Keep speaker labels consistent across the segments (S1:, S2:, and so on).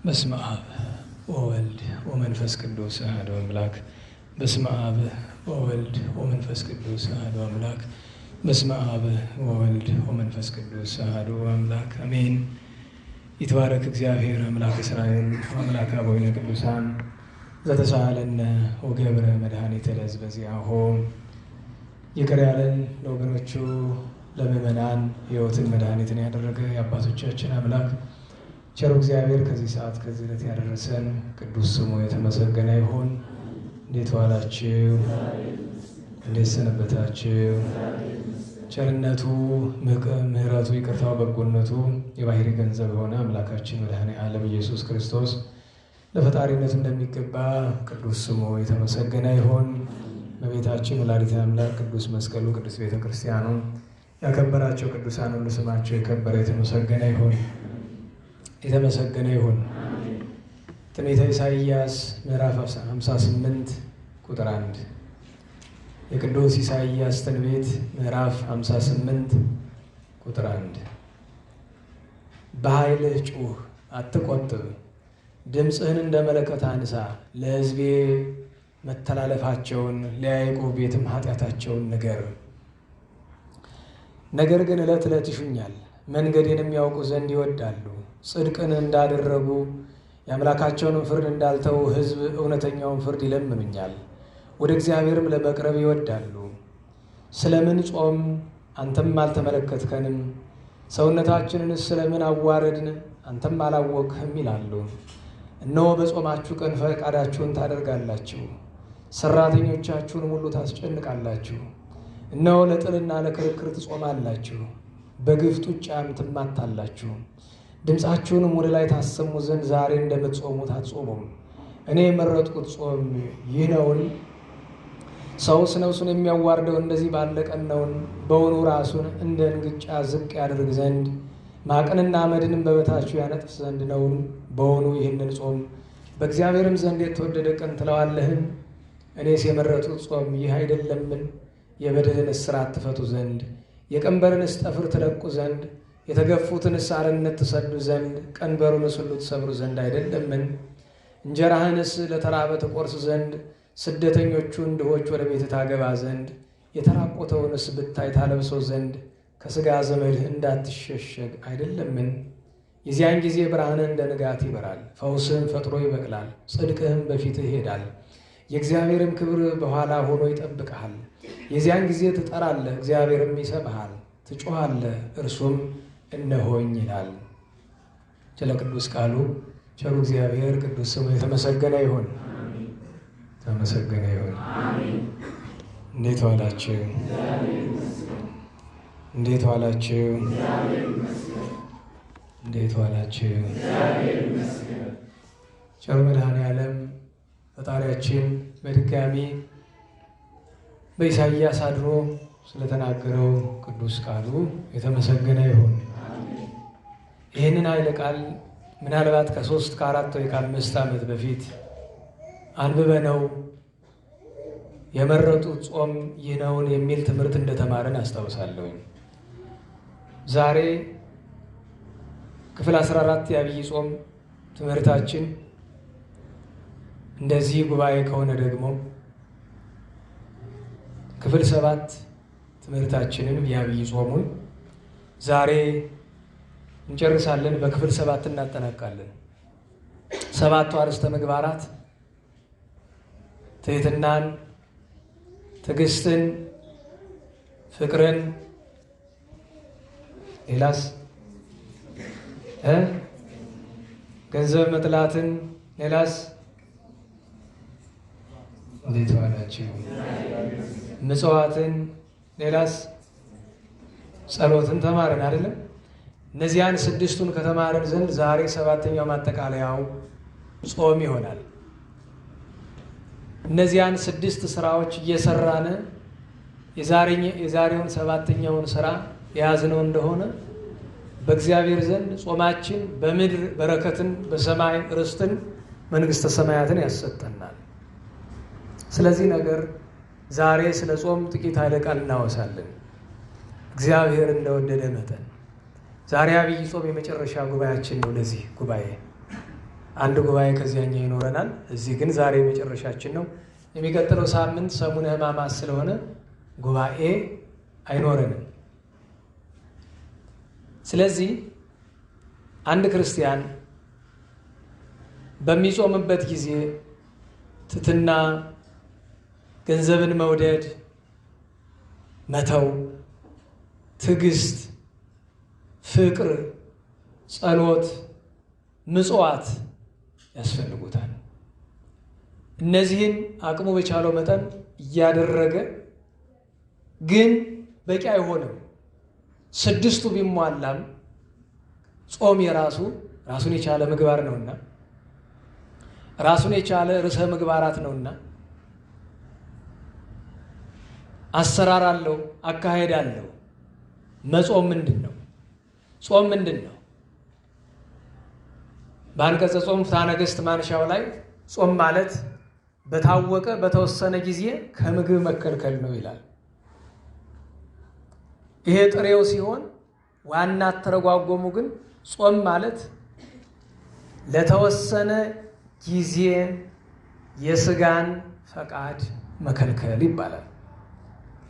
S1: በስመ አብ ወወልድ ወመንፈስ ቅዱስ አሐዱ አምላክ። በስመ አብ ወወልድ ወመንፈስ ቅዱስ አሐዱ አምላክ። በስመ አብ ወወልድ ወመንፈስ ቅዱስ አሐዱ አምላክ አሜን። ይትባረክ እግዚአብሔር አምላክ እስራኤል አምላክ አበዊነ ቅዱሳን ዘተሳሃለነ ወገብረ መድኃኒተ ለሕዝበ ዚአሁ። ይቅር ያለን ለወገኖቹ ለምእመናን ሕይወትን መድኃኒትን ያደረገ የአባቶቻችን አምላክ ቸሩ እግዚአብሔር ከዚህ ሰዓት ከዚህ ዕለት ያደረሰን ቅዱስ ስሙ የተመሰገነ ይሁን። እንዴት ዋላችሁ? እንዴት ሰነበታችሁ? ቸርነቱ፣ ምሕረቱ፣ ይቅርታው፣ በጎነቱ የባሕርይ ገንዘብ የሆነ አምላካችን መድኃኔ ዓለም ኢየሱስ ክርስቶስ ለፈጣሪነቱ እንደሚገባ ቅዱስ ስሙ የተመሰገነ ይሁን። በቤታችን ወላዲተ አምላክ ቅዱስ መስቀሉ ቅዱስ ቤተ ክርስቲያኑ ያከበራቸው ቅዱሳን ሁሉ ስማቸው የከበረ የተመሰገነ ይሁን። የተመሰገነ ይሁን። ትንቢተ ኢሳይያስ ምዕራፍ 58 ቁጥር 1። የቅዱስ ኢሳይያስ ትንቢት ምዕራፍ 58 ቁጥር 1። በኃይልህ ጩህ፣ አትቆጥብ፣ ድምፅህን እንደ መለከት አንሳ። ለሕዝቤ መተላለፋቸውን ለያዕቆብ ቤትም ኃጢአታቸውን ንገር። ነገር ግን ዕለት ዕለት ይሹኛል፣ መንገዴንም ያውቁ ዘንድ ይወዳሉ። ጽድቅን እንዳደረጉ የአምላካቸውንም ፍርድ እንዳልተው ሕዝብ እውነተኛውን ፍርድ ይለምኑኛል፣ ወደ እግዚአብሔርም ለመቅረብ ይወዳሉ። ስለምን ጾም አንተም አልተመለከትከንም? ሰውነታችንንስ ስለምን አዋረድን አንተም አላወቅህም? ይላሉ። እነሆ በጾማችሁ ቀን ፈቃዳችሁን ታደርጋላችሁ፣ ሠራተኞቻችሁን ሁሉ ታስጨንቃላችሁ። እነሆ ለጥልና ለክርክር ትጾማላችሁ፣ በግፍ ጡጫም ትማታላችሁ። ድምፃችሁንም ወደ ላይ ታሰሙ ዘንድ ዛሬ እንደምትጾሙት አትጾሙም። እኔ የመረጥኩት ጾም ይህ ነውን? ሰውስ ነፍሱን የሚያዋርደው እንደዚህ ባለ ቀን ነውን? በውኑ ራሱን እንደ እንግጫ ዝቅ ያደርግ ዘንድ ማቅንና አመድንም በበታችሁ ያነጥፍ ዘንድ ነውን? በውኑ ይህንን ጾም በእግዚአብሔርም ዘንድ የተወደደ ቀን ትለዋለህን? እኔስ የመረጥኩት ጾም ይህ አይደለምን? የበደልን እስራት ትፈቱ ዘንድ፣ የቀንበርንስ ጠፍር ትለቁ ዘንድ፣ የተገፉትንስ አርነት ትሰዱ ዘንድ፣ ቀንበሩንስ ሁሉ ትሰብሩ ዘንድ አይደለምን? እንጀራህንስ ለተራበ ትቆርስ ዘንድ፣ ስደተኞቹን ድሆች ወደ ቤት ታገባ ዘንድ፣ የተራቆተውንስ ብታይ ታለብሰው ዘንድ፣ ከሥጋ ዘመድህ እንዳትሸሸግ አይደለምን? የዚያን ጊዜ ብርሃንህ እንደ ንጋት ይበራል፣ ፈውስህም ፈጥኖ ይበቅላል፣ ጽድቅህም በፊትህ ይሄዳል፣ የእግዚአብሔርም ክብር በኋላ ሆኖ ይጠብቅሃል። የዚያን ጊዜ ትጠራለህ፣ እግዚአብሔርም ይሰማሃል፣ ትጮኻለህ፣ እርሱም እነሆኝ ይላል። ስለ ቅዱስ ቃሉ ቸሩ እግዚአብሔር ቅዱስ ስሙ የተመሰገነ ይሁን። ተመሰገነ ይሁን። እንዴት ዋላችሁ? እንዴት ዋላችሁ? እንዴት ዋላችሁ? ቸሩ መድኃኔ ዓለም ፈጣሪያችን በድጋሚ በኢሳይያስ አድሮ ስለተናገረው ቅዱስ ቃሉ የተመሰገነ ይሁን። ይህንን ኃይለ ቃል ምናልባት ከ3 ከ4 ወይ ከ5 ዓመት በፊት አንብበነው የመረጡት ጾም ይህ ነውን የሚል ትምህርት እንደተማርን አስታውሳለሁ። ዛሬ ክፍል 14 የዐቢይ ጾም ትምህርታችን እንደዚህ ጉባኤ ከሆነ ደግሞ ክፍል 7 ትምህርታችንን የዐቢይ ጾሙን ዛሬ እንጨርሳለን። በክፍል 7 እናጠናቃለን። 7ቱ አርዕስተ ምግባራት ትሕትናን፣ ትዕግስትን፣ ፍቅርን፣ ሌላስ ገንዘብ መጥላትን፣ ሌላስ እንዴት ዋላችሁ? ምጽዋትን፣ ሌላስ ጸሎትን ተማርን አይደለም? እነዚያን 6ቱን ከተማርን ዘንድ ዛሬ 7ኛው ማጠቃለያው ጾም ይሆናል። እነዚያን 6 ስራዎች እየሰራን የዛሬውን 7ኛውን ስራ የያዝነው እንደሆነ በእግዚአብሔር ዘንድ ጾማችን በምድር በረከትን፣ በሰማይ ርስትን፣ መንግሥተ ሰማያትን ያሰጠናል። ስለዚህ ነገር ዛሬ ስለ ጾም ጥቂት ኃይለ ቃል እናወሳለን እግዚአብሔር እንደወደደ መጠን። ዛሬ ዐቢይ ጾም የመጨረሻ ጉባኤያችን ነው። ለዚህ ጉባኤ አንድ ጉባኤ ከዚያኛው ይኖረናል። እዚህ ግን ዛሬ መጨረሻችን ነው። የሚቀጥለው ሳምንት ሰሙነ ሕማማት ስለሆነ ጉባኤ አይኖረንም። ስለዚህ አንድ ክርስቲያን በሚጾምበት ጊዜ ትሕትና፣ ገንዘብን መውደድ መተው፣ ትዕግስት፣ ፍቅር፣ ጸሎት፣ ምጽዋት ያስፈልጉታል። እነዚህን አቅሙ በቻለው መጠን እያደረገ ግን በቂ አይሆንም። ስድስቱ ቢሟላም ጾም ራሱን የቻለ ምግባር ነውና ራሱን የቻለ ርዕሰ ምግባራት ነውና አሰራር አለው፣ አካሄድ አለው። መጾም ምንድን ነው? ጾም ምንድን ነው? በአንቀጸ ጾም ፍትሐ ነገሥት ማንሻው ላይ ጾም ማለት በታወቀ በተወሰነ ጊዜ ከምግብ መከልከል ነው ይላል። ይሄ ጥሬው ሲሆን ዋና አተረጓጎሙ ግን ጾም ማለት ለተወሰነ ጊዜ የስጋን ፈቃድ መከልከል ይባላል።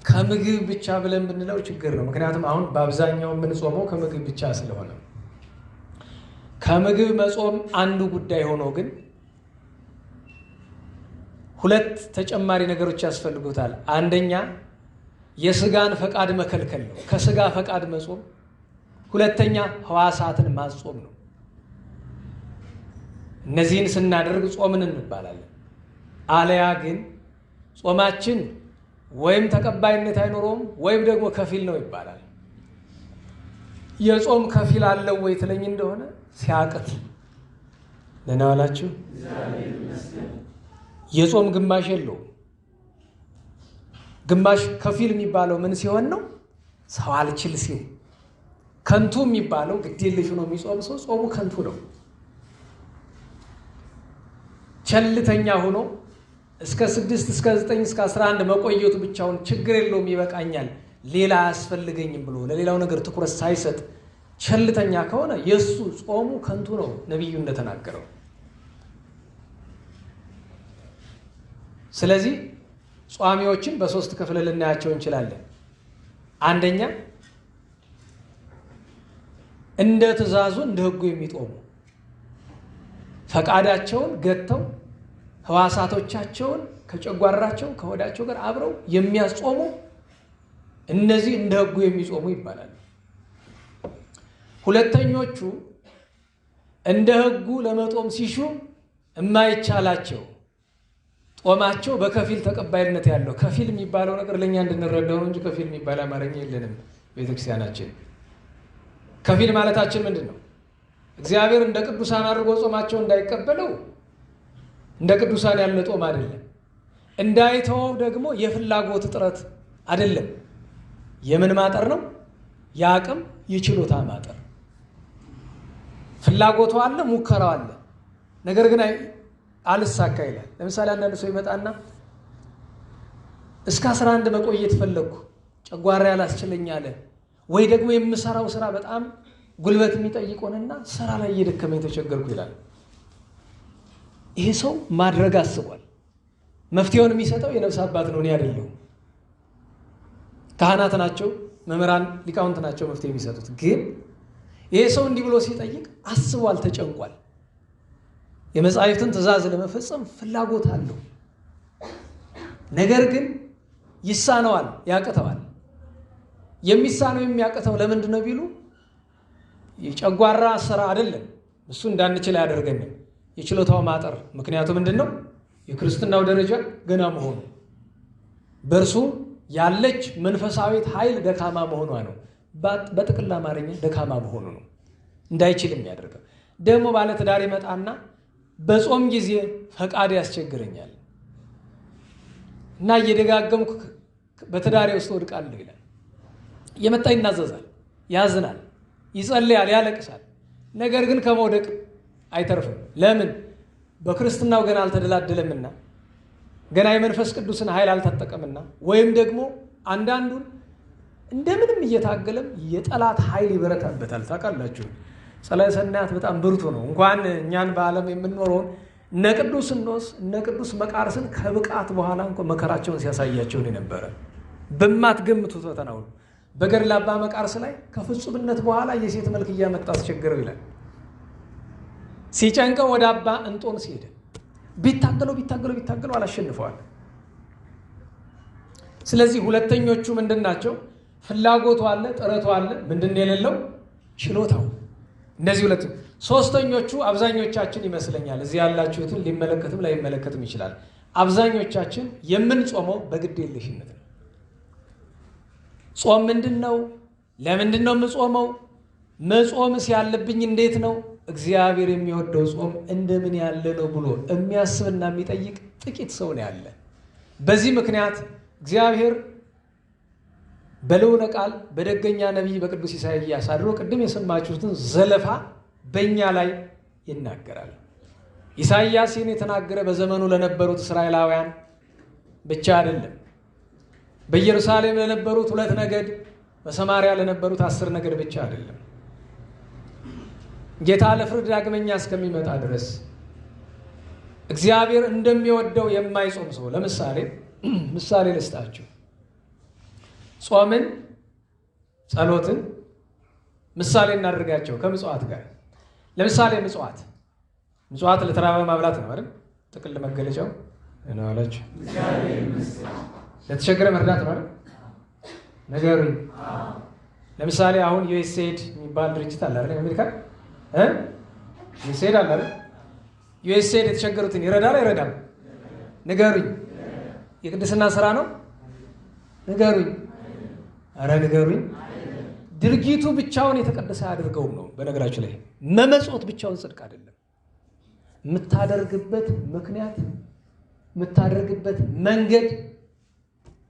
S1: ከምግብ ብቻ ብለን ብንለው ችግር ነው። ምክንያቱም አሁን በአብዛኛው የምንጾመው ከምግብ ብቻ ስለሆነ ከምግብ መጾም አንዱ ጉዳይ ሆኖ ግን ሁለት ተጨማሪ ነገሮች ያስፈልጉታል። አንደኛ የስጋን ፈቃድ መከልከል ነው፣ ከስጋ ፈቃድ መጾም። ሁለተኛ ሕዋሳትን ማጾም ነው። እነዚህን ስናደርግ ጾምን እንባላለን። አለያ ግን ጾማችን ወይም ተቀባይነት አይኖረውም ወይም ደግሞ ከፊል ነው ይባላል። የጾም ከፊል አለው ወይ ትለኝ እንደሆነ ሲያቅት ደህና ዋላችሁ። የጾም ግማሽ የለውም። ግማሽ ከፊል የሚባለው ምን ሲሆን ነው? ሰው አልችል ሲል። ከንቱ የሚባለው ግዴለሽ ነው የሚጾም ሰው ጾሙ ከንቱ ነው። ቸልተኛ ሆኖ እስከ 6 እስከ 9 እስከ 11 መቆየቱ ብቻውን ችግር የለውም ይበቃኛል፣ ሌላ አያስፈልገኝም ብሎ ለሌላው ነገር ትኩረት ሳይሰጥ ቸልተኛ ከሆነ የእሱ ጾሙ ከንቱ ነው፣ ነቢዩ እንደተናገረው። ስለዚህ ጿሚዎችን በሶስት ክፍል ልናያቸው እንችላለን። አንደኛ እንደ ትእዛዙ እንደ ሕጉ የሚጦሙ ፈቃዳቸውን ገተው ሕዋሳቶቻቸውን ከጨጓራቸው ከሆዳቸው ጋር አብረው የሚያስጾሙ እነዚህ እንደ ሕጉ የሚጾሙ ይባላል። ሁለተኞቹ እንደ ሕጉ ለመጦም ሲሹ የማይቻላቸው ጦማቸው በከፊል ተቀባይነት ያለው። ከፊል የሚባለው ነገር ለእኛ እንድንረዳው ነው እንጂ ከፊል የሚባል አማርኛ የለንም ቤተክርስቲያናችን። ከፊል ማለታችን ምንድን ነው? እግዚአብሔር እንደ ቅዱሳን አድርጎ ጾማቸው እንዳይቀበለው እንደ ቅዱሳን ያለ ጦም አይደለም። እንዳይተወው ደግሞ የፍላጎት እጥረት አይደለም። የምን ማጠር ነው? የአቅም የችሎታ ማጠር። ፍላጎቱ አለ፣ ሙከራው አለ። ነገር ግን አልሳካ ይላል። ለምሳሌ አንዳንድ ሰው ይመጣና እስከ 11 መቆየት ፈለግኩ ጨጓራ ያላስችለኝ አለ። ወይ ደግሞ የምሰራው ስራ በጣም ጉልበት የሚጠይቅ ሆነና ስራ ላይ እየደከመኝ ተቸገርኩ ይላል። ይሄ ሰው ማድረግ አስቧል። መፍትሄውን የሚሰጠው የነፍስ አባት ነው፣ እኔ አይደለሁም። ካህናት ናቸው፣ መምህራን ሊቃውንት ናቸው መፍትሄ የሚሰጡት። ግን ይሄ ሰው እንዲህ ብሎ ሲጠይቅ አስቧል፣ ተጨንቋል። የመጻሕፍትን ትእዛዝ ለመፈጸም ፍላጎት አለው። ነገር ግን ይሳነዋል፣ ያቅተዋል። የሚሳነው የሚያቅተው ለምንድን ነው ቢሉ የጨጓራ ስራ አይደለም፣ እሱ እንዳንችል አያደርገንም። የችሎታው ማጠር ምክንያቱ ምንድን ነው? የክርስትናው ደረጃ ገና መሆኑ፣ በእርሱ ያለች መንፈሳዊት ኃይል ደካማ መሆኗ ነው። በጥቅል አማርኛ ደካማ መሆኑ ነው እንዳይችል የሚያደርገው። ደግሞ ባለትዳር ይመጣና በጾም ጊዜ ፈቃድ ያስቸግረኛል እና እየደጋገምኩ በትዳሬ ውስጥ ወድቃለሁ ይላል። እየመጣ ይናዘዛል፣ ያዝናል፣ ይጸልያል፣ ያለቅሳል። ነገር ግን ከመውደቅ አይተርፍም። ለምን? በክርስትናው ገና አልተደላደለምና፣ ገና የመንፈስ ቅዱስን ኃይል አልታጠቀምና። ወይም ደግሞ አንዳንዱን እንደምንም እየታገለም የጠላት ኃይል ይበረታበታል። ታውቃላችሁ፣ ጸላዔ ሰናያት በጣም ብርቱ ነው። እንኳን እኛን በዓለም የምንኖረውን እነ ቅዱስ እንዶስ እነ ቅዱስ መቃርስን ከብቃት በኋላ እንኳን መከራቸውን ሲያሳያቸው የነበረ በማትገምቱት ፈተና ሁሉ በገድለ አባ መቃርስ ላይ ከፍጹምነት በኋላ የሴት መልክ እያመጣ አስቸገረው ይላል። ሲጨንቀው ወደ አባ እንጦንስ ሄደ። ቢታገለው አላሸንፈዋል። ስለዚህ ሁለተኞቹ ምንድን ናቸው? ፍላጎቱ አለ፣ ጥረቱ አለ። ምንድን የሌለው? ችሎታው። እነዚህ ሁለት። ሶስተኞቹ አብዛኞቻችን ይመስለኛል እዚህ ያላችሁትን ሊመለከትም ላይመለከትም ይችላል። አብዛኞቻችን የምንጾመው በግድ የለሽነት ነው። ጾም ምንድን ነው? ለምንድን ነው የምጾመው? መጾምስ ያለብኝ እንዴት ነው? እግዚአብሔር የሚወደው ጾም እንደምን ያለ ነው ብሎ የሚያስብና የሚጠይቅ ጥቂት ሰው ነው ያለ። በዚህ ምክንያት እግዚአብሔር በልዑለ ቃል በደገኛ ነቢይ በቅዱስ ኢሳይያስ አድሮ ቅድም የሰማችሁትን ዘለፋ በእኛ ላይ ይናገራል። ኢሳይያስ ይህን የተናገረ በዘመኑ ለነበሩት እስራኤላውያን ብቻ አይደለም። በኢየሩሳሌም ለነበሩት 2 ነገድ፣ በሰማርያ ለነበሩት 10 ነገድ ብቻ አይደለም። ጌታ ለፍርድ ዳግመኛ እስከሚመጣ ድረስ እግዚአብሔር እንደሚወደው የማይጾም ሰው ምሳሌ ልስጣችሁ። ጾምን፣ ጸሎትን ምሳሌ እናደርጋቸው ከምጽዋት ጋር። ለምሳሌ ምጽዋት ለተራበ ማብላት ነው አይደል? ጥቅል መገለጫው ነው አላችሁ። ለተቸገረ መርዳት ነው አይደል? ነገሩኝ። ለምሳሌ አሁን ዩኤስኤድ የሚባል ድርጅት አለ አይደል? አሜሪካ ዩኤስኤድ አለ አይደል? ዩኤስኤድ የተቸገሩትን ይረዳል አይረዳም? ንገሩኝ። የቅድስና ስራ ነው? ንገሩኝ። አረ ንገሩኝ። ድርጊቱ ብቻውን የተቀደሰ አያደርገውም ነው። በነገራችሁ ላይ መመጽወት ብቻውን ጽድቅ አይደለም። የምታደርግበት ምክንያት፣ የምታደርግበት መንገድ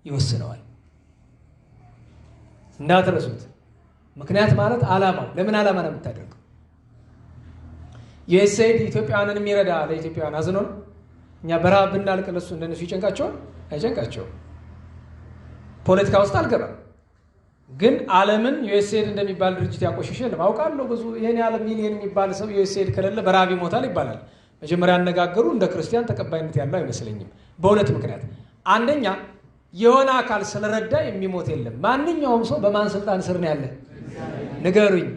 S1: ይወስነዋል። እንዳትረሱት። ምክንያት ማለት ዓላማው። ለምን ዓላማ ነው የምታደርገው? ዩኤስኤድ ኢትዮጵያውያንን የሚረዳ ለኢትዮጵያውያን አዝኖ ነው። እኛ በረሃብ ብናልቅ ለሱ እንደነሱ ይጨንቃቸዋል? አይጨንቃቸውም። ፖለቲካ ውስጥ አልገባም። ግን ዓለምን ዩኤስኤድ እንደሚባል ድርጅት ያቆሸሸ አውቃለሁ። ብዙ ይሄን ያለ ሚሊዮን የሚባል ሰው ዩኤስኤድ ከሌለ በረሃብ ይሞታል ይባላል። መጀመሪያ ያነጋገሩ እንደ ክርስቲያን ተቀባይነት ያለው አይመስለኝም። በሁለት ምክንያት። አንደኛ የሆነ አካል ስለረዳ የሚሞት የለም። ማንኛውም ሰው በማን ስልጣን ስር ነው ያለ? ንገሩኝ።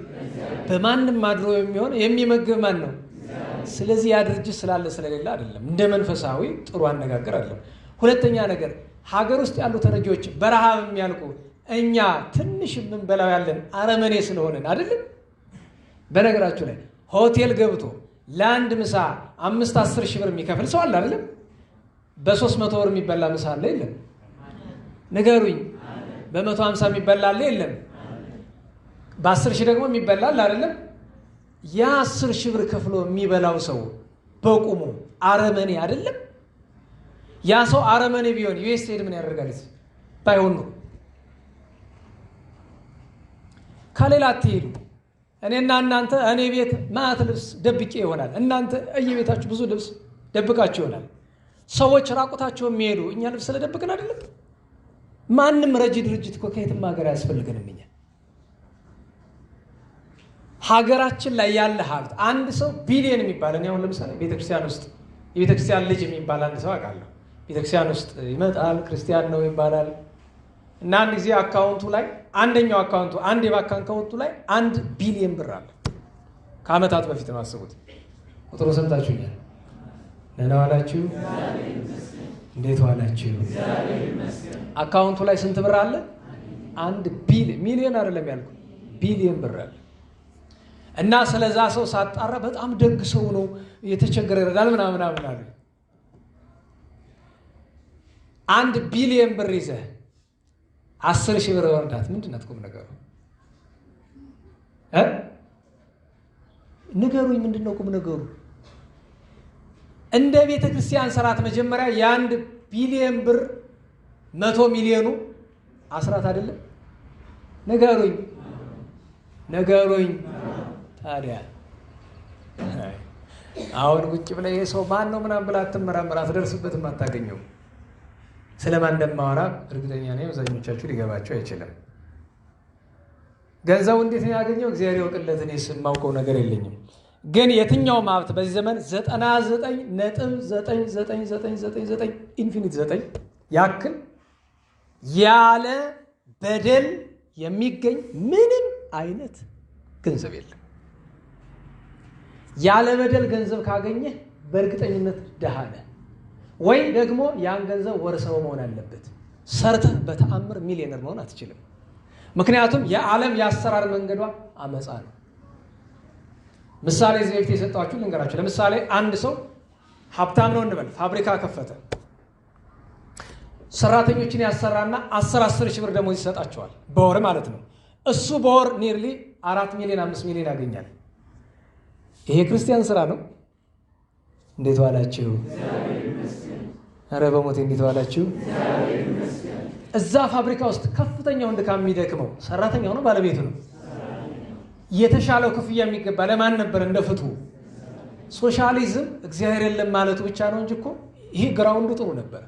S1: በማንም አድሮ የሚሆን የሚመግብ ማን ነው? ስለዚህ ያ ድርጅት ስላለ ስለሌለ አይደለም። እንደ መንፈሳዊ ጥሩ አነጋገር አይደለም። ሁለተኛ ነገር ሀገር ውስጥ ያሉ ተረጂዎች በረሃብ የሚያልቁ እኛ ትንሽ የምንበላው ያለን አረመኔ ስለሆነን አይደለም። በነገራችሁ ላይ ሆቴል ገብቶ ለአንድ ምሳ 5-10 ሺህ ብር የሚከፍል ሰው አለ አይደለም? በ300 ብር የሚበላ ምሳ አለ የለም? ንገሩኝ። በ150 የሚበላ አለ የለም? በ10 ሺህ ደግሞ የሚበላ አለ አይደለም? ያ 10 ሺህ ብር ከፍሎ የሚበላው ሰው በቁሙ አረመኔ አይደለም? ያ ሰው አረመኔ ቢሆን ዩኤስኤድ ምን ያደርጋል? ባይሆን ነው። ከሌላ አትሄዱ። እኔና እናንተ እኔ ቤት ማት ልብስ ደብቄ ይሆናል። እናንተ እየቤታችሁ ብዙ ልብስ ደብቃችሁ ይሆናል። ሰዎች ራቁታቸው የሚሄዱ እኛ ልብስ ስለደብቅን አይደለም። ማንም ረጂ ድርጅት እኮ ከየትም ሀገር አያስፈልገንም። እኛ ሀገራችን ላይ ያለ ሀብት አንድ ሰው ቢሊየን የሚባል እኔ አሁን ለምሳሌ ቤተክርስቲያን ውስጥ የቤተክርስቲያን ልጅ የሚባል አንድ ሰው አውቃለሁ። ቤተክርስቲያን ውስጥ ይመጣል፣ ክርስቲያን ነው ይባላል። እና አንድ ጊዜ አካውንቱ ላይ አንደኛው አካውንቱ አንድ የባንክ አካውንቱ ላይ 1 ቢሊየን ብር አለ። ከዓመታት በፊት ነው። አስቡት። ቁጥሩ ሰምታችሁኛል። ደህና ዋላችሁ? እንዴት ዋላችሁ? አካውንቱ ላይ ስንት ብር አለ? 1 ቢሊየን። ሚሊዮን አይደለም ያልኩ፣ ቢሊየን ብር አለ። እና ስለዛ ሰው ሳጣራ በጣም ደግ ሰው ነው፣ የተቸገረ ይረዳል ምናምን አለ። 1 ቢሊየን ብር ይዘህ 10 ሺህ ብር ወርዳት ምንድን ናት ቁም ነገሩ? ንገሩኝ። ምንድን ነው ቁም ነገሩ? እንደ ቤተ ክርስቲያን ስርዓት መጀመሪያ የ1 ቢሊየን ብር 100 ሚሊዮኑ አስራት አይደለም? ንገሩኝ። ታዲያ አሁን ውጭ ብለህ ይሄ ሰው ማን ነው ምናምን ብለህ አትመራመር፣ አትደርስበትም፣ አታገኘው። ስለማን እንደማወራ እርግጠኛ ነኝ አብዛኞቻችሁ ሊገባቸው አይችልም። ገንዘቡ እንዴት ነው ያገኘው? እግዚአብሔር ይወቅለት። እኔ የማውቀው ነገር የለኝም። ግን የትኛውም ሀብት በዚህ ዘመን 99.999999 ኢንፊኒት 9 ያክል ያለ በደል የሚገኝ ምንም አይነት ገንዘብ የለም። ያለ በደል ገንዘብ ካገኘህ በእርግጠኝነት ድሃ ነህ፣ ወይ ደግሞ ያን ገንዘብ ወርሰው መሆን አለበት። ሰርተህ በተአምር ሚሊዮነር መሆን አትችልም። ምክንያቱም የዓለም የአሰራር መንገዷ አመፃ ነው። ምሳሌ እዚህ በፊት የሰጧችሁ ልንገራችሁ። ለምሳሌ አንድ ሰው ሀብታም ነው እንበል፣ ፋብሪካ ከፈተ፣ ሰራተኞችን ያሰራና 10 ሺህ ብር ደሞዝ ይሰጣቸዋል፣ በወር ማለት ነው። እሱ በወር ኒርሊ 4 ሚሊዮን 5 ሚሊዮን ያገኛል። ይሄ ክርስቲያን ስራ ነው? እንዴት ዋላችሁ? ኧረ በሞቴ እንዴት ዋላችሁ? እዛ ፋብሪካ ውስጥ ከፍተኛውን ድካም የሚደክመው ሰራተኛው ነው ባለቤቱ ነው? የተሻለው ክፍያ የሚገባ ለማን ነበር? እንደ ፍትሁ ሶሻሊዝም እግዚአብሔር የለም ማለቱ ብቻ ነው እንጂ እኮ ይሄ ግራውንዱ ጥሩ ነበር።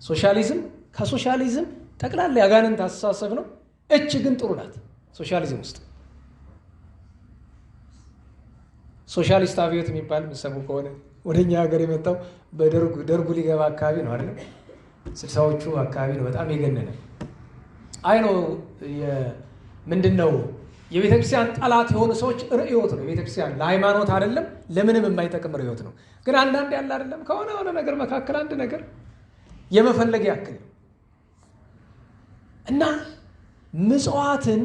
S1: ሶሻሊዝም ከሶሻሊዝም ጠቅላላ ያጋንንት አስተሳሰብ ነው። እች ግን ጥሩ ናት። ሶሻሊዝም ውስጥ ሶሻሊስት አብዮት የሚባል የምትሰሙ ከሆነ ወደኛ ሀገር የመጣው በደርጉ ሊገባ አካባቢ ነው አይደል? 60ዎቹ አካባቢ ነው። በጣም የገነነ አይ ነው። ምንድን ነው የቤተክርስቲያን ጠላት የሆኑ ሰዎች ርዕዮት ነው። የቤተክርስቲያን ለሃይማኖት አይደለም ለምንም የማይጠቅም ርዕዮት ነው። ግን አንዳንድ ያለ አይደለም ከሆነ ነገር መካከል አንድ ነገር የመፈለግ ያክል እና ምጽዋትን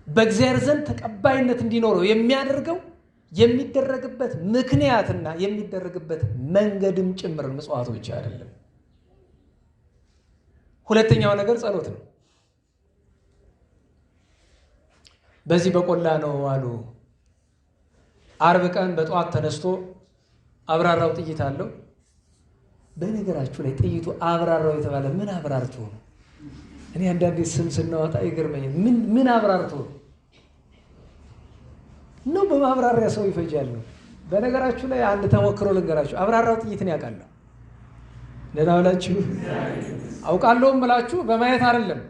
S1: በእግዚአብሔር ዘንድ ተቀባይነት እንዲኖረው የሚያደርገው የሚደረግበት ምክንያትና የሚደረግበት መንገድም ጭምር ምጽዋቱ ብቻ አይደለም። ሁለተኛው ነገር ጸሎት ነው። በዚህ በቆላ ነው አሉ። አርብ ቀን በጠዋት ተነስቶ አብራራው ጥይት አለው። በነገራችሁ ላይ ጥይቱ አብራራው የተባለ ምን አብራርቶ ነው? እኔ አንዳንዴ ስም ስናወጣ ይገርመኛል። ምን አብራርቶ ነው? በማብራሪያ ሰው ይፈጃል ነው። በነገራችሁ ላይ አንድ ተሞክሮ ልንገራችሁ። አብራራው ጥይትን ያውቃለሁ። ደህና ብላችሁ አውቃለሁም ብላችሁ በማየት አይደለም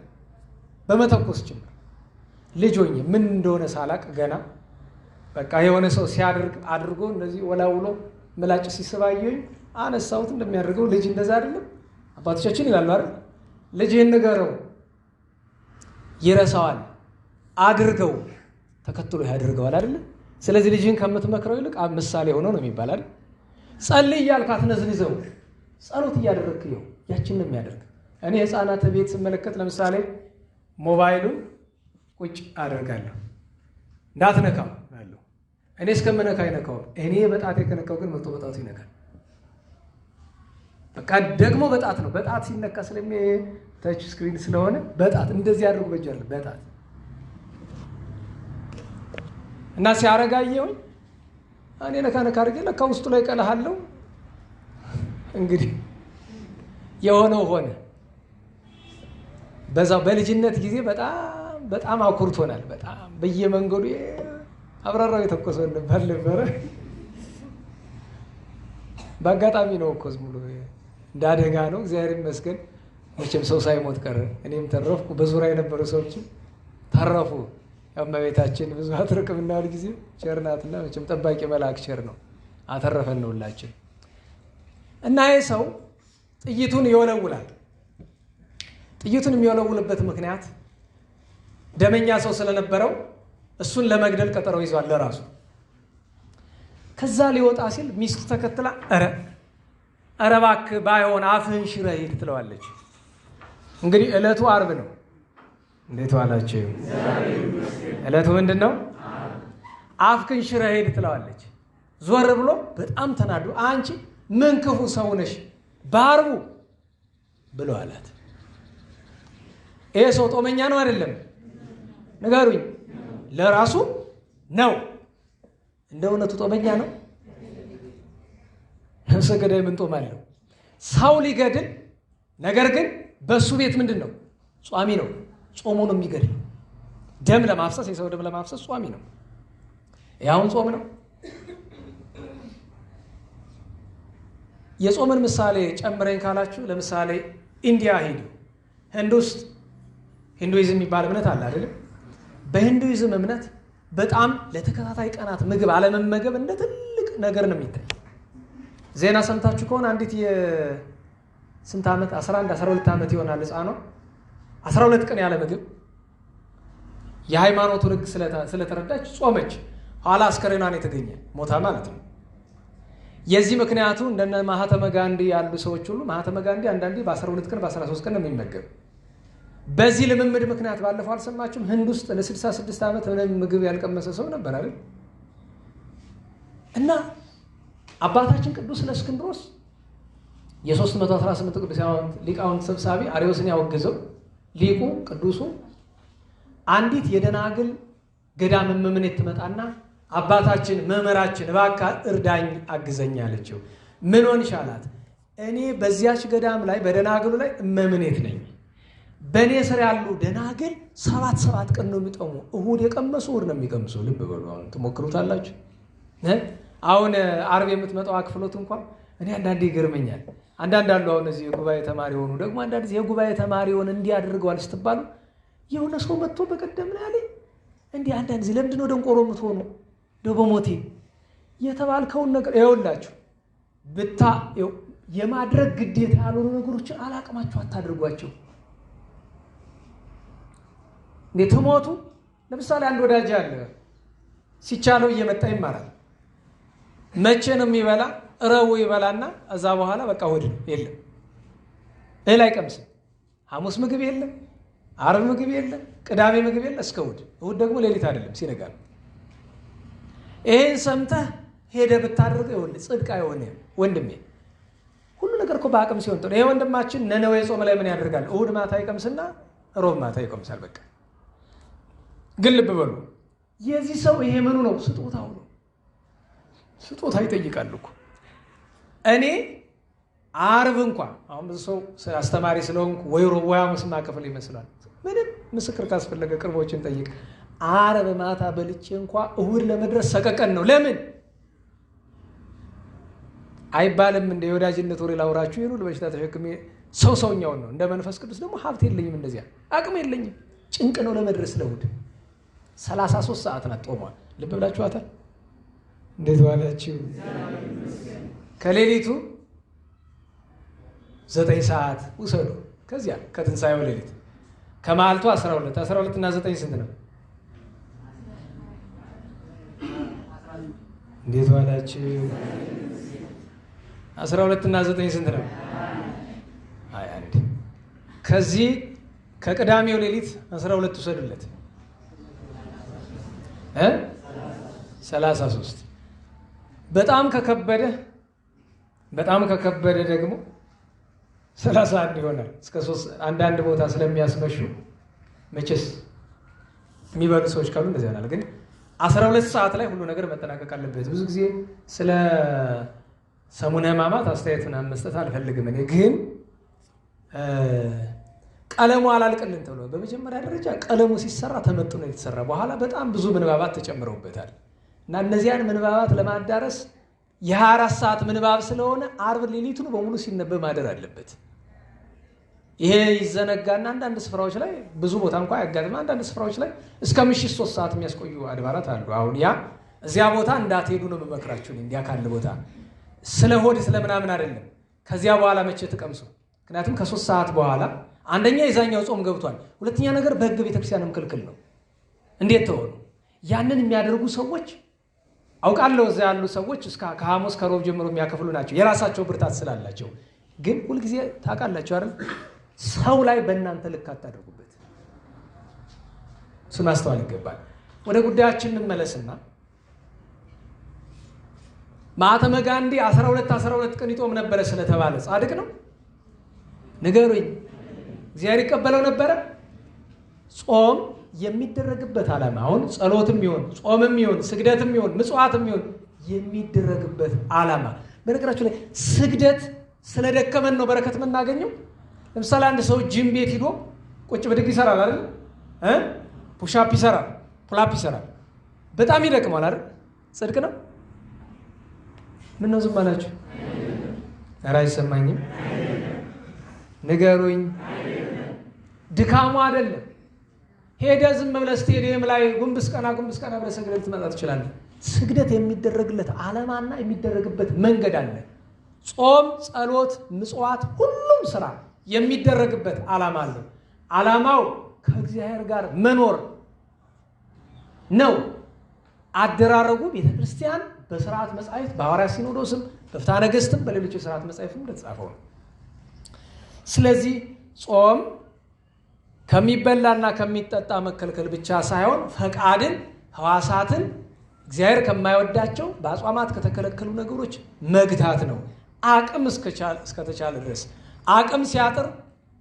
S1: በመተኮስ ጭምር። ልጅ ሆኜ ምን እንደሆነ ሳላቅ ገና በቃ የሆነ ሰው ሲያደርግ አድርጎ እንደዚህ ወላውሎ ምላጭ ሲስባየኝ አነሳሁት። እንደሚያደርገው ልጅ እንደዛ አይደለም አባቶቻችን ይላሉ አይደል? ልጅህን ንገረው ይረሳዋል፣ አድርገው ተከትሎ ያደርገዋል አይደል? ስለዚህ ልጅህን ከምትመክረው ይልቅ ምሳሌ ሆኖ ነው የሚባል አይደል? ጸልይ እያልክ አትነዝንዘው፣ ጸሎት እያደረግክ ይኸው ያችን ነው የሚያደርግ። እኔ ህፃናት ቤት ስመለከት ለምሳሌ ሞባይሉን ቁጭ አደርጋለሁ፣ እንዳትነካው አለው። እኔ እስከምነካ ይነካው። እኔ በጣቴ ከነካው ግን መጥቶ በጣቱ ይነካል። በቃ ደግሞ በጣት ነው። በጣት ሲነካ ተች ስክሪን ስለሆነ በጣት እንደዚህ አድርጎ በጀር በጣት እና ሲያረጋየውኝ እኔ ነካ አድርጌ ለካ ውስጡ ላይ ቀለሃለው። እንግዲህ የሆነው ሆነ። በዛው በልጅነት ጊዜ በጣም አኩርቶናል። በጣም በየመንገዱ አብራራው የተኮሰው ነበር። በአጋጣሚ ነው እኮ ዝም ብሎ እንዳደጋ ነው። እግዚአብሔር ይመስገን መቼም ሰው ሳይሞት ቀረ። እኔም ተረፍኩ፣ በዙሪያ የነበሩ ሰዎችም ተረፉ። እመቤታችን ብዙ አትርቅምና ሁል ጊዜ ቸር ናትና መቼም ጠባቂ መልአክ ቸር ነው። አተረፈን ነው ሁላችን። እና ይህ ሰው ጥይቱን ይወለውላል። ጥይቱን የሚወለውልበት ምክንያት ደመኛ ሰው ስለነበረው እሱን ለመግደል ቀጠሮ ይዟል ለራሱ። ከዛ ሊወጣ ሲል ሚስቱ ተከትላ ኧረ እባክህ ባይሆን አፍህን ሽረህ ሂድ ትለዋለች። እንግዲህ ዕለቱ አርብ ነው። እንዴት ዋላችሁ? ዕለቱ ምንድን ነው? አፍህን ሽረህ ሂድ ትለዋለች። ዞር ብሎ በጣም ተናዶ አንቺ ምን ክፉ ሰው ነሽ በአርቡ ብሎ አላት። ይሄ ሰው ጦመኛ ነው አይደለም? ንገሩኝ። ለራሱ ነው። እንደ እውነቱ ጦመኛ ነው? ነፍሰ ገዳይ ምን ጦም አለው? ሰው ሊገድል ነገር ግን በሱ ቤት ምንድን ነው? ጿሚ ነው። ጾሙ ነው የሚገድል። ደም ለማፍሰስ የሰው ደም ለማፍሰስ ጿሚ ነው። ያሁን ጾም ነው። የጾምን ምሳሌ ጨምረኝ ካላችሁ ለምሳሌ ኢንዲያ ሄዱ። ህንድ ውስጥ ሂንዱይዝም የሚባል እምነት አለ አይደለም? በሂንዱይዝም እምነት በጣም ለተከታታይ ቀናት ምግብ አለመመገብ እንደ ትልቅ ነገር ነው የሚታይ። ዜና ሰምታችሁ ከሆነ አንዲት የስንት ዓመት 11 12 ዓመት ይሆናል ሕፃኗ 12 ቀን ያለ ምግብ የሃይማኖቱን ሕግ ስለተረዳች ጾመች። ኋላ አስከሬኗን የተገኘ ሞታ ማለት ነው። የዚህ ምክንያቱ እንደነ ማህተመ ጋንዲ ያሉ ሰዎች ሁሉ ማህተመ ጋንዲ አንዳንዴ በ12 ቀን በ13 ቀን ነው የሚመገብ። በዚህ ልምምድ ምክንያት ባለፈው አልሰማችሁም? ህንድ ውስጥ ለ66 ዓመት ምንም ምግብ ያልቀመሰ ሰው ነበር አይደል? እና አባታችን ቅዱስ እለእስክንድሮስ የ318 ቅዱስ ሊቃውንት ሰብሳቢ አርዮስን ያወገዘው ሊቁ ቅዱሱ አንዲት የደናግል ገዳም እመምኔት ትመጣና አባታችን መምህራችን እባክህ እርዳኝ አግዘኝ አለችው። ምን ሆንሽ አላት። እኔ በዚያች ገዳም ላይ በደናግሉ ላይ እመምኔት ነኝ። በእኔ ስር ያሉ ደናግል 7 ቀን ነው የሚጠሙ። እሁድ የቀመሱ እሁድ ነው የሚቀምሱ። ልብ በሉ። አሁን ትሞክሩታላችሁ። አሁን ዓርብ የምትመጣው አክፍሎት እንኳን እኔ አንዳንዴ ይገርመኛል። አንዳንድ አሉ አሁን እዚህ የጉባኤ ተማሪ ሆኑ ደግሞ አንዳንድ ጊዜ የጉባኤ ተማሪ ሆነ እንዲህ አድርገዋል ስትባሉ የሆነ ሰው መጥቶ በቀደም ነው ያለኝ እንዲህ አንዳንድ ጊዜ ለምንድን ነው ደንቆሮ የምትሆኑ በሞቴ የተባልከውን ነገር ይኸውላችሁ የማድረግ ግዴታ ያልሆኑ ነገሮችን አላቅማችሁ አታድርጓቸው። እንዴ ትሞቱ። ለምሳሌ አንድ ወዳጅ አለ ሲቻለው እየመጣ ይማራል። መቼ ነው የሚበላ? ረቡዕ ይበላና እዛ በኋላ በቃ እሑድ ነው የለም፣ እህል አይቀምስም። ሐሙስ ምግብ የለም፣ ዓርብ ምግብ የለም፣ ቅዳሜ ምግብ የለም እስከ እሑድ። እሑድ ደግሞ ሌሊት አይደለም ሲነጋ ነው። ይሄን ሰምተህ ሄደህ ብታደርገው ይኸውልህ ጽድቅ አይሆንም ወንድሜ። ሁሉ ነገር እኮ በአቅም ሲሆን ጥሩ። ይሄ ወንድማችን ነነዌ ጾም ላይ ምን ያደርጋል? እሑድ ማታ ይቀምስና ሮብ ማታ ይቀምሳል። በቃ ግን ልብ በሉ የዚህ ሰው ይሄ ምኑ ነው? ስጦታው ነው። ስጦታ ይጠይቃል እኮ። እኔ ዓርብ እንኳን አሁን ብዙ ሰው አስተማሪ ስለሆንኩ ወይ ሮብ ወይ ሐሙስ ማከፈል ይመስላል። ምንም ምስክር ካስፈለገ ቅርቦችን ጠይቅ። ዓርብ ማታ በልቼ እንኳ እሑድ ለመድረስ ሰቀቀን ነው። ለምን አይባልም? እንደ የወዳጅነት ወሬ ላውራችሁ ይሉ ለበሽታ ተሸክሜ ሰውኛውን ነው። እንደ መንፈስ ቅዱስ ደግሞ ሀብት የለኝም፣ እንደዚያ አቅም የለኝም። ጭንቅ ነው ለመድረስ ለእሑድ 33 ሰዓት ናት ጦሟል። ልብ ብላችኋታል? እንዴት ዋላችሁ? ከሌሊቱ 9 ሰዓት ውሰዱ። ከዚያ ከትንሣኤው ሌሊት ከመዓልቱ 12 እና 9 ስንት ነው? እንዴት ዋላችሁ? 12 እና 9 ስንት ነው? 21። ከዚህ ከቅዳሜው ሌሊት 12 ውሰዱለት 33። በጣም ከከበደ ደግሞ 31 ይሆናል። እስከ 3 አንዳንድ ቦታ ስለሚያስመሹ መቼስ የሚበሉ ሰዎች ካሉ እንደዚህ ይሆናል። ግን 12 ሰዓት ላይ ሁሉ ነገር መጠናቀቅ አለበት። ብዙ ጊዜ ስለ ሰሙነ ሕማማት አስተያየት ምናምን መስጠት አልፈልግም። እኔ ግን ቀለሙ አላልቅልን ተብሎ በመጀመሪያ ደረጃ ቀለሙ ሲሰራ ተመጥኖ የተሰራ በኋላ በጣም ብዙ ምንባባት ተጨምረውበታል እና እነዚያን ምንባባት ለማዳረስ የ24 ሰዓት ምንባብ ስለሆነ ዓርብ ሌሊቱን በሙሉ ሲነበብ ማደር አለበት። ይሄ ይዘነጋና አንዳንድ ስፍራዎች ላይ ብዙ ቦታ እንኳ ያጋጥማ አንዳንድ ስፍራዎች ላይ እስከ ምሽት 3 ሰዓት የሚያስቆዩ አድባራት አሉ። አሁን እዚያ ቦታ እንዳትሄዱ ነው የምመክራችሁ። እንዲያ ካለ ቦታ ስለ ሆድ ስለምናምን አይደለም። ከዚያ በኋላ መቼ ትቀምሱ? ምክንያቱም ከ3 ሰዓት በኋላ አንደኛ የዛኛው ጾም ገብቷል፣ ሁለተኛ ነገር በሕገ ቤተክርስቲያንም ክልክል ነው። እንዴት ተሆኑ? ያንን የሚያደርጉ ሰዎች አውቃለሁ። እዚያ ያሉ ሰዎች ከሐሙስ ከሮብ ጀምሮ የሚያከፍሉ ናቸው፣ የራሳቸው ብርታት ስላላቸው። ግን ሁልጊዜ ታውቃላችሁ አይደል? ሰው ላይ በእናንተ ልክ አታደርጉበት። እሱን ማስተዋል ይገባል። ወደ ጉዳያችን እንመለስና ማህተመ ጋንዲ 12 ቀን ይጦም ነበረ ስለተባለ ጻድቅ ነው? ንገሩኝ። እግዚአብሔር ይቀበለው ነበረ? ጾም የሚደረግበት ዓላማ አሁን ጸሎትም ይሆን ጾምም ይሆን ስግደትም ይሆን ምጽዋትም ይሆን የሚደረግበት ዓላማ። በነገራችሁ ላይ ስግደት ስለደከመን ነው በረከት የምናገኘው። ለምሳሌ አንድ ሰው ጂም ቤት ሂዶ ቁጭ ብድግ ይሰራል አይደል? ፑሻፕ ይሰራል፣ ፑላፕ ይሰራል። በጣም ይደክማል አይደል? ጽድቅ ነው? ምን ነው ዝም አላችሁ? ኧረ አይሰማኝም። ንገሩኝ። ድካሙ አይደለም ሄደ ዝም ብለህ ስቴዲየም ላይ ጉንብስ ቀና ብለህ ሰግደህ ልትመጣ ትችላለህ። ስግደት የሚደረግለት ዓላማና የሚደረግበት መንገድ አለ። ጾም፣ ጸሎት፣ ምጽዋት፣ ሁሉም ስራ የሚደረግበት ዓላማ አለ። ዓላማው ከእግዚአብሔር ጋር መኖር ነው። አደራረጉ ቤተክርስቲያን በሥርዓት መጻሕፍት በሐዋርያት ሲኖዶስም በፍትሐ ነገሥትም በሌሎች የሥርዓት መጻሕፍትም እንደተጻፈው ነው። ስለዚህ ጾም ከሚበላና ከሚጠጣ መከልከል ብቻ ሳይሆን ፈቃድን፣ ሕዋሳትን እግዚአብሔር ከማይወዳቸው በአጽዋማት ከተከለከሉ ነገሮች መግታት ነው። አቅም እስከተቻለ ድረስ አቅም ሲያጥር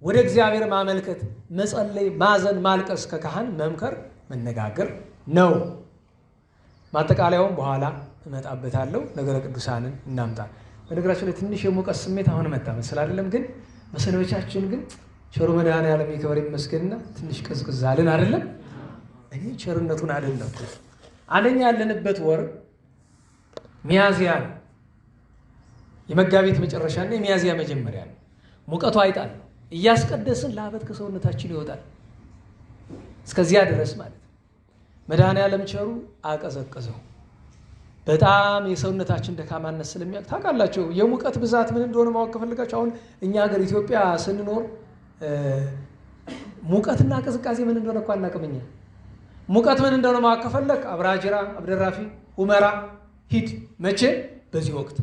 S1: ወደ እግዚአብሔር ማመልከት፣ መጸለይ፣ ማዘን፣ ማልቀስ፣ ከካህን መምከር፣ መነጋገር ነው። ማጠቃለያውም በኋላ እመጣበታለሁ። ነገረ ቅዱሳንን እናምጣ። በነገራችን ላይ ትንሽ የሙቀት ስሜት አሁን መጣ መሰል አይደለም፣ ግን መሰንበቻችን ግን ቸሩ መድኃኔዓለም ይክበር ይመስገንና ትንሽ ቅዝቅዝ አልን አይደለም። እኔ ቸርነቱን አደነቅኩት። አንደኛ ያለንበት ወር ሚያዝያ ነው። የመጋቢት መጨረሻና የሚያዝያ መጀመሪያ ነው። ሙቀቱ አይጣል ነው። እያስቀደስን ለአበት ከሰውነታችን ይወጣል። እስከዚያ ድረስ ማለት ነው። መድኃኔዓለም ቸሩ አቀዘቀዘው። በጣም የሰውነታችን ደካማነት ስለሚያውቅ ታውቃላችሁ። የሙቀት ብዛት ምን እንደሆነ ማወቅ ከፈለጋችሁ አሁን እኛ ሀገር ኢትዮጵያ ስንኖር ሙቀትና ቅዝቃዜ ምን እንደሆነ እኮ አናውቅም። እኛ ሙቀት ምን እንደሆነ ማወቅ ከፈለግ አብራጅራ፣ አብደራፊ፣ ሁመራ ሂድ። መቼ? በዚህ ወቅት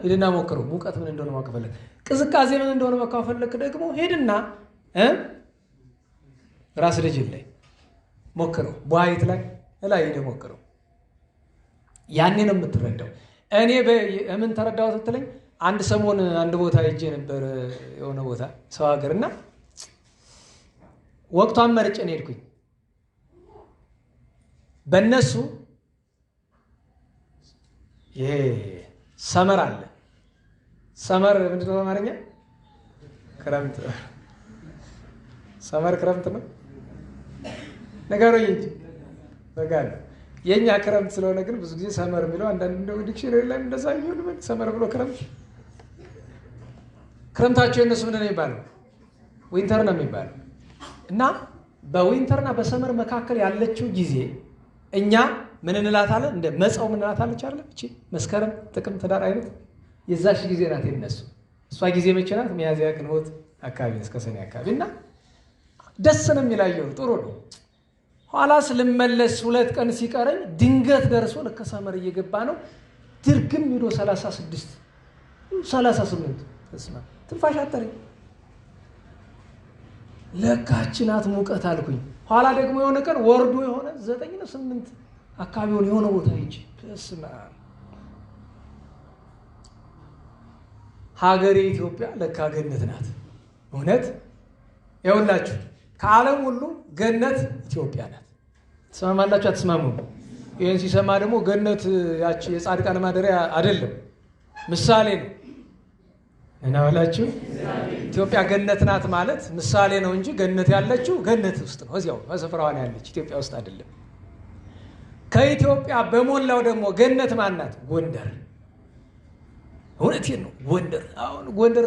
S1: ሂድና ሞክረው። ሙቀት ምን እንደሆነ ማወቅ ከፈለግ፣ ቅዝቃዜ ምን እንደሆነ ማወቅ ከፈለግ ደግሞ ሂድና ራስ ልጅን ላይ ሞክረው፣ በዋይት ላይ ሄደህ ሞክረው። ያኔ ነው የምትረዳው። እኔ በምን ተረዳው ስትለኝ አንድ ሰሞን አንድ ቦታ ሄጄ ነበር፣ የሆነ ቦታ ሰው ሀገር እና ወቅቷን መርጬ ነው ሄድኩኝ። በእነሱ ይሄ ሰመር አለ። ሰመር ምንድን ነው በአማርኛ? ክረምት። ሰመር ክረምት ነው ነገሩኝ እንጂ በጋ ነው። የኛ ክረምት ስለሆነ ግን ብዙ ጊዜ ሰመር የሚለው አንዳንድ እንደው ዲክሽነሪ ላይ እንደዛ ይሁን ሰመር ብሎ ክረምት። ክረምታቸው የነሱ ምንድን ነው የሚባለው? ዊንተር ነው የሚባለው። እና በዊንተርና በሰመር መካከል ያለችው ጊዜ እኛ ምን እንላታለን? እንደ መጸው ምን እንላታለች አይደል? እቺ መስከረም፣ ጥቅምት፣ ህዳር አይነት የዛሽ ጊዜ ናት የነሱ። እሷ ጊዜ መቼ ናት? ሚያዝያ፣ ግንቦት አካባቢ እስከ ሰኔ አካባቢ። እና ደስ ነው የሚላየው፣ ጥሩ ነው። ኋላ ስልመለስ 2 ቀን ሲቀረኝ ድንገት ደርሶ ልክ ሰመር እየገባ ነው። ድርግም ሄዶ 36 38 ተስማ ትንፋሽ አጠረኝ። ለካችናት ሙቀት አልኩኝ። ኋላ ደግሞ የሆነ ቀን ወርዶ የሆነ 9 ነው 8 አካባቢውን የሆነ ቦታ ሂጅ ተስማ ሀገሬ ኢትዮጵያ ለካ ገነት ናት። እውነት ይኸውላችሁ ከዓለም ሁሉ ገነት ኢትዮጵያ ናት። ትስማማላችሁ? አትስማሙ? ይህን ሲሰማ ደግሞ ገነት ያቺ የጻድቃን ማደሪያ አይደለም፣ ምሳሌ ነው። እናወላችሁ ኢትዮጵያ ገነት ናት ማለት ምሳሌ ነው እንጂ ገነት ያለችው ገነት ውስጥ ነው። እዚያው በስፍራዋን ያለች ኢትዮጵያ ውስጥ አይደለም። ከኢትዮጵያ በሞላው ደግሞ ገነት ማናት? ጎንደር። እውነቴን ነው። ጎንደር አሁን ጎንደር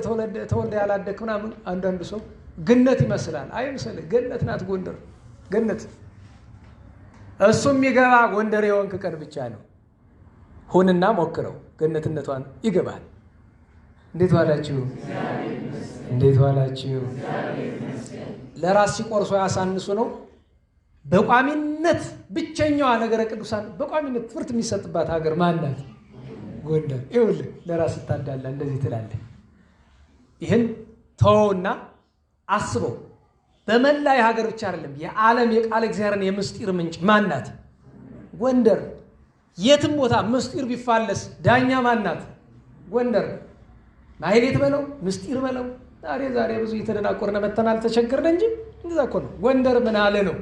S1: ተወልደ ያላደክ ምናምን አንዳንዱ ሰው ገነት ይመስላል። አይምሰልህ፣ ገነት ናት ጎንደር። ገነት እሱ የሚገባ ጎንደር የሆንክ ቀን ብቻ ነው። ሁንና ሞክረው፣ ገነትነቷን ይገባል። እንዴት ዋላችሁ? እንዴት ዋላችሁ? ለራስ ሲቆርሶ ያሳንሱ ነው። በቋሚነት ብቸኛዋ ነገረ ቅዱሳን በቋሚነት ትምህርት የሚሰጥባት ሀገር ማናት? ጎንደር። ይኸውልህ ለራስ ታዳላ እንደዚህ ትላለህ። ይህን ተወውና አስበው። በመላ የሀገር ብቻ አይደለም የዓለም የቃለ እግዚአብሔርን የምስጢር ምንጭ ማናት? ጎንደር። የትም ቦታ ምስጢር ቢፋለስ ዳኛ ማናት? ጎንደር። ማይሌት በለው ምስጢር በለው። ዛሬ ብዙ እየተደናቆርነ መተናል፣ ተቸገርን እንጂ እንደዛ እኮ ነው። ጎንደር ምን አለ ነው።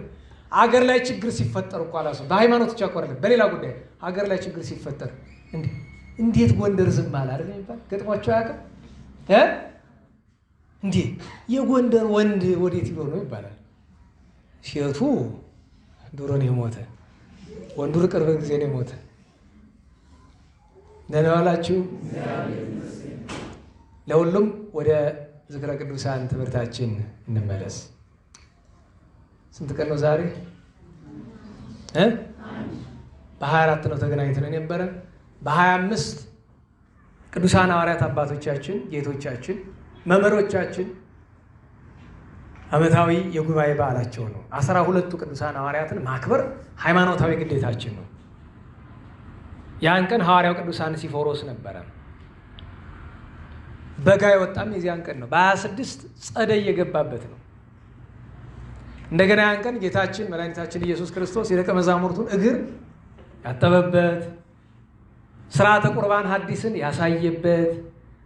S1: ሀገር ላይ ችግር ሲፈጠር እኮ አላሱ በሃይማኖት ብቻ እኮ አይደለም፣ በሌላ ጉዳይ ሀገር ላይ ችግር ሲፈጠር እንዴት ጎንደር ዝም አለ አይደል የሚባል ገጥሟቸው አያውቅም? እንዴ የጎንደር ወንድ ወዴት ይሎ ነው ይባላል። ሴቱ ድሮ ነው የሞተ፣ ወንዱ ቅርብ ጊዜ ነው የሞተ። ደህና ዋላችሁ? ለሁሉም ወደ ዝክረ ቅዱሳን ትምህርታችን እንመለስ። ስንት ቀን ነው ዛሬ? በ24 ነው ተገናኝተን የነበረ። በ25 ቅዱሳን ሐዋርያት አባቶቻችን፣ ጌቶቻችን፣ መምህሮቻችን ዓመታዊ የጉባኤ በዓላቸው ነው። 12ቱ ቅዱሳን ሐዋርያትን ማክበር ሃይማኖታዊ ግዴታችን ነው። ያን ቀን ሐዋርያው ቅዱስ አንሲፎሮስ ነበረ። በጋ የወጣም የዚያን ቀን ነው። በ26 ጸደይ የገባበት ነው። እንደገና ያን ቀን ጌታችን መድኃኒታችን ኢየሱስ ክርስቶስ የደቀ መዛሙርቱን እግር ያጠበበት፣ ስርዓተ ቁርባን ሐዲስን ያሳየበት፣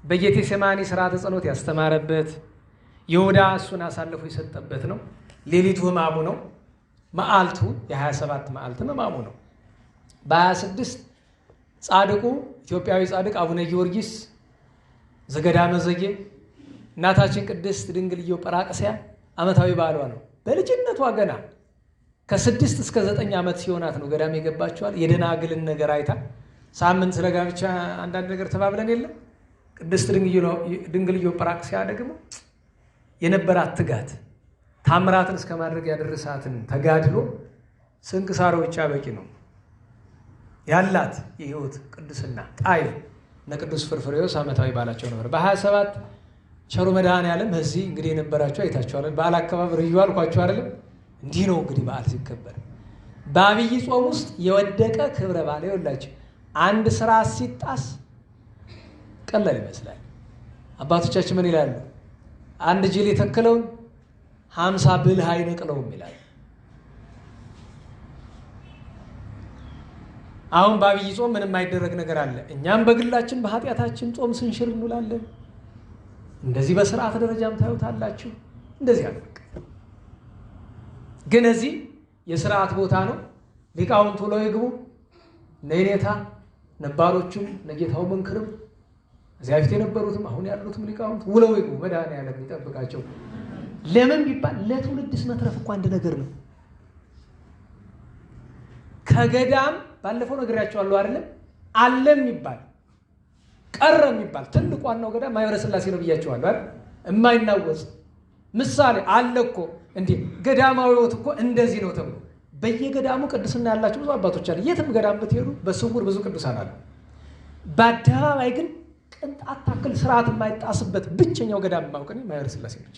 S1: በጌቴሴማኒ ስርዓተ ጸሎት ያስተማረበት፣ ይሁዳ እሱን አሳልፎ የሰጠበት ነው። ሌሊቱ ሕማሙ ነው። መዓልቱ የ27 መዓልት ሕማሙ ነው። በ26 ጻድቁ ኢትዮጵያዊ ጻድቅ አቡነ ጊዮርጊስ ዘገዳመ ዘጌ እናታችን ቅድስት ድንግል ኢዮጵራቅስያ ዓመታዊ በዓሏ ነው። በልጅነቷ ገና ከ6 እስከ 9 ዓመት ሲሆናት ነው ገዳም የገባችዋል። የደናግልን ነገር አይታ ሳምንት ስለ ጋብቻ አንዳንድ ነገር ተባብለን የለም። ቅድስት ድንግል ኢዮጵራቅስያ ደግሞ የነበራት ትጋት ታምራትን እስከ ማድረግ ያደረሳትን ተጋድሎ ስንክሳሩ ብቻ በቂ ነው። ያላት የሕይወት ቅድስና ጣዕም ለቅዱስ ፍርፍሬዎስ ዓመታዊ በዓላቸው ነበር። በ27 ቸሩ መድኃኔዓለም እዚህ እንግዲህ የነበራቸው አይታችኋል። በዓል አከባበር እዩ አልኳቸው አይደለም? እንዲህ ነው እንግዲህ በዓል ሲከበር። በአብይ ጾም ውስጥ የወደቀ ክብረ በዓል ይኸውላችሁ፣ አንድ ስራ ሲጣስ ቀላል ይመስላል። አባቶቻችን ምን ይላሉ? አንድ ጅል የተከለውን 50 ብልህ አይነቅለውም ይላል። አሁን በአብይ ጾም ምንም የማይደረግ ነገር አለ። እኛም በግላችን በኃጢአታችን ጾም ስንሽር እንውላለን። እንደዚህ በስርዓት ደረጃም ታዩታላችሁ። እንደዚህ አለ። ግን እዚህ የስርዓት ቦታ ነው። ሊቃውንቱ ውለው ይግቡ። ነይኔታ ነባሮቹም ነጌታው መንክርም እዚያ ፊት የነበሩትም አሁን ያሉትም ሊቃውንት ውለው ይግቡ። መድኃኔዓለም ይጠብቃቸው። ለምን ቢባል ለትውልድስ መትረፍ እኮ አንድ ነገር ነው። ከገዳም ባለፈው ነግሬያቸዋለሁ አይደለም? አለ የሚባል ቀረ የሚባል ትልቁ ዋናው ገዳም ማኅበረ ሥላሴ ነው ብያቸዋለሁ አይደል? የማይናወጽ ምሳሌ አለ እኮ። እንዴ ገዳማዊ ሕይወት እኮ እንደዚህ ነው ተብሎ በየገዳሙ ቅድስና ያላቸው ብዙ አባቶች አሉ። የትም ገዳም ብትሄዱ በስውር ብዙ ቅዱሳን አሉ። በአደባባይ ግን ቅንጣት ታክል ስርዓት የማይጣስበት ብቸኛው ገዳም የማውቀኝ ማኅበረ ሥላሴ ብቻ።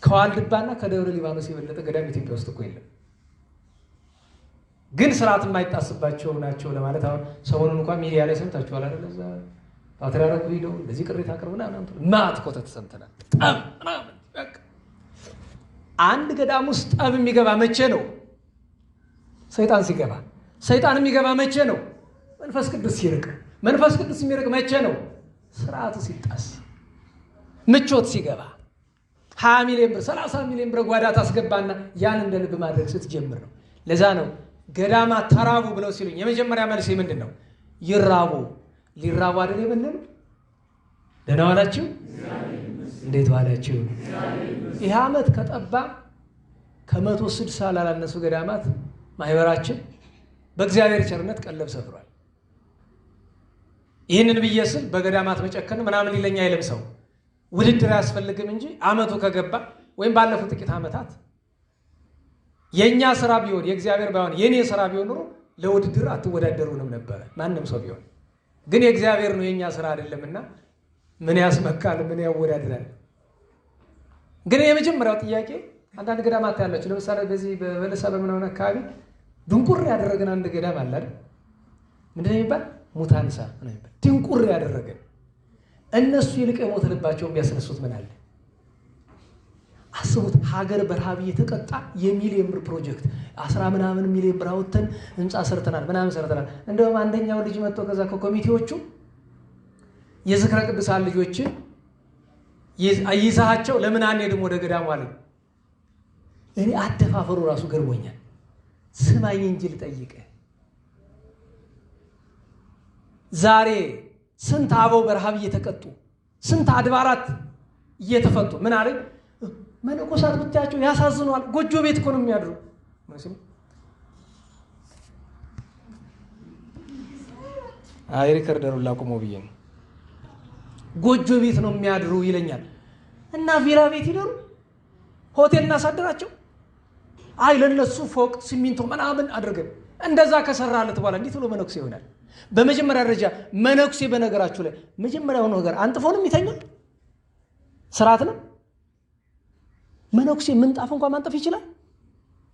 S1: ከዋልድባና ከደብረ ሊባኖስ የበለጠ ገዳም ኢትዮጵያ ውስጥ እኮ የለም። ግን ስርዓት የማይጣስባቸው ናቸው ለማለት አሁን ሰሞኑን እንኳን ሚዲያ ላይ ሰምታችኋል አይደል? እዛ ፓትርያርኩ ሄደው እንደዚህ ቅሬታ አቅርበና ማት ኮተት ሰምተናል። ጠብ ምናምን በቃ አንድ ገዳም ውስጥ ጠብ የሚገባ መቼ ነው? ሰይጣን ሲገባ። ሰይጣን የሚገባ መቼ ነው? መንፈስ ቅዱስ ሲርቅ። መንፈስ ቅዱስ የሚርቅ መቼ ነው? ስርዓቱ ሲጣስ፣ ምቾት ሲገባ። 20 ሚሊዮን ብር 30 ሚሊዮን ብር ጓዳ ታስገባና ያን እንደ ልብ ማድረግ ስትጀምር ነው። ለዛ ነው ገዳማት ተራቡ ብለው ሲሉኝ የመጀመሪያ መልሴ ምንድን ነው? ይራቡ። ሊራቡ አይደል የምንለው? ደህና ዋላችሁ? እንዴት ዋላችሁ? ይህ ዓመት ከጠባ ከ160 ላላነሱ ገዳማት ማህበራችን በእግዚአብሔር ቸርነት ቀለብ ሰፍሯል። ይህንን ብዬ ስል በገዳማት መጨከን ምናምን ሊለኛ አይልም ሰው። ውድድር አያስፈልግም እንጂ ዓመቱ ከገባ ወይም ባለፉት ጥቂት ዓመታት የእኛ ስራ ቢሆን የእግዚአብሔር ባይሆን የኔ ስራ ቢሆን ኖሮ ለውድድር አትወዳደሩንም ነበረ ማንም ሰው ቢሆን። ግን የእግዚአብሔር ነው የእኛ ስራ አይደለምና ምን ያስመካል? ምን ያወዳድራል? ግን የመጀመሪያው ጥያቄ አንዳንድ ገዳማት ያላችሁ ለምሳሌ በዚህ በበለሳ በምናምን አካባቢ ድንቁር ያደረገን አንድ ገዳም አለ አይደል? ምንድን ነው የሚባል? ሙታንሳ ነው የሚባል። ድንቁር ያደረገን እነሱ ይልቅ የሞተ ልባቸውን ቢያስነሱት ምን አለ? አስቡት። ሀገር በረሃብ እየተቀጣ የሚሊዮን ብር ፕሮጀክት 10 ምናምን ሚሊዮን ብር አውጥተን ህንፃ ሰርተናል ምናምን ሰርተናል። እንደውም አንደኛው ልጅ መጥቶ ከዛ ከኮሚቴዎቹ የዝክረ ቅዱሳን ልጆችን ይዛቸው ለምን አንሄድም ወደ ገዳሙ አለኝ። እኔ አደፋፈሩ ራሱ ገርሞኛል። ስማኝ እንጂ ልጠይቅህ፣ ዛሬ ስንት አበው በረሃብ እየተቀጡ ስንት አድባራት እየተፈቱ ምን አለኝ? መነኮሳት ብቻቸው ያሳዝኗል። ጎጆ ቤት እኮ ነው የሚያድሩ። አይ ሪከርደሩን ላቁመው ብዬ ነው። ጎጆ ቤት ነው የሚያድሩ ይለኛል። እና ቪላ ቤት ይደሩ ሆቴል እናሳድራቸው? አይ ለነሱ ፎቅ ሲሚንቶ ምናምን አድርገን እንደዛ ከሰራለት በኋላ እንዴት ብሎ መነኩሴ ይሆናል? በመጀመሪያ ደረጃ መነኩሴ በነገራችሁ ላይ መጀመሪያው ነገር አንጥፎንም ይተኛል። ስርዓት ነው። መነኩሴ ምንጣፍ እንኳን ማንጠፍ ይችላል።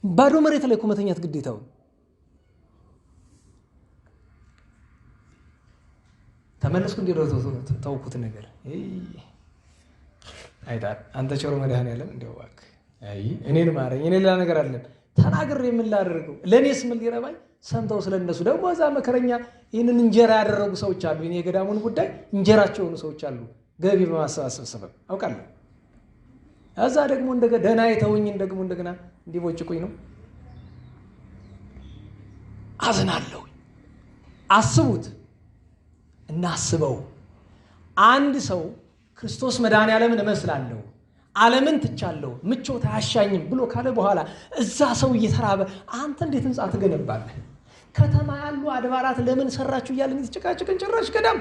S1: ባዶ መሬት ላይ እኮ መተኛት ግዴታው። ተመለስኩ እንዴ ተውኩት ነገር አይታ አንተ ቸሮ መድኃኔዓለም እንደው እባክህ እኔን ማረኝ። እኔ ሌላ ነገር አይደለም ተናግሬ ምን ላደርገው? ለኔስ ምን ሊረባኝ? ሰምተው ስለነሱ ደግሞ እዛ መከረኛ ይህንን እንጀራ ያደረጉ ሰዎች አሉ። እኔ የገዳሙን ጉዳይ እንጀራቸው የሆኑ ሰዎች አሉ። ገቢ በማሰባሰብ ሰበብ አውቃለሁ። እዛ ደግሞ እንደገና ደህና የተውኝን ደግሞ እንደገና እንዲቦጭቁኝ ነው። አዝናለሁ። አስቡት፣ እናስበው። አንድ ሰው ክርስቶስ መድኃኔዓለምን እመስላለሁ፣ ዓለምን ትቻለሁ፣ ምቾት አያሻኝም ብሎ ካለ በኋላ እዛ ሰው እየተራበ አንተ እንዴት ህንፃ ትገነባለህ? ከተማ ያሉ አድባራት ለምን ሰራችሁ እያለን የተጨቃጨቅን ጭራሽ ገዳም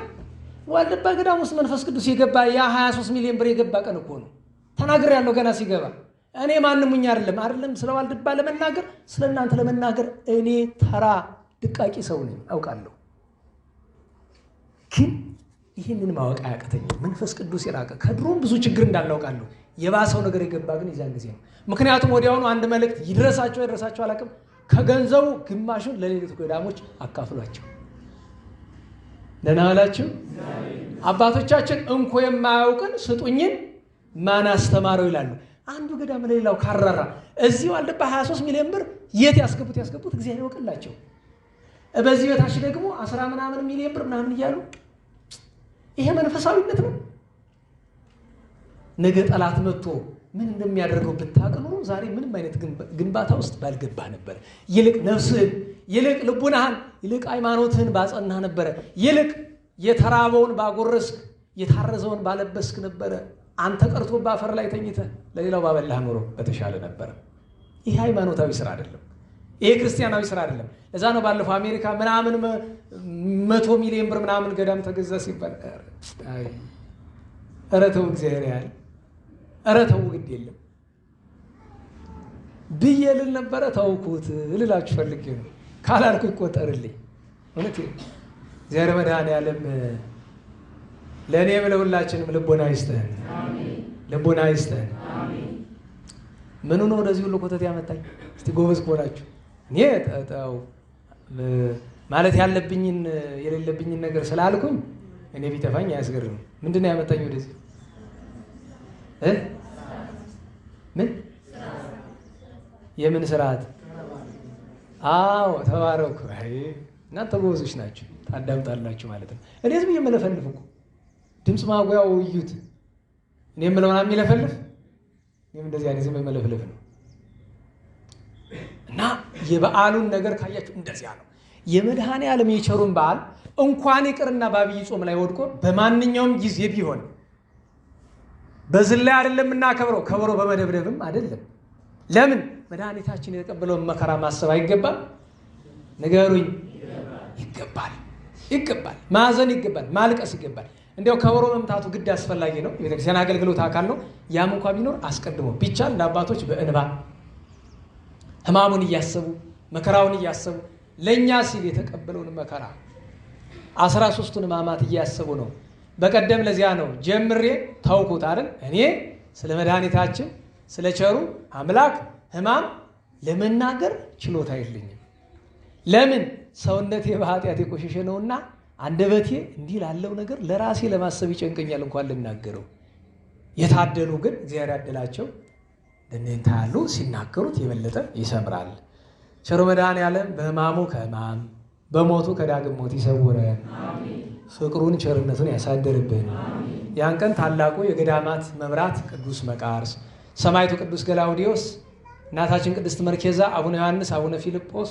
S1: ዋልድባ ገዳም ውስጥ መንፈስ ቅዱስ የገባ ያ 23 ሚሊዮን ብር የገባ ቀን እኮ ነው። ተናግሬያለሁ ገና ሲገባ። እኔ ማንሙኝ አይደለም ስለ ዋልድባ ለመናገር ስለ እናንተ ለመናገር እኔ ተራ ድቃቂ ሰው ነኝ አውቃለሁ። ግን ይህንን ማወቅ አያቅተኝም። መንፈስ ቅዱስ የራቀ ከድሮም ብዙ ችግር እንዳላውቃለሁ። የባሰው ነገር የገባ ግን የዚያን ጊዜ ነው። ምክንያቱም ወዲያውኑ አንድ መልእክት ይድረሳቸው አላውቅም፣ ከገንዘቡ ግማሹን ለሌሎች ገዳሞች አካፍሏቸው። ደህና ዋላችሁ። አባቶቻችን እንኮ የማያውቅን ስጡኝን ማን አስተማረው ይላሉ። አንዱ ገዳም ለሌላው ካራራ እዚህ ዋልድባ 23 ሚሊዮን ብር የት ያስገቡት እግዚአብሔር ይወቅላቸው። በዚህ በታች ደግሞ 10 ምናምን ሚሊዮን ብር ምናምን እያሉ ይሄ መንፈሳዊነት ነው። ነገ ጠላት መጥቶ ምን እንደሚያደርገው ብታውቅ ኖሮ ዛሬ ምንም አይነት ግንባታ ውስጥ ባልገባ ነበር። ይልቅ ነፍስህን፣ ይልቅ ልቡናህን፣ ይልቅ ሃይማኖትህን ባጸናህ ነበረ። ይልቅ የተራበውን ባጎረስክ፣ የታረዘውን ባለበስክ ነበረ። አንተ ቀርቶ በአፈር ላይ ተኝተህ ለሌላው ባበላህ ኖሮ በተሻለ ነበረ። ይህ ሃይማኖታዊ ስራ አይደለም። ይሄ ክርስቲያናዊ ስራ አይደለም። ለዛ ነው ባለፈው አሜሪካ ምናምን 100 ሚሊዮን ብር ምናምን ገዳም ተገዛ ሲባል ኧረ ተው እግዚአብሔር ያህል ኧረ ተው ግድ የለም ብዬ ልል ነበረ። ተውኩት ልላችሁ ፈልጌ ነው። ካላልኩ ይቆጠርልኝ። እውነት እግዚአብሔር መድኃኔዓለም ለእኔም ለሁላችንም ልቦና ይስጠን፣ ልቦና ይስጠን። ምኑ ነው ወደዚህ ሁሉ ኮተት ያመጣኝ? እስቲ ጎበዝ ከሆናችሁ እኔ ተው ማለት ያለብኝን የሌለብኝን ነገር ስላልኩኝ እኔ ቢጠፋኝ አያስገርም። ምንድን ነው ያመጣኝ ወደዚህ? ምን የምን ስርዓት? አዎ ተባረኩ። እናንተ ጎበዞች ናችሁ፣ ታዳምጣላችሁ ማለት ነው። እኔ ዝም የምለፈልፍ እኮ ድምፅ ማጉያው እዩት። እኔ የምለውን የሚለፈልፍ እኔም እንደዚህ አይነት ዝም የመለፍለፍ ነው። እና የበዓሉን ነገር ካያችሁ እንደዚያ ነው። የመድኃኔዓለም የቸሩን በዓል እንኳን ይቅርና በአብይ ጾም ላይ ወድቆ በማንኛውም ጊዜ ቢሆን በዝላይ አይደለም የምናከብረው፣ ከበሮ በመደብደብም አይደለም። ለምን? መድኃኒታችን የተቀበለውን መከራ ማሰብ አይገባም? ንገሩኝ። ይገባል፣ ይገባል። ማዘን ይገባል፣ ማልቀስ ይገባል። እንዲያው ከበሮ መምታቱ ግድ አስፈላጊ ነው። የቤተክርስቲያን አገልግሎት አካል ነው። ያም እንኳ ቢኖር አስቀድሞ ቢቻል እንደ አባቶች በእንባ ሕማሙን እያሰቡ መከራውን እያሰቡ ለእኛ ሲል የተቀበለውን መከራ 13ቱን ሕማማት እያሰቡ ነው። በቀደም ለዚያ ነው ጀምሬ ታውቁት አይደል? እኔ ስለ መድኃኒታችን ስለ ቸሩ አምላክ ሕማም ለመናገር ችሎታ የለኝም። ለምን? ሰውነቴ በኃጢአት የቆሸሸ ነውና አንደበቴ እንዲህ ላለው ነገር ለራሴ ለማሰብ ይጨንቀኛል እንኳን ልናገረው። የታደሉ ግን እግዚአብሔር ያደላቸው ለእነንታ ያሉ ሲናገሩት የበለጠ ይሰምራል። ቸሩ መድኃኔዓለም በሕማሙ ከሕማም በሞቱ ከዳግም ሞት ይሰውረን። ፍቅሩን ቸርነቱን ያሳደርብን። ያን ቀን ታላቁ የገዳማት መብራት ቅዱስ መቃርስ፣ ሰማዕቱ ቅዱስ ገላውዲዮስ፣ እናታችን ቅድስት መርኬዛ፣ አቡነ ዮሐንስ፣ አቡነ ፊልጶስ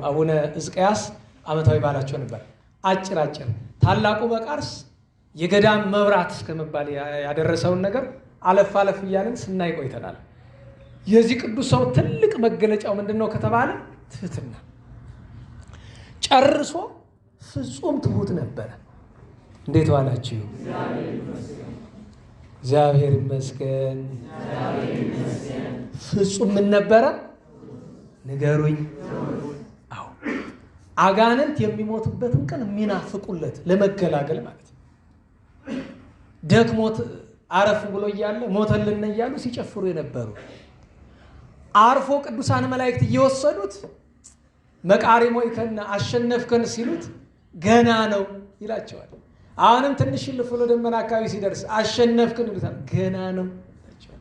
S1: አቡነ ሕዝቅያስ ዓመታዊ በዓላቸው ነበር። አጭር ታላቁ መቃርስ የገዳም መብራት እስከመባል ያደረሰውን ነገር አለፍ አለፍ እያለን ስናይ ቆይተናል። የዚህ ቅዱስ ሰው ትልቅ መገለጫው ምንድን ነው ከተባለ ትህትና። ጨርሶ ፍጹም ትሁት ነበረ። እንዴት ዋላችሁ? እግዚአብሔር ይመስገን። ፍጹም ምን ነበረ? ንገሩኝ። አዎ አጋንንት የሚሞትበትን ቀን የሚናፍቁለት ለመገላገል ማለት ነው። ደክሞት አረፍ ብሎ እያለ ሞተልን እያሉ ሲጨፍሩ የነበሩ አርፎ ቅዱሳን መላእክት እየወሰዱት መቃሪሞ ይከና አሸነፍከን ሲሉት ገና ነው ይላቸዋል። አሁንም ትንሽ ልፍ ብሎ ደመና አካባቢ ሲደርስ አሸነፍከን ይሉታል፣ ገና ነው ይላቸዋል።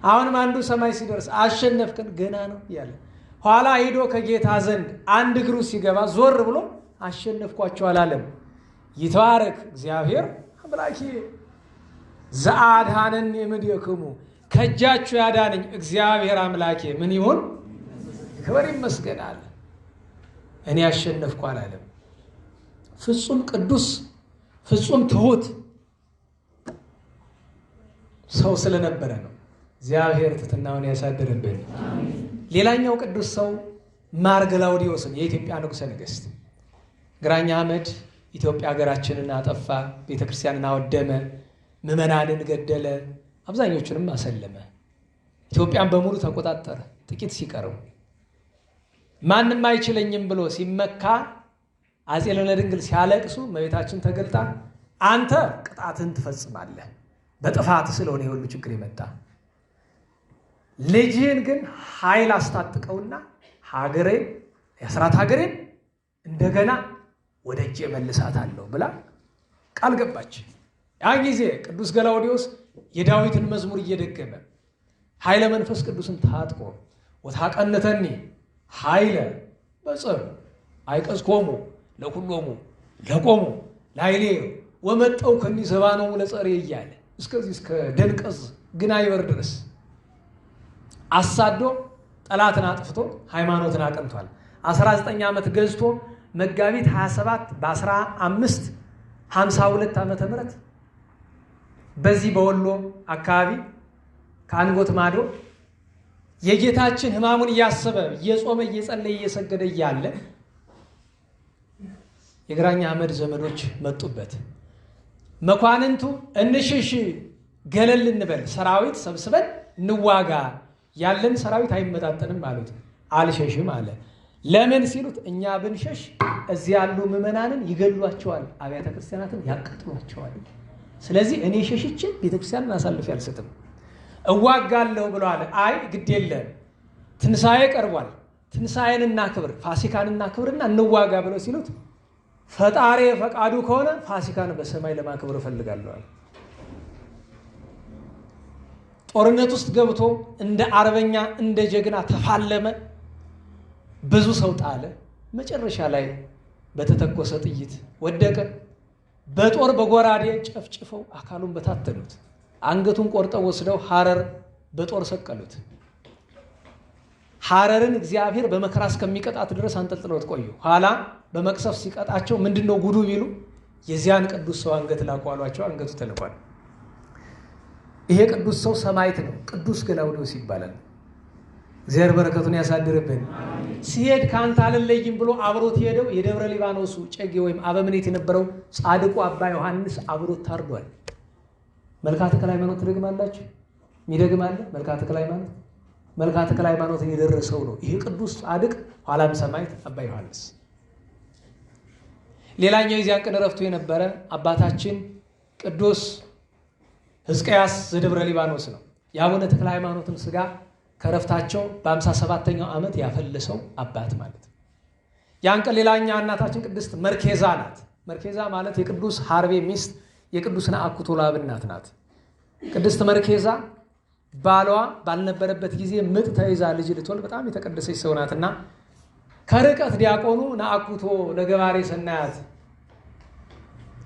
S1: አሁንም አንዱ ሰማይ ሲደርስ አሸነፍከን ገና ነው ያለ ኋላ ሄዶ ከጌታ ዘንድ አንድ እግሩ ሲገባ ዞር ብሎ አሸነፍኳቸው አላለም። ይትባረክ እግዚአብሔር አምላኬ ዘአድኀነኒ እምኔክሙ ከእጃችሁ ያዳነኝ እግዚአብሔር አምላኬ ምን ይሁን ክብር ይመስገን አለ። እኔ አሸነፍኩ አላለም። ፍጹም ቅዱስ ፍጹም ትሁት ሰው ስለነበረ ነው። እግዚአብሔር ትሕትናውን ያሳድርብን። ሌላኛው ቅዱስ ሰው ማር ገላውዴዎስን የኢትዮጵያ ንጉሠ ነገሥት ግራኝ አህመድ ኢትዮጵያ ሀገራችንን አጠፋ፣ ቤተክርስቲያንን አወደመ፣ ምዕመናንን ገደለ፣ አብዛኞቹንም አሰለመ። ኢትዮጵያን በሙሉ ተቆጣጠረ። ጥቂት ሲቀረው ማንም አይችለኝም ብሎ ሲመካ አፄ ልብነ ድንግል ሲያለቅሱ እመቤታችን ተገልጣ አንተ ቅጣትን ትፈጽማለህ፣ በጥፋት ስለሆነ የሁሉ ችግር የመጣ ልጅህን ግን ኃይል አስታጥቀውና ሀገሬን የአስራት ሀገሬን እንደገና ወደ እጄ መልሳታለሁ ብላ ቃል ገባች። ያን ጊዜ ቅዱስ ገላውዴዎስ የዳዊትን መዝሙር እየደገመ ኃይለ መንፈስ ቅዱስን ታጥቆ ወታቀነተኒ ኃይለ በጽር አይቀዝኮሙ ለኩሎሙ ለቆሙ ላይሌ ወመጠው ከኒ ዘባኖሙ ለጸሬ እያለ እስከዚህ እስከ ደንቀዝ ግናይበር ድረስ አሳዶ ጠላትን አጥፍቶ ሃይማኖትን አቀንቷል። 19 ዓመት ገዝቶ መጋቢት 27 በ1552 ዓመተ ምህረት በዚህ በወሎ አካባቢ ከአንጎት ማዶ የጌታችን ሕማሙን እያሰበ እየጾመ እየጸለየ እየሰገደ እያለ የግራኝ አህመድ ዘመዶች መጡበት። መኳንንቱ እንሽሽ ገለል እንበል ሰራዊት ሰብስበን እንዋጋ ያለን ሰራዊት አይመጣጠንም አሉት። አልሸሽም አለ። ለምን ሲሉት እኛ ብንሸሽ እዚህ ያሉ ምዕመናንን ይገሏቸዋል፣ አብያተ ክርስቲያናትን ያቃጥሏቸዋል። ስለዚህ እኔ ሸሽቼ ቤተክርስቲያንን አሳልፌ አልሰጥም፣ እዋጋለሁ ብሎ አለ። አይ ግድ የለም ትንሣኤ ቀርቧል፣ ትንሣኤን እናክብር፣ ፋሲካን እናክብርና እንዋጋ ብለው ሲሉት ፈጣሪ ፈቃዱ ከሆነ ፋሲካን በሰማይ ለማክበር እፈልጋለሁ አለ። ጦርነት ውስጥ ገብቶ እንደ አርበኛ እንደ ጀግና ተፋለመ። ብዙ ሰው ጣለ። መጨረሻ ላይ በተተኮሰ ጥይት ወደቀ። በጦር በጎራዴ ጨፍጭፈው አካሉን በታተኑት። አንገቱን ቆርጠው ወስደው ሐረር በጦር ሰቀሉት። ሐረርን እግዚአብሔር በመከራ እስከሚቀጣት ድረስ አንጠልጥለውት ቆዩ። ኋላ በመቅሰፍ ሲቀጣቸው ምንድነው ጉዱ ቢሉ የዚያን ቅዱስ ሰው አንገት ላቋሏቸው። አንገቱ ተልቋል። ይሄ ቅዱስ ሰው ሰማዕት ነው። ቅዱስ ገላውዴዎስ ይባላል። እግዚአብሔር በረከቱን ያሳድርብን። ሲሄድ ካንተ አልለይም ብሎ አብሮት ሄደው የደብረ ሊባኖሱ ጨጌ ወይም አበምኔት የነበረው ጻድቁ አባ ዮሐንስ አብሮት ታርዷል። መልክዓ ተክለ ሃይማኖት ትደግማላችሁ? የሚደግም አለ? መልክዓ ተክለ ሃይማኖት መልክዓ ተክለ ሃይማኖትን የደረሰው ነው ይሄ ቅዱስ ጻድቅ ኋላም ሰማዕት አባ ዮሐንስ። ሌላኛው የዚያን ቀን ረፍቱ የነበረ አባታችን ቅዱስ ሕዝቅያስ ዘደብረ ሊባኖስ ነው። የአቡነ ተክለ ሃይማኖትን ስጋ ከረፍታቸው በ57ኛው ዓመት ያፈለሰው አባት ማለት ነው። ያን ቀን ሌላኛ እናታችን ቅድስት መርኬዛ ናት። መርኬዛ ማለት የቅዱስ ሐርቤ ሚስት የቅዱስ ነአኩቶ ለአብ እናት ናት። ቅድስት መርኬዛ ባሏ ባልነበረበት ጊዜ ምጥ ተይዛ ልጅ ልትወልድ በጣም የተቀደሰች ሰው ናትና ከርቀት ዲያቆኑ ነአኩቶ ለገባሬ ሰናያት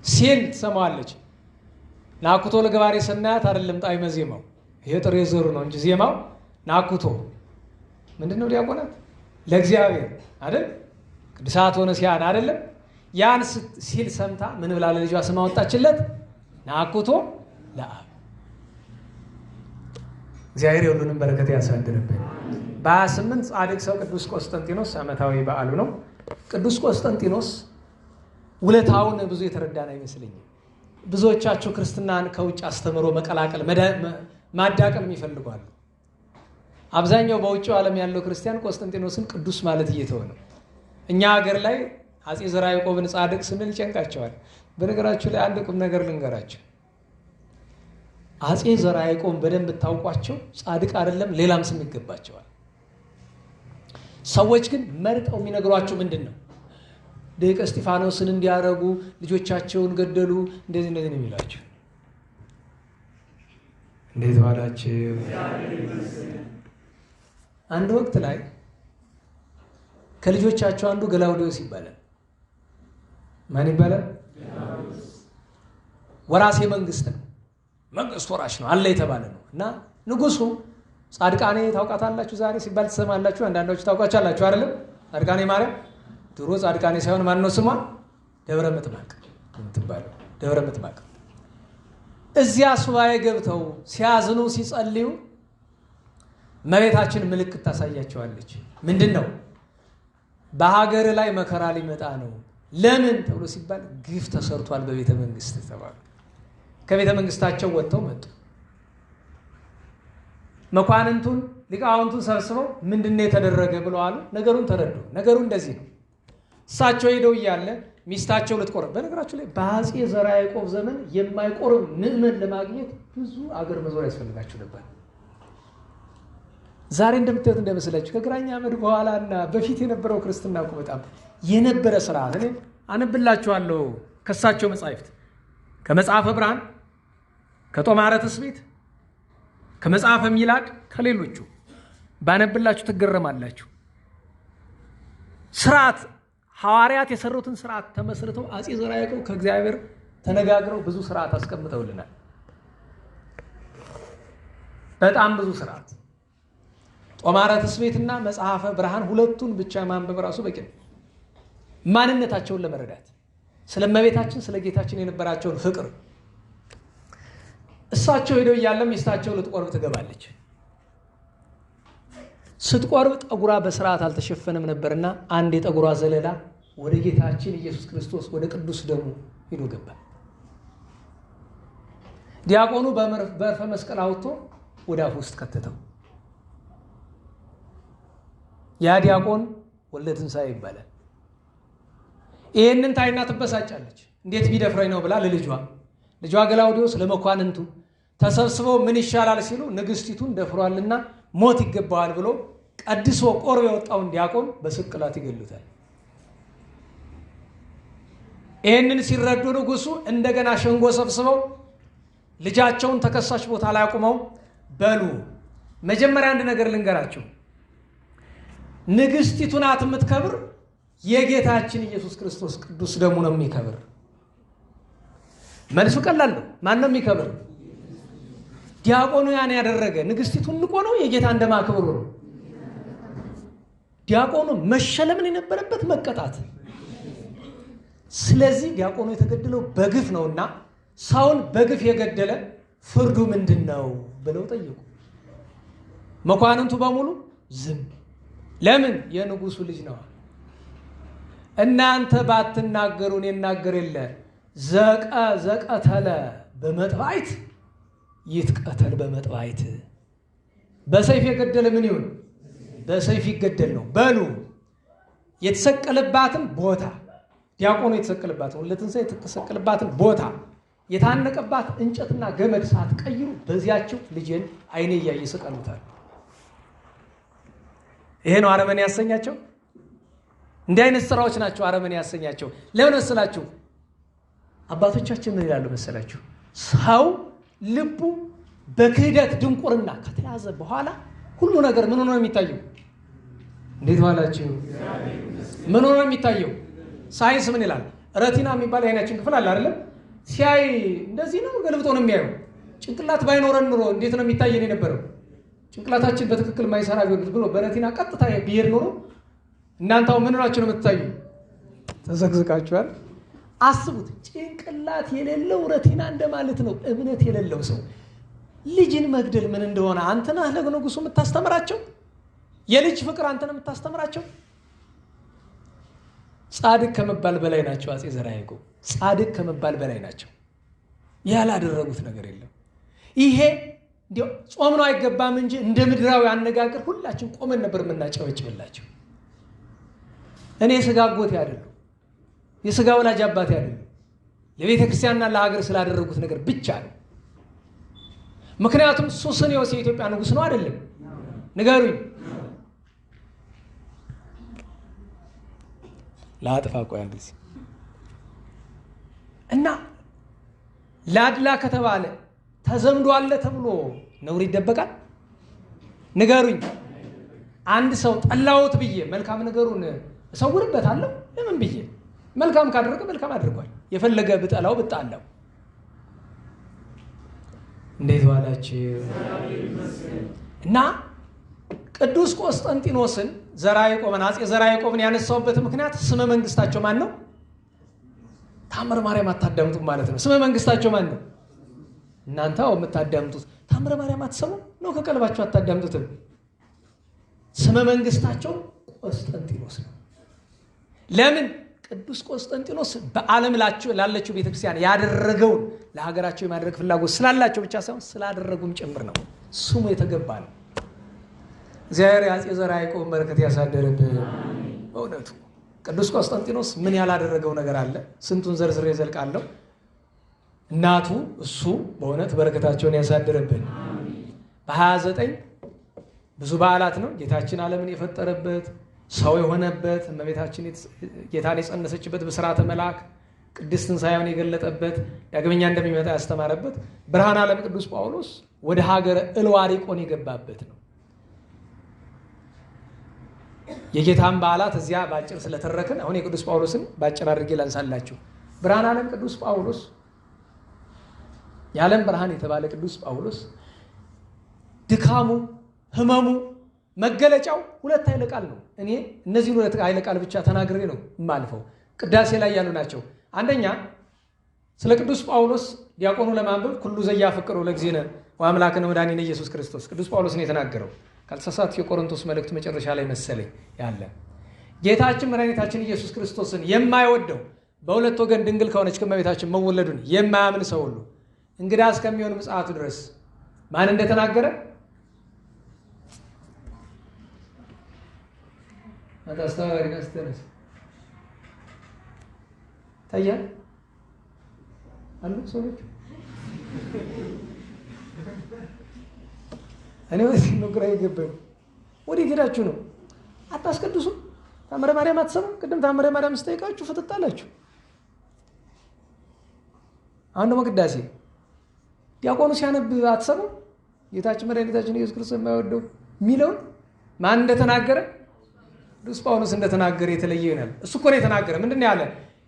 S1: ሲል ትሰማዋለች። ነአኩቶ ለገባሬ ሰናያት አይደለም ጣዕመ ዜማው፣ ይሄ ጥሬ ዘሩ ነው እንጂ ዜማው ነአኩቶ ምንድነው? ዲያቆናት ለእግዚአብሔር አይደል? ቅዱሳት ሆነ ሲያን አይደለም? ያን ሲል ሰምታ ምን ብላ ለልጇ ስም አወጣችለት? ነአኩቶ ለአብ። እግዚአብሔር የሁሉንም በረከት ያሳድርብን። በ28 ጻድቅ ሰው ቅዱስ ቆስጠንጢኖስ ዓመታዊ በዓሉ ነው። ቅዱስ ቆስጠንጢኖስ ውለታውን ብዙ የተረዳን አይመስለኝም። ብዙዎቻቸው ክርስትናን ከውጭ አስተምሮ መቀላቀል ማዳቀል ይፈልጋሉ። አብዛኛው በውጭው ዓለም ያለው ክርስቲያን ቆስጠንጢኖስን ቅዱስ ማለት እየተወ ነው። እኛ ሀገር ላይ አጼ ዘርዓ ያዕቆብን ጻድቅ ስንል ይጨንቃቸዋል። በነገራችሁ ላይ አንድ ቁም ነገር ልንገራቸው። አጼ ዘርዓ ያዕቆብ በደንብ ታውቋቸው ጻድቅ አይደለም ሌላም ስም ይገባቸዋል። ሰዎች ግን መርጠው የሚነግሯቸው ምንድን ነው? ደቀ እስጢፋኖስን እንዲያረጉ ልጆቻቸውን ገደሉ፣ እንደዚህ ነው የሚላቸው። እንዴት ዋላችሁ? አንድ ወቅት ላይ ከልጆቻቸው አንዱ ገላውዴዎስ ይባላል። ማን ይባላል? ወራሴ መንግስት ነው፣ መንግስት ወራሽ ነው አለ የተባለ ነው። እና ንጉሱ ጻድቃኔ ታውቃታላችሁ ዛሬ ሲባል ትሰማላችሁ። አንዳንዶቹ ታውቋቻላችሁ አይደለም? ጻድቃኔ ማርያም ድሮ ጻድቃኔ ሳይሆን ማን ነው ስሟ? ደብረ ምጥማቅ የምትባለው ደብረ ምጥማቅ። እዚያ ሱባኤ ገብተው ሲያዝኑ ሲጸልዩ እመቤታችን ምልክት ታሳያቸዋለች። ምንድን ነው? በሀገር ላይ መከራ ሊመጣ ነው። ለምን ተብሎ ሲባል ግፍ ተሰርቷል በቤተ መንግስት ተባሉ። ከቤተ መንግስታቸው ወጥተው መጡ። መኳንንቱን ሊቃውንቱን ሰብስበው ምንድነው የተደረገ ብለው አሉ። ነገሩን ተረዱ። ነገሩ እንደዚህ ነው። እሳቸው ሄደው እያለ ሚስታቸው ልትቆርብ፣ በነገራችሁ ላይ በአጼ ዘርዓ ያዕቆብ ዘመን የማይቆርብ ምዕመን ለማግኘት ብዙ አገር መዞር ያስፈልጋቸው ነበር። ዛሬ እንደምታዩት እንደመስላችሁ ከግራኝ አመድ በኋላና በፊት የነበረው ክርስትና እኮ በጣም የነበረ ስርዓት። እኔ አነብላችኋለሁ ከሳቸው መጻሕፍት፣ ከመጽሐፈ ብርሃን፣ ከጦማረ ትስብእት፣ ከመጽሐፈ ሚላድ፣ ከሌሎቹ ባነብላችሁ ትገረማላችሁ። ስርዓት ሐዋርያት የሰሩትን ስርዓት ተመስርተው አጼ ዘርዓ ያዕቆብ ከእግዚአብሔር ተነጋግረው ብዙ ስርዓት አስቀምጠውልናል። በጣም ብዙ ስርዓት። ጦማረ ትስብእትና መጽሐፈ ብርሃን ሁለቱን ብቻ ማንበብ ራሱ በቂ ነው። ማንነታቸውን ለመረዳት ስለ እመቤታችን ስለ ጌታችን የነበራቸውን ፍቅር። እሳቸው ሄደው እያለ ሚስታቸው ልትቆርብ ትገባለች። ስትቆርብ ጠጉሯ በስርዓት አልተሸፈነም ነበርና አንድ የጠጉሯ ዘለላ ወደ ጌታችን ኢየሱስ ክርስቶስ ወደ ቅዱስ ደሙ ሄዶ ገባ። ዲያቆኑ በእርፈ መስቀል አውጥቶ ወደ አፉ ውስጥ ከተተው። ያ ዲያቆን ወልደ ትንሣኤ ይባላል። ይህንን ታይና ትበሳጫለች። እንዴት ቢደፍረኝ ነው ብላ ልጇ ገላውዴዎስ ለመኳንንቱ ተሰብስበው ምን ይሻላል ሲሉ ንግስቲቱን ደፍሯልና ሞት ይገባዋል ብሎ ቀድሶ ቆርብ የወጣውን ዲያቆን በስቅላት ይገሉታል። ይህንን ሲረዱ ንጉሱ እንደገና ሸንጎ ሰብስበው ልጃቸውን ተከሳሽ ቦታ ላይ አቁመው በሉ መጀመሪያ አንድ ነገር ልንገራቸው፣ ንግስቲቱ ናት የምትከብር፣ የጌታችን ኢየሱስ ክርስቶስ ቅዱስ ደሙ ነው የሚከብር። መልሱ ቀላል ነው። ማን ነው የሚከብር? ዲያቆኑ ያን ያደረገ ንግስቲቱን ንቆ ነው የጌታ እንደማክብሩ ነው። ዲያቆኑ መሸለምን የነበረበት መቀጣት። ስለዚህ ዲያቆኑ የተገደለው በግፍ ነውና ሰውን በግፍ የገደለ ፍርዱ ምንድን ነው ብለው ጠየቁ። መኳንንቱ በሙሉ ዝም። ለምን? የንጉሱ ልጅ ነው። እናንተ ባትናገሩን የናገር የለ ዘቀተለ በመጥባይት ይትቀተል በመጥባይት። በሰይፍ የገደለ ምን ይሁን? በሰይፍ ይገደል ነው። በሉ የተሰቀለባትን ቦታ ዲያቆኑ የተሰቀለባትን ወልደ ትንሣኤ የተሰቀለባትን ቦታ የታነቀባት እንጨትና ገመድ ሳትቀይሩ በዚያቸው ልጄን አይኔ እያየ ይሰቀሉታል። ይሄ ነው አረመኔ ያሰኛቸው። እንዲህ አይነት ስራዎች ናቸው አረመኔ ያሰኛቸው። ለምን መሰላችሁ? አባቶቻችን ምን ይላሉ መሰላችሁ? ሰው ልቡ በክህደት ድንቁርና ከተያዘ በኋላ ሁሉ ነገር ምን ሆኖ ነው የሚታየው? እንዴት ዋላችሁ? ምን ሆኖ ነው የሚታየው? ሳይንስ ምን ይላል? ረቲና የሚባል የዓይናችን ክፍል አለ አይደለም? ሲያይ እንደዚህ ነው ገልብጦ ነው የሚያየው። ጭንቅላት ባይኖረን ኑሮ እንዴት ነው የሚታየን የነበረው? ጭንቅላታችን በትክክል ማይሰራ ቢሆን ብሎ በረቲና ቀጥታ ቢሄድ ኖሮ እናንተው ምን ሆናችሁ ነው የምትታዩ? ተዘግዝቃችኋል። አስቡት። ጭንቅላት የሌለው ረቲና እንደማለት ነው። እምነት የሌለው ሰው ልጅን መግደል ምን እንደሆነ አንተ ነህ ለንጉሱ የምታስተምራቸው? የልጅ ፍቅር አንተ ነህ የምታስተምራቸው? ጻድቅ ከመባል በላይ ናቸው። አጼ ዘርዓ ያዕቆብ ጻድቅ ከመባል በላይ ናቸው። ያላደረጉት ነገር የለም። ይሄ እንዲያው ጾም ነው አይገባም እንጂ እንደ ምድራዊ አነጋገር ሁላችን ቆመን ነበር የምናጨበጭብላቸው። እኔ የሥጋ አጎቴ አይደሉም፣ የሥጋ ወላጅ አባቴ አይደሉም። ለቤተ ክርስቲያንና ለሀገር ስላደረጉት ነገር ብቻ ነው። ምክንያቱም ሱስንዮስ የኢትዮጵያ ንጉሥ ነው አይደለም? ንገሩኝ። ለአጥፋ ቆይ አንድ ጊዜ እና ላድላ ከተባለ ተዘምዶ አለ ተብሎ ነውር ይደበቃል? ንገሩኝ። አንድ ሰው ጠላሁት ብዬ መልካም ነገሩን እሰውርበታለሁ? ለምን ብዬ? መልካም ካደረገ መልካም አድርጓል። የፈለገ ብጠላው ብጣላው። እንዴት ዋላችሁ? እና ቅዱስ ቆስጠንጢኖስን አፄ ዘርዓ ያዕቆብን ያነሳውበት ምክንያት ስመ መንግስታቸው ማን ነው? ታምረ ማርያም አታዳምጡም ማለት ነው። ስመ መንግስታቸው ማን ነው? እናንተ የምታዳምጡት ታምረ ማርያም አትሰሙ ነው? ከቀልባቸው አታዳምጡትም? ስመ መንግስታቸው ቆስጠንጢኖስ ነው። ለምን? ቅዱስ ቆስጠንጢኖስ በዓለም ላለችው ቤተክርስቲያን ያደረገውን ለሀገራቸው የማድረግ ፍላጎት ስላላቸው ብቻ ሳይሆን ስላደረጉም ጭምር ነው። ስሙ የተገባ ነው። እግዚአብሔር የአፄ ዘርዓ ያዕቆብን በረከት ያሳደረብን። በእውነቱ ቅዱስ ቆስጠንጢኖስ ምን ያላደረገው ነገር አለ? ስንቱን ዘርዝሬ ዘልቃለሁ። እናቱ እሱ በእውነት በረከታቸውን ያሳደረብን። በ29 ብዙ በዓላት ነው። ጌታችን ዓለምን የፈጠረበት ሰው የሆነበት፣ እመቤታችን ጌታን የጸነሰችበት ብስራተ መልአክ፣ ቅድስት ትንሣኤውን የገለጠበት፣ ዳግመኛ እንደሚመጣ ያስተማረበት፣ ብርሃነ ዓለም ቅዱስ ጳውሎስ ወደ ሀገረ እልዋሪቆን የገባበት ነው። የጌታን በዓላት እዚያ በአጭር ስለተረክን አሁን የቅዱስ ጳውሎስን በአጭር አድርጌ ላንሳላችሁ። ብርሃነ ዓለም ቅዱስ ጳውሎስ የዓለም ብርሃን የተባለ ቅዱስ ጳውሎስ ድካሙ፣ ህመሙ መገለጫው ሁለት ኃይለ ቃል ነው። እኔ እነዚህን ሁለት ኃይለ ቃል ብቻ ተናግሬ ነው የማልፈው። ቅዳሴ ላይ ያሉ ናቸው። አንደኛ ስለ ቅዱስ ጳውሎስ ዲያቆኑ ለማንበብ ኩሉ ዘያፈቅሩ ለእግዚእነ ወአምላክነ ወመድኃኒነ ኢየሱስ ክርስቶስ ቅዱስ ጳውሎስ ነው የተናገረው። ካልተሳሳትኩ የቆሮንቶስ መልእክት መጨረሻ ላይ መሰለኝ ያለ ጌታችን መድኃኒታችን ኢየሱስ ክርስቶስን የማይወደው በሁለት ወገን ድንግል ከሆነች ከእመቤታችን መወለዱን የማያምን ሰው ሁሉ እንግዳ እስከሚሆን ምጽአቱ ድረስ ማን እንደተናገረ አስተዋሪ ነስተነስ ታያ አሉ ሰዎች እኔ ወዲህ ነው ግራ የገባኝ። ወዲህ ሄዳችሁ ነው አታስቀድሱ? ታምረ ማርያም አትሰሙ? ቅድም ታምረ ማርያም ስጠይቃችሁ ፍጥጣላችሁ። አሁን ደግሞ ቅዳሴ ዲያቆኑ ሲያነብ አትሰሙ? ጌታችን መድኃኒታችን ኢየሱስ ክርስቶስ የማይወደው የሚለውን ማን እንደተናገረ ቅዱስ ጳውሎስ እንደተናገረ የተለየ ይሆናል። እሱ እኮ ነው የተናገረ። ምንድን ነው ያለ?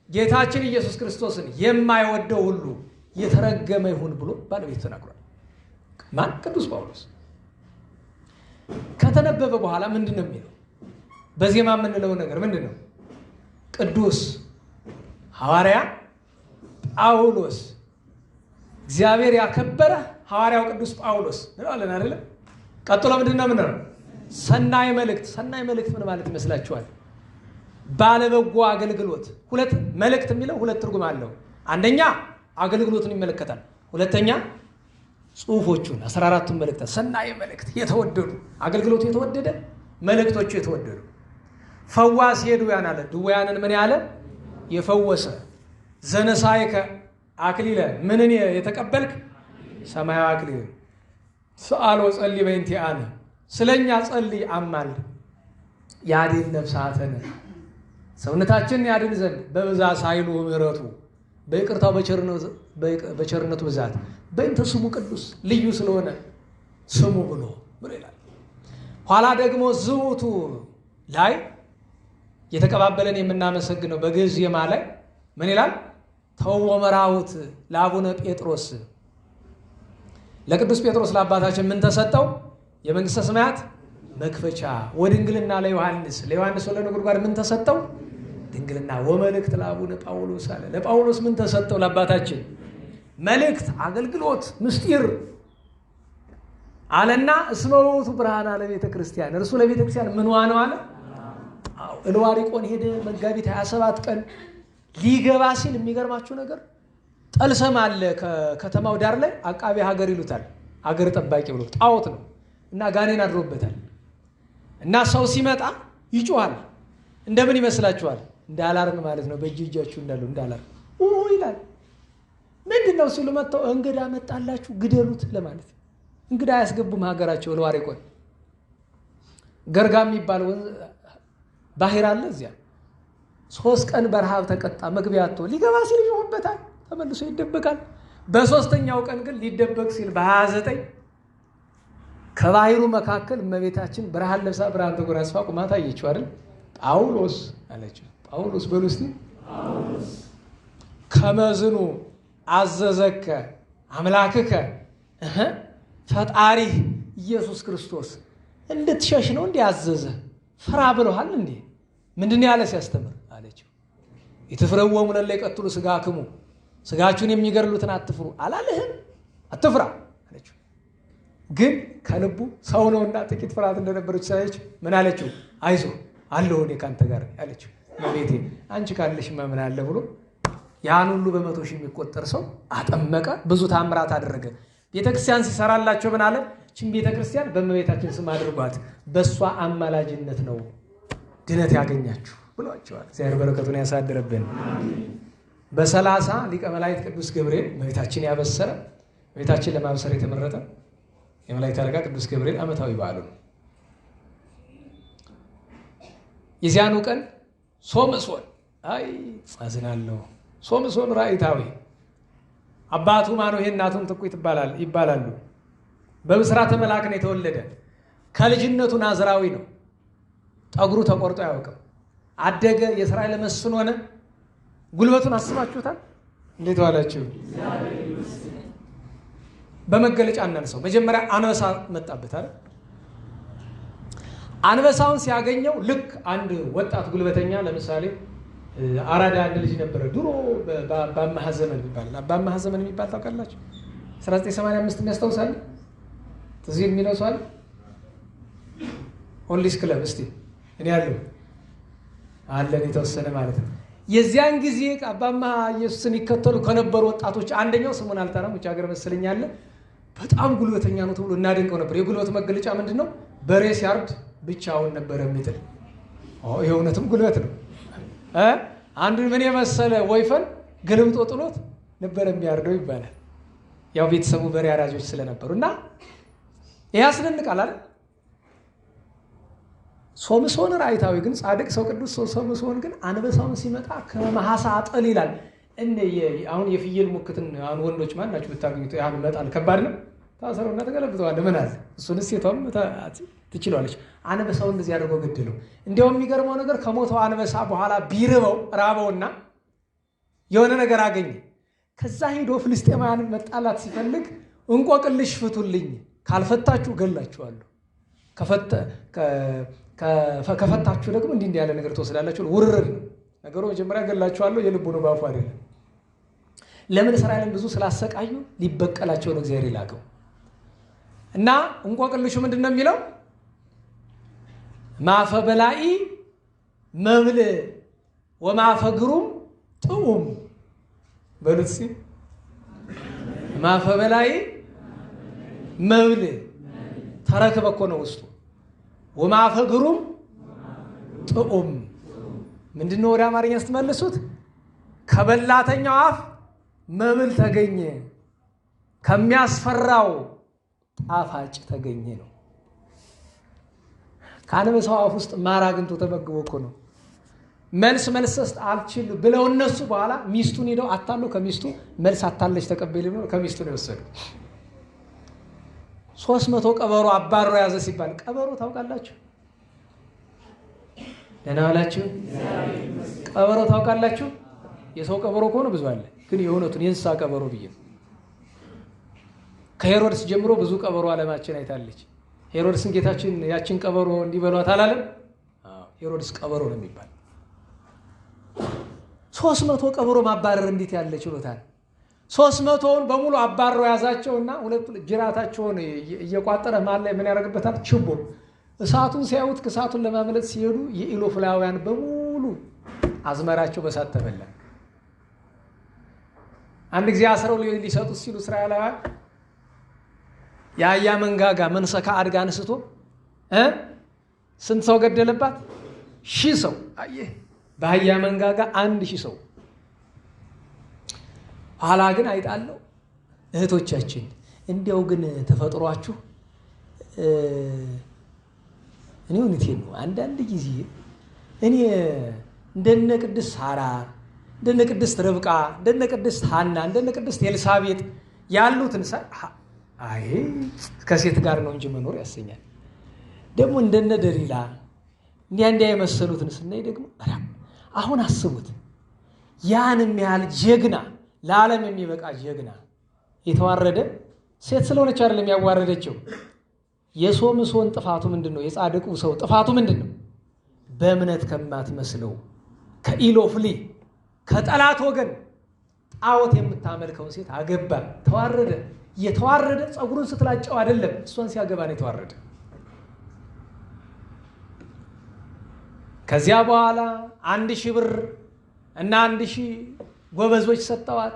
S1: ጌታችን ኢየሱስ ክርስቶስን የማይወደው ሁሉ የተረገመ ይሁን ብሎ ባለቤቱ ተናግሯል። ማን? ቅዱስ ጳውሎስ። ከተነበበ በኋላ ምንድን ነው የሚለው? በዜማ የምንለው ነገር ምንድን ነው? ቅዱስ ሐዋርያ ጳውሎስ፣ እግዚአብሔር ያከበረ ሐዋርያው ቅዱስ ጳውሎስ እንላለን አይደለ? ቀጥሎ ምንድን ነው የምንለው? ሰናይ መልእክት። ሰናይ መልእክት ምን ማለት ይመስላችኋል? ባለበጎ አገልግሎት። ሁለት መልእክት የሚለው ሁለት ትርጉም አለው። አንደኛ አገልግሎቱን ይመለከታል። ሁለተኛ ጽሁፎቹን 14ቱን መልእክታት። ሰናይ መልእክት የተወደዱ፣ አገልግሎቱ የተወደደ፣ መልእክቶቹ የተወደዱ። ፈዋስ የድውያን አለ። ድውያንን ምን ያለ? የፈወሰ። ዘነሳይከ አክሊለ፣ ምንን የተቀበልክ? ሰማያዊ አክሊል። ሰአል ወጸልይ በእንቲአነ፣ ስለኛ ጸልይ አማልድ። ያድን ነፍሳተነ፣ ሰውነታችንን ያድን ዘንድ በብዛት ኃይሉ ምሕረቱ፣ በይቅርታው በቸርነቱ ብዛት፣ በእንተ ስሙ ቅዱስ፣ ልዩ ስለሆነ ስሙ ብሎ ይላል። ኋላ ደግሞ ዝውቱ ላይ የተቀባበለን የምናመሰግነው በግዕዝ ዜማ ላይ ምን ይላል? ተወ መራውት ለአቡነ ጴጥሮስ፣ ለቅዱስ ጴጥሮስ ለአባታችን ምን ተሰጠው? የመንግስተ ሰማያት መክፈቻ። ወድንግልና ለዮሐንስ ወልደ ነጎድጓድ ምን ተሰጠው? ድንግልና። ወመልእክት ለአቡነ ጳውሎስ አለ። ለጳውሎስ ምን ተሰጠው? ለአባታችን መልእክት፣ አገልግሎት፣ ምስጢር አለና እስመ ውእቱ ብርሃነ ለቤተ ክርስቲያን፣ እርሱ ለቤተ ክርስቲያን ምንዋ ነው አለ። እልዋሪቆን ሄደ። መጋቢት 27 ቀን ሊገባ ሲል የሚገርማችሁ ነገር ጠልሰም አለ ከከተማው ዳር ላይ አቃቤ ሀገር ይሉታል። አገር ጠባቂ ብሎ ጣዖት ነው እና ጋኔን አድሮበታል። እና ሰው ሲመጣ ይጮሃል። እንደምን ይመስላችኋል? እንደ አላርም ማለት ነው። በእጃችሁ እንዳለው እንደ አላርም ይላል። ምንድን ነው ሲሉ መጥተው እንግዳ መጣላችሁ ግደሉት ለማለት። እንግዳ አያስገቡም ሀገራቸው ለዋሬ ቆን ገርጋ የሚባል ባህር አለ እዚያ 3 ቀን በረሃብ ተቀጣ። መግቢያ አጥቶ ሊገባ ሲል ይሆንበታል፣ ተመልሶ ይደበቃል። በ3ኛው ቀን ግን ሊደበቅ ሲል በ29 ከባህሩ መካከል እመቤታችን ብርሃን ለብሳ ብርሃን ተጎናጽፋ ቁማ ታየችው አይደል? ጳውሎስ አለችው። ጳውሎስ በሉ እስቲ ከመዝኑ አዘዘከ አምላክከ ፈጣሪህ ኢየሱስ ክርስቶስ እንድትሸሽ ነው እንዴ አዘዘ? ፍራ ብለሃል እንዴ? ምንድን ያለ ሲያስተምር አለችው። የተፍረወሙ ለለ ይቀትሉ ስጋክሙ፣ ስጋችሁን የሚገድሉትን አትፍሩ አላለህም? አትፍራ አለችው። ግን ከልቡ ሰው ነውና ጥቂት ፍርሃት እንደነበረች ሳይች ምን አለችው? አይዞ አለሁ እኔ ካንተ ጋር አለችው። መቤቴ አንቺ ካለሽ ምን አለ ብሎ ያን ሁሉ በመቶ ሺህ የሚቆጠር ሰው አጠመቀ። ብዙ ታምራት አደረገ። ቤተክርስቲያን ሲሰራላቸው ምን አለ? ችን ቤተክርስቲያን በእመቤታችን ስም አድርጓት፣ በእሷ አማላጅነት ነው ድነት ያገኛችሁ ብሏቸዋል። እግዚአብሔር በረከቱን ያሳድርብን። በ30 ሊቀ መላእክት ቅዱስ ገብርኤል እመቤታችን ያበሰረ፣ እመቤታችን ለማብሰር የተመረጠ የመላእክት አለቃ ቅዱስ ገብርኤል ዓመታዊ በዓሉ ነው። የዚያኑ ቀን ሶምሶን አዝናለሁ። ሶምሶን ራእይታዊ አባቱ ማኖሄ እናቱም ጥቁት ይባላሉ። በብስራተ መልአክ ነው የተወለደ። ከልጅነቱ ናዝራዊ ነው። ጠጉሩ ተቆርጦ አያውቅም። አደገ። የእስራኤል መስፍን ሆነ። ጉልበቱን አስባችሁታል? እንዴት ዋላችሁ? በመገለጫ እናንሰው። መጀመሪያ አንበሳ መጣበት አይደል? አንበሳውን ሲያገኘው ልክ አንድ ወጣት ጉልበተኛ ለምሳሌ አራዳ አንድ ልጅ ነበረ ድሮ በአማሃ ዘመን ይባላል። በአማሃ ዘመን የሚባል ታውቃላችሁ? 1985 የሚያስታውሳል? ትዝ የሚለው ሰው አለ? ኦንሊስ ክለብ እስቲ እኔ ያለው አለን የተወሰነ ማለት ነው። የዚያን ጊዜ አባማሃ ኢየሱስን ይከተሉ ከነበሩ ወጣቶች አንደኛው ስሙን አልጠራም፣ ውጭ ሀገር መሰለኝ አለ። በጣም ጉልበተኛ ነው ተብሎ እናደንቀው ነበር። የጉልበቱ መገለጫ ምንድን ነው? በሬ ሲያርድ ብቻውን ነበረ የሚጥል። ይሄ እውነትም ጉልበት ነው። አንዱን ምን የመሰለ ወይፈን ገልብጦ ጥሎት ነበረ የሚያርደው ይባላል። ያው ቤተሰቡ በሬ አራጆች ስለነበሩ እና ይህ ያስደንቃል አይደል? ሶምሶን ራእይታዊ ግን ጻድቅ ሰው ቅዱስ ሶምሶን ግን አንበሳውን ሲመጣ ከመሐሳ አጠል ይላል። አሁን የፍየል ሙክትን አሁን ወንዶች ማን ናቸው ብታገኙት ያን መጣል ከባድ ነው። ታሰረውና ተገለብጠዋል። ምን አለ እሱንስ ሴቷም ትችላለች። አንበሳው እንደዚህ አድርጎ ገደለው። እንዲያውም የሚገርመው ነገር ከሞተው አንበሳ በኋላ ቢርበው ራበውና የሆነ ነገር አገኘ። ከዛ ሄዶ ፍልስጤማውያንን መጣላት ሲፈልግ እንቆቅልሽ ፍቱልኝ፣ ካልፈታችሁ ገላችኋለሁ፣ ከፈታችሁ ደግሞ እንዲህ ያለ ነገር ትወስዳላችሁ። ውርርድ ነው ነገሩ። መጀመሪያ ገላችኋለሁ፣ የልቡ ነው ባፉ አይደለም። ለምን? እስራኤልን ብዙ ስላሰቃዩ ሊበቀላቸው ነው እግዚአብሔር ይላከው እና እንቆቅልሹ ምንድን ነው የሚለው? ማፈ በላኢ መብል ወማፈ ግሩም ጥዑም በሉት እስኪ። ማፈ በላኢ መብል ተረክበ እኮ ነው ውስጡ። ወማፈ ግሩም ጥዑም ምንድን ነው? ወደ አማርኛ ስትመልሱት ከበላተኛው አፍ መብል ተገኘ፣ ከሚያስፈራው ጣፋጭ ተገኘ ነው። ከአንበሳው አፍ ውስጥ ማር አግኝቶ ተመግቦ እኮ ነው። መልስ መስጠት አልችል ብለው እነሱ በኋላ ሚስቱን ሄደው አታለው ከሚስቱ መልስ አታለች ተቀበል ብለው ከሚስቱ ነው የወሰዱ። 300 ቀበሮ አባሮ ያዘ ሲባል ቀበሮ ታውቃላችሁ? ደህና ዋላችሁ? ቀበሮ ታውቃላችሁ? የሰው ቀበሮ ከሆነ ብዙ አለ፣ ግን የእውነቱን የእንስሳ ቀበሮ ብዬ ነው። ከሄሮድስ ጀምሮ ብዙ ቀበሮ ዓለማችን አይታለች። ሄሮድስን ጌታችን ያችን ቀበሮ እንዲበሏት አላለም? ሄሮድስ ቀበሮ ነው የሚባል። 300 ቀበሮ ማባረር እንዴት ያለ ችሎታል! 300ውን በሙሉ አባሮ ያዛቸውና ሁለቱ ጅራታቸውን እየቋጠረ ማለ ምን ያደርግበታል? ችቦ። እሳቱን ሲያዩት ከእሳቱን ለማምለጥ ሲሄዱ የኢሎፍላውያን በሙሉ አዝመራቸው በሳት ተበላ። አንድ ጊዜ አስረው ሊሰጡት ሲሉ እስራኤላውያን የአህያ መንጋጋ መንሰካ አድጋ አንስቶ ስንት ሰው ገደለባት? 1000 ሰው። አየህ፣ በአህያ መንጋጋ 1000 ሰው። ኋላ ግን አይጣለው እህቶቻችን፣ እንዲያው ግን ተፈጥሯችሁ እኔ እውነቴን ነው። አንዳንድ ጊዜ እኔ እንደነ ቅድስት ሳራ፣ እንደነ ቅድስት ርብቃ፣ እንደነ ቅድስት ሐና፣ እንደነ ቅድስት ኤልሳቤጥ ያሉትን አይ ከሴት ጋር ነው እንጂ መኖር ያሰኛል። ደግሞ እንደነ ደሊላ እንዲያ የመሰሉትን ስናይ ደግሞ አሁን አስቡት፣ ያንም ያህል ጀግና፣ ለዓለም የሚበቃ ጀግና የተዋረደ ሴት ስለሆነች አይደለም ያዋረደችው። የሶምሶን ጥፋቱ ምንድን ነው? የጻድቁ ሰው ጥፋቱ ምንድን ነው? በእምነት ከማትመስለው ከኢሎፍሊ ከጠላት ወገን ጣዖት የምታመልከውን ሴት አገባ፣ ተዋረደ። የተዋረደ ፀጉሩን ስትላጨው አይደለም፣ እሷን ሲያገባ ነው የተዋረደ። ከዚያ በኋላ 1000 ብር እና 1000 ጎበዞች ሰጠዋት።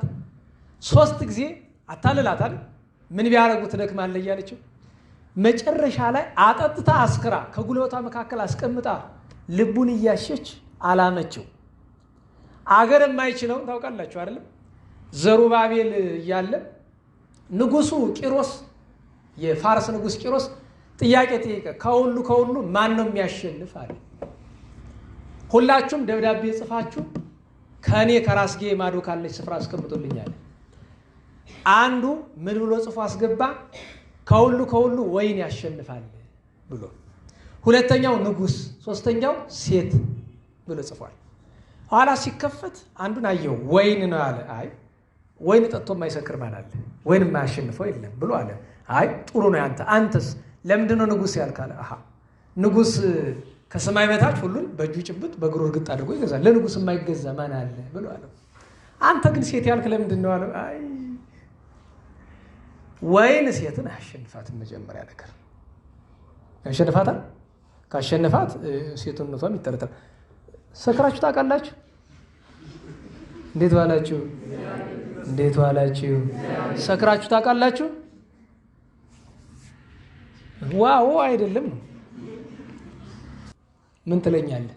S1: 3 ጊዜ አታልላታል። ምን ቢያደርጉ ትደክማለህ እያለችው መጨረሻ ላይ አጠጥታ አስክራ ከጉልበቷ መካከል አስቀምጣ ልቡን እያሸች አላመችው። አገር የማይችለው ታውቃላችሁ አይደለም? ዘሩባቤል እያለ ንጉሱ ቂሮስ፣ የፋርስ ንጉስ ቂሮስ ጥያቄ ጠየቀ። ከሁሉ ማን ነው የሚያሸንፍ አለ። ሁላችሁም ደብዳቤ ጽፋችሁ ከኔ ከራስጌ ማዶ ካለች ስፍራ አስቀምጡልኛል። አንዱ ምን ብሎ ጽፎ አስገባ? ከሁሉ ወይን ያሸንፋል ብሎ። ሁለተኛው ንጉስ፣ ሶስተኛው ሴት ብሎ ጽፏል። ኋላ ሲከፈት አንዱን አየው፣ ወይን ነው አለ። አይ ወይን ጠጥቶ የማይሰክር ማን አለ? ወይን የማያሸንፈው የለም ብሎ አለ። አይ ጥሩ ነው ያንተ። አንተስ ለምንድን ነው ንጉስ ያልካለ? ንጉስ ከሰማይ በታች ሁሉን በእጁ ጭብጥ በእግሩ እርግጥ አድርጎ ይገዛል። ለንጉስ የማይገዛ ማን አለ ብሎ አለ። አንተ ግን ሴት ያልክ ለምንድን ነው አለ። አይ ወይን ሴትን አያሸንፋትም። መጀመሪያ ነገር ያሸንፋታል። ካሸነፋት ሴቱን ነው የሚጠረጠር። ሰክራችሁ ታውቃላችሁ? እንዴት ዋላችሁ? እንዴት ዋላችሁ? ሰክራችሁ ታውቃላችሁ? ዋው አይደለም ነው። ምን ትለኛለህ?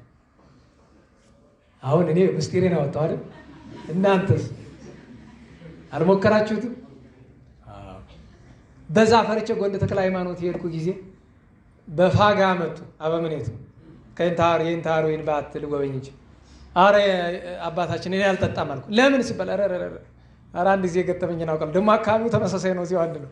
S1: አሁን እኔ ምስጢሬን አወጣሁ አይደል? እናንተስ አልሞከራችሁትም? በዛ ፈርቼ ጎንደ ተክለ ሃይማኖት የሄድኩ ጊዜ በፋጋ መጡ አበምኔቱ ከእንታር የእንታር ወይን ባትል ጎበኝ እንጂ አረ አባታችን እኔ አልጠጣም አልኩ። ለምን ሲባል አረ አንድ ጊዜ ገጠመኝን አውቃለሁ። ደግሞ አካባቢው ተመሳሳይ ነው፣ እዚያው አንድ ነው።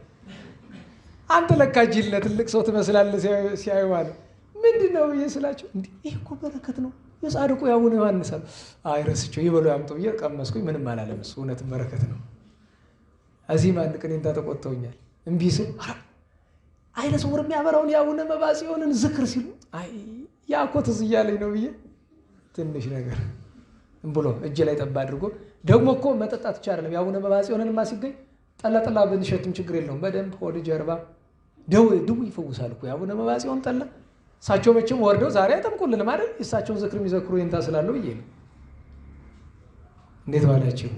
S1: አንተ ለካ ጅል ትልቅ ሰው ትመስላለህ ሲያዩ አለ። ምንድን ነው ብዬ ስላቸው እንዲህ ይህ እኮ በረከት ነው የጻድቁ የአቡነ ዮሐንስ አሉ። አይ ረስቼው ይበሉ ያምጡ ብዬ ቀመስኩኝ። ምንም አላለም እሱ፣ እውነትም በረከት ነው። እዚህም አንድ ቀን ተቆጥተውኛል። እምቢ ስል አይነ ስውር የሚያበራውን የአቡነ መባጽዮንን ዝክር ሲሉ አይ ያኮ ትዝ እያለኝ ነው ብዬ ትንሽ ነገር ብሎ እጅ ላይ ጠባ አድርጎ ደግሞ እኮ መጠጣት ይቻላል። የአቡነ መባጽዮንንማ ሲገኝ ጠላ ብንሸትም ችግር የለውም። በደንብ ሆድ ጀርባ ድው ይፈውሳል እኮ የአቡነ መባጽዮን ጠላ። እሳቸው መቼም ወርደው ዛሬ አይጠምቁልንም አይደል? የእሳቸውን ዝክር የሚዘክሩ ይንታ ስላለው ብዬ ነው። እንዴት ዋላችሁ?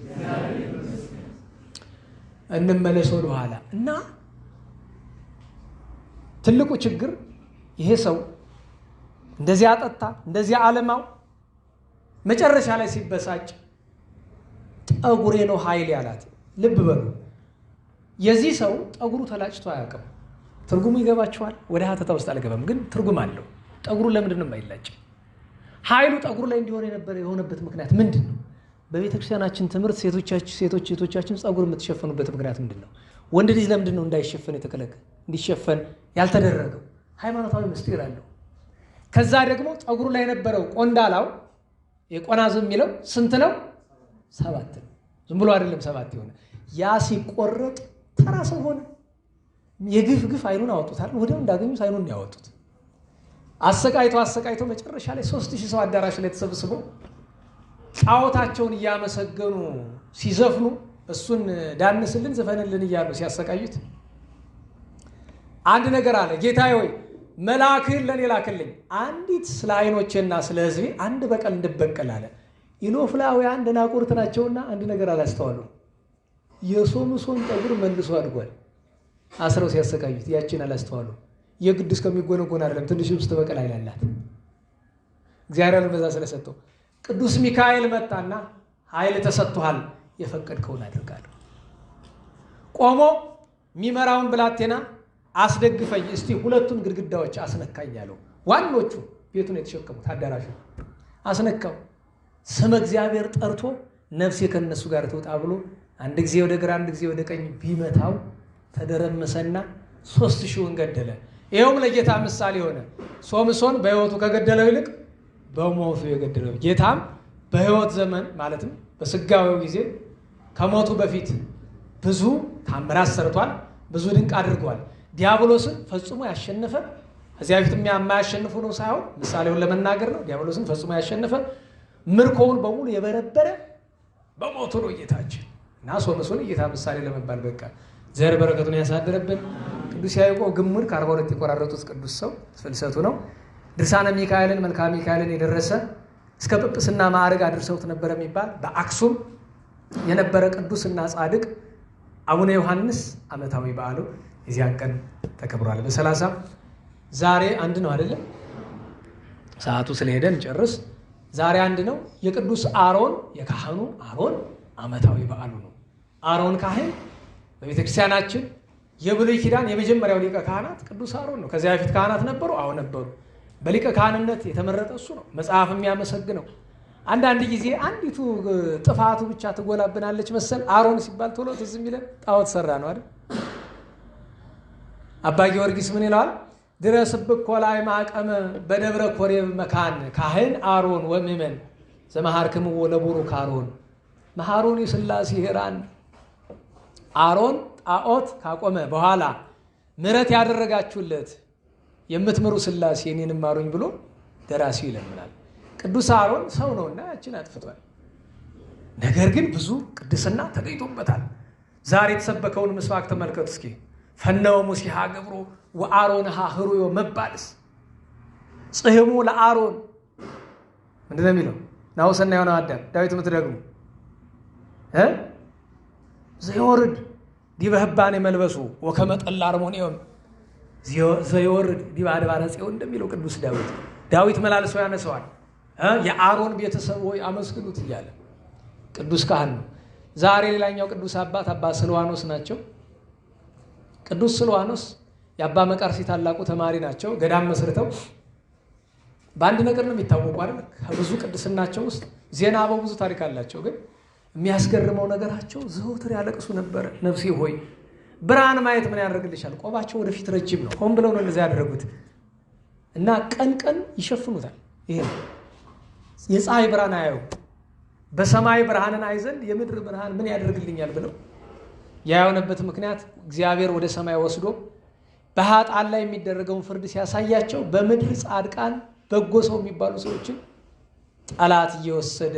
S1: እንመለስ ወደ ኋላ እና ትልቁ ችግር ይሄ ሰው እንደዚህ አጠጣ፣ እንደዚህ አለማው። መጨረሻ ላይ ሲበሳጭ ጠጉሬ ነው ኃይል ያላት። ልብ በሉ፣ የዚህ ሰው ጠጉሩ ተላጭቶ አያውቅም። ትርጉሙ ይገባችኋል? ወደ ሀተታ ውስጥ አልገባም፣ ግን ትርጉም አለው። ጠጉሩ ለምንድን ነው የማይላጭ? ኃይሉ ጠጉሩ ላይ እንዲሆን የሆነበት ምክንያት ምንድን ነው? በቤተክርስቲያናችን ትምህርት ሴቶቻችን ጸጉር የምትሸፈኑበት ምክንያት ምንድን ነው? ወንድ ልጅ ለምንድን ነው እንዳይሸፈን የተከለከለ? እንዲሸፈን ያልተደረገው ሃይማኖታዊ ምስጢር አለው። ከዛ ደግሞ ጸጉሩ ላይ የነበረው ቆንዳላው የቆናዝም የሚለው ስንት ነው? 7 ነው። ዝም ብሎ አይደለም 7 የሆነ ያ ሲቆረጥ ተራ ሰው ሆነ። የግፍ አይኑን አወጡታል። ወዲያው እንዳገኙት አይኑን ያወጡት። አሰቃይቶ መጨረሻ ላይ 3000 ሰው አዳራሽ ላይ ተሰብስቦ ጣዖታቸውን እያመሰገኑ ሲዘፍኑ እሱን ዳንስልን ዘፈንልን እያሉ ሲያሰቃዩት አንድ ነገር አለ። ጌታዬ ሆይ መልአክህን ለእኔ ላክልኝ፣ አንዲት ስለ አይኖቼና ስለ ሕዝቤ አንድ በቀል እንድበቀል አለ። ኢሎፍላውያን ደናቁርት ናቸውና አንድ ነገር አላስተዋሉ። የሶምሶን ጠጉር መልሶ አድጓል። አስረው ሲያሰቃዩት ያችን አላስተዋሉ። የግድ እስከሚጎነጎን አይደለም ትንሽ ውስጥ በቀል አይላላት እግዚአብሔር በዛ ስለሰጠው ቅዱስ ሚካኤል መጣና ኃይል ተሰጥቷል የፈቀድከውን አድርጋለሁ። ቆሞ የሚመራውን ብላቴና አስደግፈኝ እስቲ ሁለቱን ግድግዳዎች አስነካኝ አለው። ዋኖቹ ቤቱን የተሸከሙት አዳራሹ አስነካው። ስመ እግዚአብሔር ጠርቶ ነፍሴ ከነሱ ጋር ትውጣ ብሎ አንድ ጊዜ ወደ ግራ አንድ ጊዜ ወደ ቀኝ ቢመታው ተደረመሰና 3000ን ገደለ። ይኸውም ለጌታ ምሳሌ ሆነ። ሶምሶን በሕይወቱ ከገደለው ይልቅ በሞቱ የገደለው ጌታም በሕይወት ዘመን ማለትም በስጋዊው ጊዜ ከሞቱ በፊት ብዙ ታምራት ሰርቷል፣ ብዙ ድንቅ አድርጓል። ዲያብሎስን ፈጽሞ ያሸነፈ ከዚያ በፊት የማያሸንፉ ነው ሳይሆን ምሳሌውን ለመናገር ነው። ዲያብሎስን ፈጽሞ ያሸነፈ ምርኮውን በሙሉ የበረበረ በሞቱ ነው ጌታችን እና ሶምሶን ጌታ ምሳሌ ለመባል በቃ ዘር በረከቱን ያሳደረብን ቅዱስ ያዕቆብ ግሙድ ከ42 የቆራረጡት ቅዱስ ሰው ፍልሰቱ ነው። ድርሳነ ሚካኤልን መልክአ ሚካኤልን የደረሰ እስከ ጵጵስና ማዕረግ አድርሰውት ነበረ የሚባል በአክሱም የነበረ ቅዱስና ጻድቅ አቡነ ዮሐንስ ዓመታዊ በዓሉ የዚያን ቀን ተከብሯል። በ30 ዛሬ አንድ ነው አይደለም? ሰዓቱ ስለሄደን ጨርስ። ዛሬ አንድ ነው። የቅዱስ አሮን የካህኑ አሮን ዓመታዊ በዓሉ ነው። አሮን ካህን በቤተክርስቲያናችን የብሉይ ኪዳን የመጀመሪያው ሊቀ ካህናት ቅዱስ አሮን ነው። ከዚያ በፊት ካህናት ነበሩ፣ አሁን ነበሩ። በሊቀ ካህንነት የተመረጠ እሱ ነው። መጽሐፍ የሚያመሰግነው አንዳንድ ጊዜ አንዲቱ ጥፋቱ ብቻ ትጎላብናለች መሰል አሮን ሲባል ቶሎ ትዝ የሚለን ጣዖት ሰራ ነው አይደል? አባ ጊዮርጊስ ምን ይለዋል? ድረስብክ ኮላይ ማቀመ በደብረ ኮሬብ መካን ካህን አሮን ወምእመን ዘመሃርክምዎ ለቡሩክ አሮን መሃሮን የሥላሴ ሄራን። አሮን ጣዖት ካቆመ በኋላ ምሕረት ያደረጋችሁለት የምትምሩ ሥላሴ እኔንም ማሩኝ ብሎ ደራሲው ይለምናል። ቅዱስ አሮን ሰው ነውና ያችን አጥፍቷል። ነገር ግን ብዙ ቅድስና ተገኝቶበታል። ዛሬ የተሰበከውን ምስባክ ተመልከቱ እስኪ። ፈነወ ሙሴሃ ገብሮ ወአሮንሃ ህሩዮ መባልስ ጽሕሙ ለአሮን ምንድን ነው የሚለው? ናሁሰና የሆነ አዳም ዳዊት የምትደግሙ ዘይወርድ ዲበ ህባኔ መልበሱ ወከመ ጠል አርሞንኤም ዘይወርድ ዲበ አድባረ ጽዮን እንደሚለው ቅዱስ ዳዊት መላልሶ ያነሰዋል። የአሮን ቤተሰብ ሆይ አመስግኑት እያለ ቅዱስ ካህን ነው። ዛሬ ሌላኛው ቅዱስ አባት አባ ስልዋኖስ ናቸው። ቅዱስ ስልዋኖስ የአባ መቃርሲ ታላቁ ተማሪ ናቸው። ገዳም መስርተው በአንድ ነገር ነው የሚታወቁ አይደል? ከብዙ ቅድስናቸው ውስጥ ዜና አበው ብዙ ታሪክ አላቸው። ግን የሚያስገርመው ነገራቸው ዘወትር ያለቅሱ ነበረ። ነፍሴ ሆይ ብርሃን ማየት ምን ያደርግልሻል? ቆባቸው ወደፊት ረጅም ነው። ሆን ብለው ነው እንደዚያ ያደረጉት እና ቀን ቀን ይሸፍኑታል። ይሄ የፀሐይ ብርሃን አያዩ በሰማይ ብርሃንን አይ ዘንድ የምድር ብርሃን ምን ያደርግልኛል ብለው ያየውነበት ምክንያት እግዚአብሔር ወደ ሰማይ ወስዶ በኃጥአን ላይ የሚደረገውን ፍርድ ሲያሳያቸው በምድር ጻድቃን በጎ ሰው የሚባሉ ሰዎችን ጠላት እየወሰደ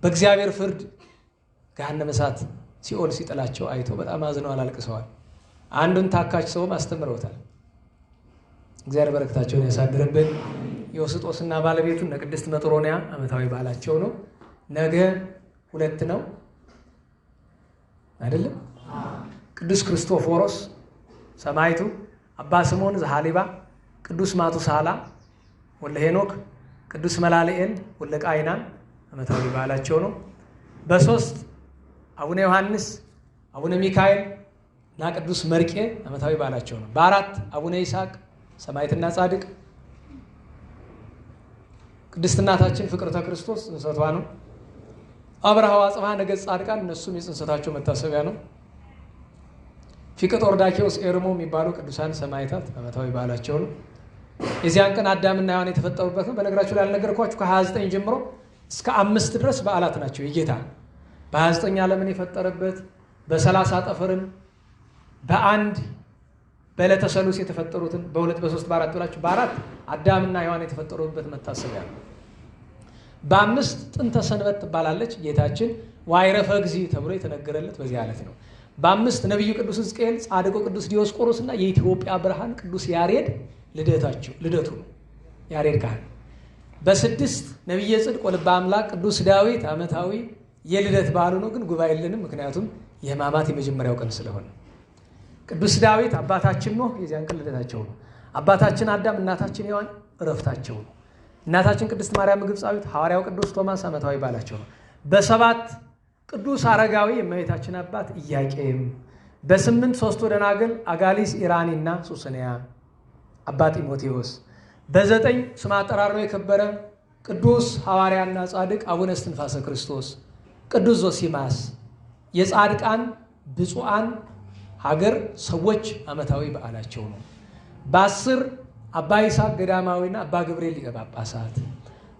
S1: በእግዚአብሔር ፍርድ ገሃነመ እሳት ሲኦል ሲጥላቸው አይተው በጣም አዝነዋል፣ አልቅሰዋል። አንዱን ታካች ሰውም አስተምረውታል። እግዚአብሔር በረከታቸውን ያሳድርብን። የወስጦስና ባለቤቱ እነ ቅድስት መጥሮንያ ዓመታዊ በዓላቸው ነው። ነገ 2 ነው አይደለም? ቅዱስ ክርስቶፎሮስ ሰማይቱ፣ አባ ስምዖን ዘሐሊባ፣ ቅዱስ ማቱሳላ ወለ ሄኖክ፣ ቅዱስ መላልኤል ወለ ቃይናን ዓመታዊ በዓላቸው ነው። በ3 አቡነ ዮሐንስ፣ አቡነ ሚካኤል እና ቅዱስ መርቄ ዓመታዊ በዓላቸው ነው። በ4 አቡነ ይስሐቅ ሰማዕትና ጻድቅ፣ ቅድስት እናታችን ፍቅርተ ክርስቶስ ጽንሰቷ ነው። አብርሃ ወአጽብሃ ነገሥት ጻድቃን እነሱም የጽንሰታቸው መታሰቢያ ነው። ፊቅጦር ዳኬዎስ ኤርሞ የሚባሉ ቅዱሳን ሰማዕታት ዓመታዊ በዓላቸው ነው። የዚያን ቀን አዳምና ሔዋን የተፈጠሩበት ነው። በነገራችሁ ላይ ያልነገርኳችሁ ከ29 ጀምሮ እስከ 5 ድረስ በዓላት ናቸው የጌታ። በ29 ዓለምን የፈጠረበት፣ በ30 ጠፈርን፣ በ1 በዕለተ ሰሉስ የተፈጠሩትን፣ በ2 በ3 በ4 ብላችሁ በ4 አዳምና ሔዋን የተፈጠሩበት መታሰቢያ ነው። በ5 ጥንተ ሰንበት ትባላለች። ጌታችን ዋይረፈ እግዚእ ተብሎ የተነገረለት በዚህ ዕለት ነው። በ5 ነቢዩ ቅዱስ ሕዝቅኤል፣ ጻድቁ ቅዱስ ዲዮስቆሮስ እና የኢትዮጵያ ብርሃን ቅዱስ ያሬድ ልደቱ ነው። ያሬድ ካህን። በ6 ነቢየ ጽድቅ ወልበ አምላክ ቅዱስ ዳዊት ዓመታዊ የልደት በዓሉ ነው። ግን ጉባኤ የለንም፣ ምክንያቱም የሕማማት የመጀመሪያው ቀን ስለሆነ። ቅዱስ ዳዊት አባታችን ኖህ የዚያን ቀን ልደታቸው ነው። አባታችን አዳም እናታችን ሔዋን እረፍታቸው ነው። እናታችን ቅድስት ማርያም ግብፃዊት ሐዋርያው ቅዱስ ቶማስ ዓመታዊ በዓላቸው ነው። በ7 ቅዱስ አረጋዊ የእመቤታችን አባት ኢያቄም፣ በ8 ሦስቱ ደናግል አጋሊስ፣ ኢራኒና ሱስንያ፣ አባ ጢሞቴዎስ፣ በ9 ስም አጠራሩ የከበረ ቅዱስ ሐዋርያና ጻድቅ አቡነ እስትንፋሰ ክርስቶስ፣ ቅዱስ ዞሲማስ የጻድቃን ብፁዓን ሀገር ሰዎች ዓመታዊ በዓላቸው ነው። በ10 አባ ይስሐቅ ገዳማዊና አባ ገብርኤል ሊቀ ጳጳሳት፣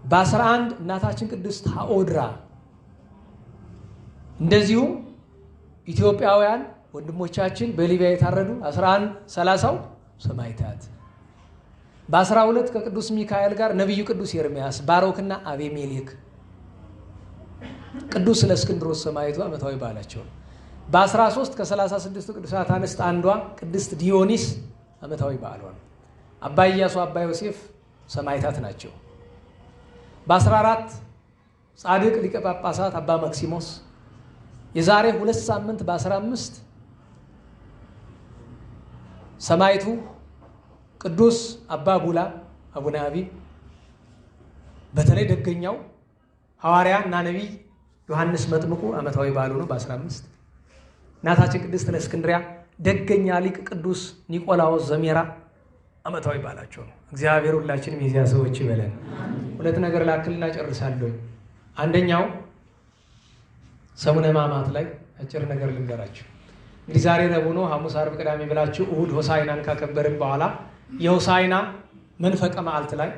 S1: በ11 እናታችን ቅድስት ሐኦድራ፣ እንደዚሁም ኢትዮጵያውያን ወንድሞቻችን በሊቢያ የታረዱ 1130 ሰማዕታት፣ በ12 ከቅዱስ ሚካኤል ጋር ነቢዩ ቅዱስ ኤርምያስ፣ ባሮክና አቤሜሌክ፣ ቅዱስ ለእስክንድሮስ ሰማዕቱ ዓመታዊ በዓላቸው ነው። በ13 ከ36 ቅዱሳት አንስት አንዷ ቅድስት ዲዮኒስ ዓመታዊ በዓሏ ነው። አባ ኢያሱ፣ አባ ዮሴፍ ሰማዕታት ናቸው። በ14 ጻድቅ ሊቀ ጳጳሳት አባ መክሲሞስ፣ የዛሬ 2 ሳምንት በ15 ሰማዕቱ ቅዱስ አባ ቡላ አቡነ አቢብ፣ በተለይ ደገኛው ሐዋርያ እና ነቢይ ዮሐንስ መጥምቁ ዓመታዊ በዓሉ ነው። በ15 እናታችን ቅድስት ለእስክንድሪያ ደገኛ ሊቅ ቅዱስ ኒቆላዎስ ዘሜራ ዓመታዊ በዓላቸው ነው። እግዚአብሔር ሁላችንም የዚያ ሰዎች ይበለን። 2 ነገር ላክልና ጨርሳለሁ። አንደኛው ሰሙነ ሕማማት ላይ አጭር ነገር ልንገራችሁ። እንግዲህ ዛሬ ረቡዕ ነው። ሐሙስ፣ ዓርብ፣ ቅዳሜ ብላችሁ እሁድ ሆሳዕናን ካከበርን በኋላ የሆሳዕና መንፈቀ መዓልት ላይ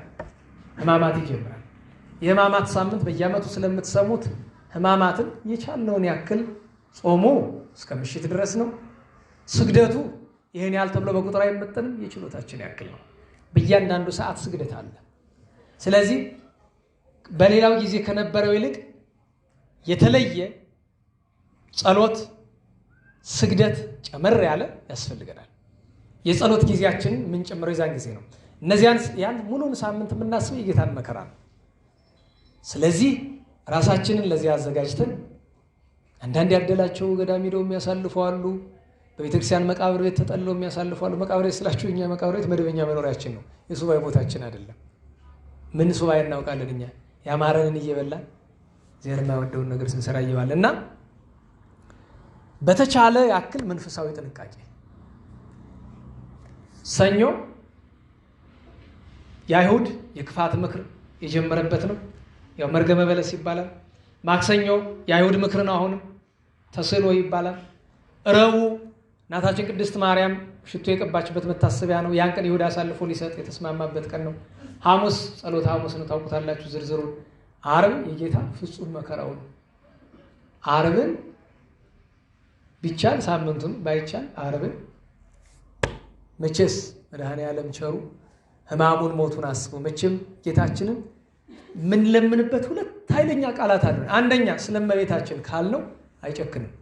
S1: ሕማማት ይጀምራል። የሕማማት ሳምንት በየዓመቱ ስለምትሰሙት ሕማማትን የቻልነውን ያክል ጾሙ እስከ ምሽት ድረስ ነው። ስግደቱ ይህን ያህል ተብሎ በቁጥር አይመጠንም። የችሎታችን ያክል ነው። በእያንዳንዱ ሰዓት ስግደት አለ። ስለዚህ በሌላው ጊዜ ከነበረው ይልቅ የተለየ ጸሎት፣ ስግደት ጨመር ያለ ያስፈልገናል። የጸሎት ጊዜያችንን የምንጨምረው የዛን ጊዜ ነው። ያን ሙሉን ሳምንት የምናስበው የጌታን መከራ ነው። ስለዚህ ራሳችንን ለዚህ አዘጋጅተን አንዳንድ ያደላቸው ገዳም ሄደው የሚያሳልፉ አሉ። በቤተክርስቲያን መቃብር ቤት ተጠልለው የሚያሳልፉ አሉ። መቃብር ቤት ስላችሁ እኛ መቃብር ቤት መደበኛ መኖሪያችን ነው፣ የሱባኤ ቦታችን አይደለም። ምን ሱባኤ እናውቃለን እኛ? ያማረንን እየበላን እግዚአብሔር የማይወደውን ነገር ስንሰራ እየዋልን እና በተቻለ ያክል መንፈሳዊ ጥንቃቄ። ሰኞ የአይሁድ የክፋት ምክር የጀመረበት ነው። ያው መርገመ በለስ ይባላል። ማክሰኞ የአይሁድ ምክር ነው፣ አሁንም ተስዕሎ ይባላል። ረቡዕ እናታችን ቅድስት ማርያም ሽቶ የቀባችበት መታሰቢያ ነው። ያን ቀን ይሁዳ አሳልፎ ሊሰጥ የተስማማበት ቀን ነው። ሐሙስ ጸሎተ ሐሙስ ነው፣ ታውቁታላችሁ ዝርዝሩን። ዓርብ የጌታ ፍጹም መከራው ነው። ዓርብን ቢቻል ሳምንቱን ባይቻል ዓርብን መቼስ መድኃኔዓለም ቸሩ ሕማሙን ሞቱን አስቦ መቼም ጌታችንን ምን ለምንበት 2 ኃይለኛ ቃላት አሉ። አንደኛ ስለ እመቤታችን ካልነው አይጨክንም።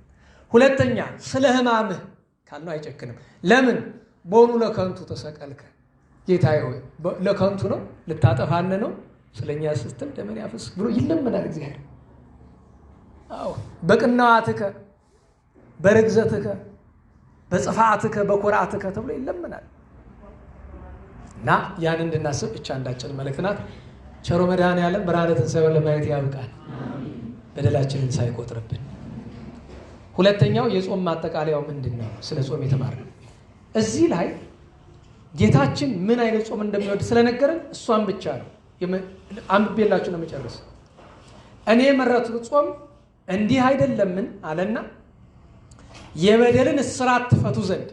S1: ሁለተኛ ስለ ሕማምህ ካልነው አይጨክንም። ለምን? በውኑ ለከንቱ ተሰቀልከ፣ ጌታዬ ሆይ ለከንቱ ነው ልታጠፋን ነው ስለኛ ስትል ደምን ያፈስ ብሎ ይለምናል እግዚአብሔር። አዎ በቅንዋትከ በርግዘትከ በጽፋትከ በኩራትከ ተብሎ ይለምናል። እና ያን እንድናስብ ብቻ እንዳጭር መልእክት ናት። ቸሮ መድኃኔዓለም ብርሃነ ትንሣኤውን ለማየት ያብቃል፣ በደላችንን ሳይቆጥርብን። ሁለተኛው የጾም ማጠቃለያው ምንድን ነው? ስለ ጾም የተማርነው እዚህ ላይ ጌታችን ምን አይነት ጾም እንደሚወድ ስለነገረን እሷን ብቻ ነው አንብቤላችሁ ነው መጨረስ። እኔ የመረጥኩት ጾም እንዲህ አይደለምን አለና የበደልን እስራት ትፈቱ ዘንድ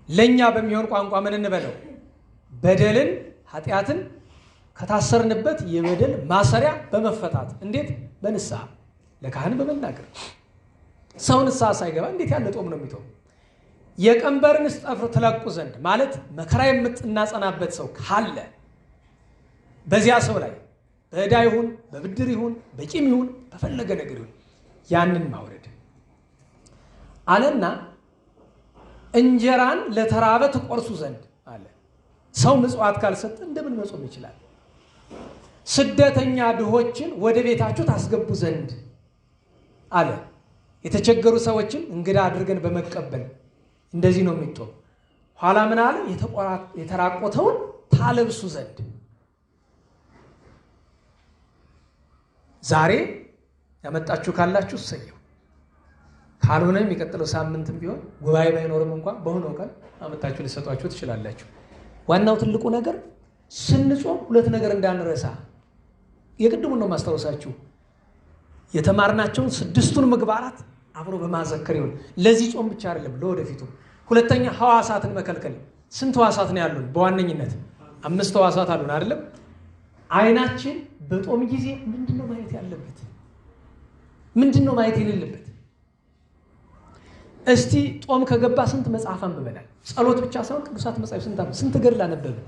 S1: ለኛ በሚሆን ቋንቋ ምን እንበለው? በደልን ኃጢአትን ከታሰርንበት የበደል ማሰሪያ በመፈታት እንዴት? በንስሐ ለካህን በመናገር። ሰው ንስሐ ሳይገባ እንዴት ያለ ጦም ነው የሚጦም? የቀንበርን ጠፍር ትለቁ ዘንድ ማለት መከራ የምትናጸናበት ሰው ካለ በዚያ ሰው ላይ በዕዳ ይሁን በብድር ይሁን በቂም ይሁን በፈለገ ነገር ይሁን ያንን ማውረድ አለና እንጀራን ለተራበ ትቆርሱ ዘንድ አለ። ሰው ምጽዋት ካልሰጠ እንደምን መጾም ይችላል? ስደተኛ ድሆችን ወደ ቤታችሁ ታስገቡ ዘንድ አለ። የተቸገሩ ሰዎችን እንግዳ አድርገን በመቀበል እንደዚህ ነው የሚጦም። ኋላ ምን አለ? የተራቆተውን ታለብሱ ዘንድ። ዛሬ ያመጣችሁ ካላችሁ እሰየው፣ ካልሆነ የሚቀጥለው ሳምንትም ቢሆን ጉባኤ ባይኖርም እንኳን በሆነው ቀን አመጣችሁ ሊሰጧችሁ ትችላላችሁ። ዋናው ትልቁ ነገር ስንጾም ሁለት ነገር እንዳንረሳ፣ የቅድሙን ነው ማስታወሳችሁ። የተማርናቸውን 6ቱን ምግባራት አብሮ በማዘከር ይሁን። ለዚህ ጾም ብቻ አይደለም ለወደፊቱ። ሁለተኛ ሐዋሳትን መከልከል። ስንት ሐዋሳት ነው ያሉን? በዋነኝነት 5 ሐዋሳት አሉን አይደለም? አይናችን በጾም ጊዜ ምንድነው ማየት ያለበት? ምንድነው ማየት የሌለበት? እስቲ ጾም ከገባ ስንት መጽሐፍ አንብበናል? ጸሎት ብቻ ሳይሆን ቅዱሳት መጽሐፍ ስንት ገድል አነበብን?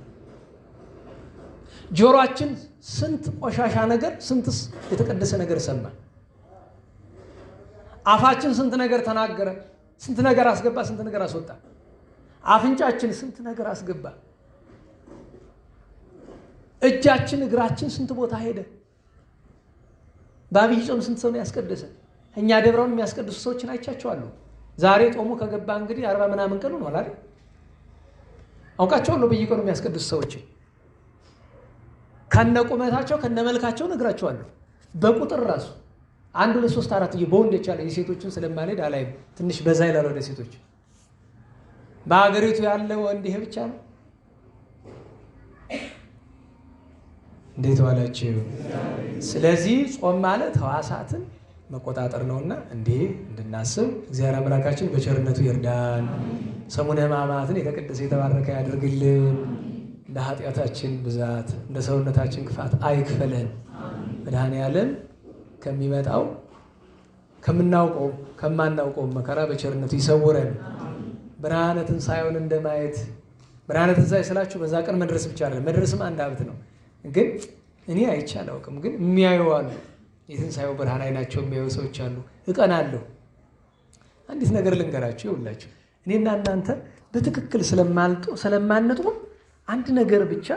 S1: ጆሮአችን ስንት ቆሻሻ ነገር፣ ስንትስ የተቀደሰ ነገር ሰማ? አፋችን ስንት ነገር ተናገረ? ስንት ነገር አስገባ? ስንት ነገር አስወጣ? አፍንጫችን ስንት ነገር አስገባ? እጃችን እግራችን ስንት ቦታ ሄደ? በአብይ ጾም ስንት ሰው ነው ያስቀደሰ? እኛ ደብረውን የሚያስቀድሱ ሰዎችን አይቻቸዋለሁ። ዛሬ ጾሙ ከገባ እንግዲህ 40 ምናምን ቀኑ ነው አይደል? አውቃቸዋለሁ በየቀኑ የሚያስቀድሱ ሰዎችን ከነቁመታቸው ከነመልካቸው ነግራቸዋለሁ። በቁጥር ራሱ 1 2 3 4 በወንድ የቻለ የሴቶችን ስለማልሄድ አላይም። ትንሽ በዛ ይላል ወደ ሴቶች። በአገሪቱ ያለው ወንድ ይሄ ብቻ ነው። እንዴት ዋላችሁ? ስለዚህ ጾም ማለት ሐዋሳትን መቆጣጠር ነውና እንዲህ እንድናስብ እግዚአብሔር አምላካችን በቸርነቱ ይርዳን። ሰሙነ ሕማማትን የተቀደሰ የተባረከ ያድርግልን። እንደ ኃጢአታችን ብዛት እንደ ሰውነታችን ክፋት አይክፈለን። መድኃኔዓለም ከሚመጣው ከምናውቀው ከማናውቀው መከራ በቸርነቱ ይሰውረን። ብርሃነ ትንሣኤውን እንደማየት ብርሃነ ትንሣኤ ስላችሁ በዛ ቀን መድረስ ብቻ አይደለም። መድረስም አንድ ሀብት ነው። ግን እኔ አይቼ አላውቅም። ግን የሚያዩ አሉ። የትንሣኤው ብርሃን አይናቸው የሚያዩ ሰዎች አሉ። እቀናለሁ። አንዲት ነገር ልንገራችሁ። ይኸውላችሁ እኔና እናንተ በትክክል ስለማንጦም አንድ ነገር ብቻ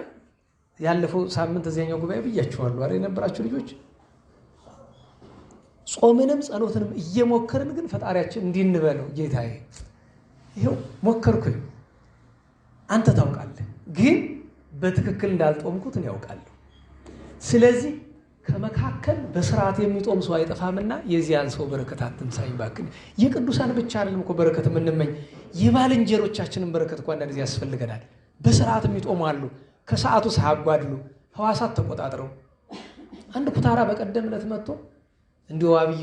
S1: ያለፈው ሳምንት እዚያኛው ጉባኤ ብያችኋለሁ አይደል? የነበራችሁ ልጆች ጾምንም ጸሎትንም እየሞከርን ግን ፈጣሪያችን እንዲንበለው ጌታዬ ይኸው ሞከርኩኝ፣ አንተ ታውቃለህ፣ ግን በትክክል እንዳልጦምኩት እኔ ያውቃለሁ። ስለዚህ ከመካከል በስርዓት የሚጦም ሰው አይጠፋምና የዚያን ሰው በረከት አትንሳኝ እባክህ። የቅዱሳን ብቻ አይደለም እኮ በረከት የምንመኝ፣ የባልንጀሮቻችንን በረከት እኮ አንዳንድ ጊዜ ያስፈልገናል። በስርዓት የሚጦሙ አሉ፣ ከሰዓቱ ሳያጓድሉ ሐዋሳት ተቆጣጥረው። አንድ ኩታራ በቀደም ዕለት መጥቶ እንዲሁ አብይ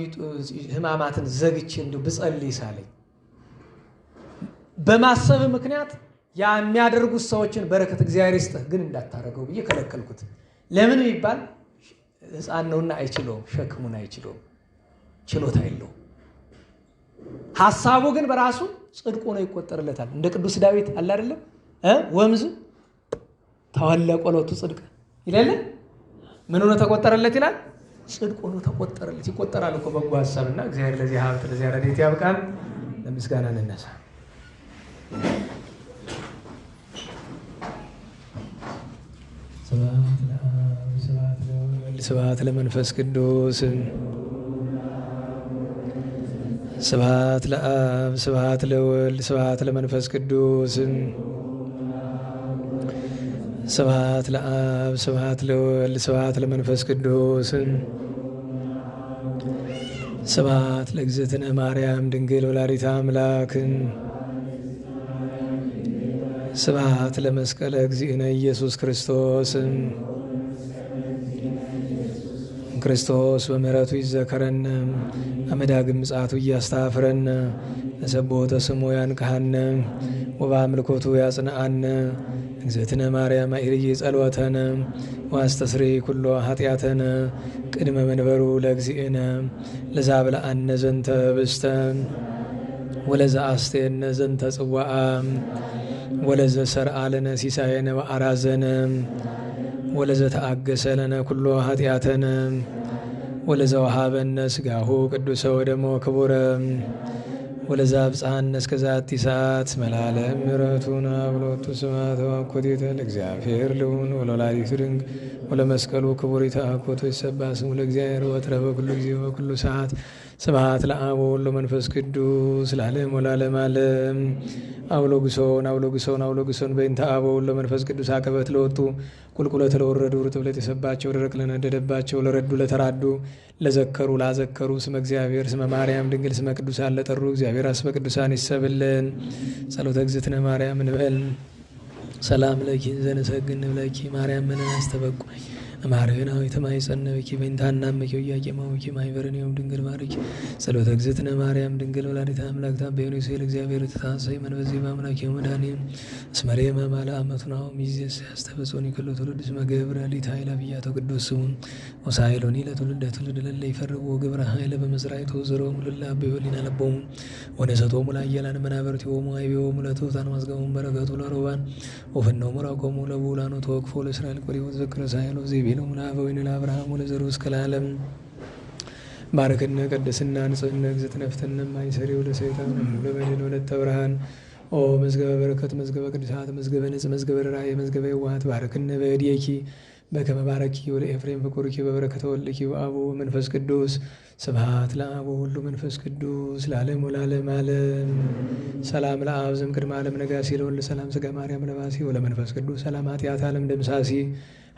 S1: ሕማማትን ዘግቼ እንዲሁ ብጸልይ ሳለኝ በማሰብ ምክንያት ያ የሚያደርጉት ሰዎችን በረከት እግዚአብሔር ይስጥህ ግን እንዳታረገው ብዬ ከለከልኩት። ለምን ቢባል ሕፃን ነውና አይችለውም፣ ሸክሙን አይችለውም፣ ችሎታ የለውም። ሐሳቡ ግን በራሱ ጽድቁ ነው ይቆጠርለታል። እንደ ቅዱስ ዳዊት አለ አይደለም? ወምዝ ተወለቆ ሎቱ ጽድቅ ይላል። ምን ሆነ ተቆጠረለት ይላል? ጽድቅ ሆኖ ተቆጠረለት። ይቆጠራል እኮ በጎ ሐሳብና እግዚአብሔር ለዚህ ሀብት ለዚህ ረድኤት ያብቃን። ለምስጋና እንነሳ። ስብሐት ለመንፈስ ቅዱስ ስብሐት ለአብ ስብሐት ለወልድ ስብሐት ለመንፈስ ቅዱስ ስብሐት ለአብ ስብሐት ለወልድ ስብሐት ለመንፈስ ቅዱስ ስብሐት ለእግዝእትነ ማርያም ድንግል ወላዲተ አምላክ ስብሐት ለመስቀለ እግዚእነ ኢየሱስ ክርስቶስ ክርስቶስ በምሕረቱ ይዘከረን አመዳግም ምጽአቱ እያስተፍረን ለሰቦተ ስሙ ያንቅሐነ ወበአምልኮቱ ያጽንዓነ እግዝእትነ ማርያም አይርይ ጸሎተነ ዋስተስሪ ኩሎ ኃጢአተነ ቅድመ መንበሩ ለእግዚእነ ለዛብልዐነ ዘንተ ህብስተ ወለዘአስተየነ ዘንተ ጽዋዓ ወለዘሰርዓ ለነ ሲሳየነ ወአራዘነ ወለዘተአገሰ ለነ ኩሎ ኃጢአተነ ወለዘወሃበነ ሥጋሁ ቅዱሰ ወደሞ ክቡረ ወለዛ ብፃነ እስከ ዛቲ ሰዓት መላለም ምሕረቱን አብሎቱ ስማተ ወኮቴተ ለእግዚአብሔር ልዑል ወለወላዲቱ ድንግል ወለመስቀሉ ክቡር ይትአኮቶ ይትሰብሐ ስሙ ለእግዚአብሔር ወትረ በኩሉ ጊዜ ወበኩሉ ሰዓት ስብሐት ለአብ ወወልድ ወመንፈስ ቅዱስ ለዓለም ወለዓለመ ዓለም። አውሎግሶን አውሎግሶን አውሎግሶን በእንተ አብ ወወልድ ወመንፈስ ቅዱስ አቀበት ለወጡ ቁልቁለት ለወረዱ ርጥብ ለተሰባቸው ደረቅ ለነደደባቸው ለረዱ ለተራዱ ለዘከሩ ላዘከሩ ስመ እግዚአብሔር ስመ ማርያም ድንግል ስመ ቅዱሳን ለጠሩ እግዚአብሔር አስበ ቅዱሳን ይሰብልን። ጸሎተ እግዝእትነ ማርያም እንበል። ሰላም ለኪ ዘንሰግድ ብለኪ ማርያም ምን አስተበቁኝ ማርያናዊ ተማይጸነብኪ በእንታና መኪው ያቄማውኪ ማይበረኔውም ድንግል ማርኪ ጸሎተ እግዝእትነ ማርያም ድንግል ወላዲተ አምላክ ታበዩኒ ሲል እግዚአብሔር ተታሰይ መንበዚ በአምላክ የመዳኒ እስመሬ መማላ አመቱናው ሚዜስ ያስተበጾኒ ኩሉ ትውልድ እስመ ገብረ ሊት ኃይለ ብያቶ ቅዱስ ስሙ ወሳይሎኒ ለትውልድ ትውልድ ለለ ይፈርቡ ግብረ ኃይለ በመዝራይቱ ዘሮሙ ለላ በዮሊና ለቦሙ ወነሰቶሙ ላየላን መናበርቲሆሙ አይቤሆሙ ለትሑታን ማዝገሙ በረከቱ ለሮባን ወፈነው ምራቆሙ ለቡላኑ ተወክፎ ለእስራኤል ቆሪው ዘክረ ሳይሎ ዚቢ ነው ለአበዊን ለአብርሃም ወለዘሩ እስከ ለዓለም ባረክነ ቀደስና ንጽህነ እግዝእትነ ፍትነ ማይሰሪው ለሰይጣን ለበደል ወለተ ብርሃን ኦ መዝገበ በረከት መዝገበ ቅዱሳት መዝገበ ንጽ መዝገበ ራእይ መዝገበ የዋሃት ባረክነ በእድየኪ በከመ ባረኪ ወለኤፍሬም ፍቁርኪ በበረከተ ወልድኪ ወአቡ መንፈስ ቅዱስ ስብሐት ለአብ ወወልድ ወመንፈስ ቅዱስ ለዓለም ወለዓለመ ዓለም። ሰላም ለአብ ዘእምቅድመ ዓለም ነጋሲ ለወልድ ሰላም ሥጋ ማርያም ለባሲ ወለመንፈስ ቅዱስ ሰላም ኃጢአት ዓለም ደምሳሲ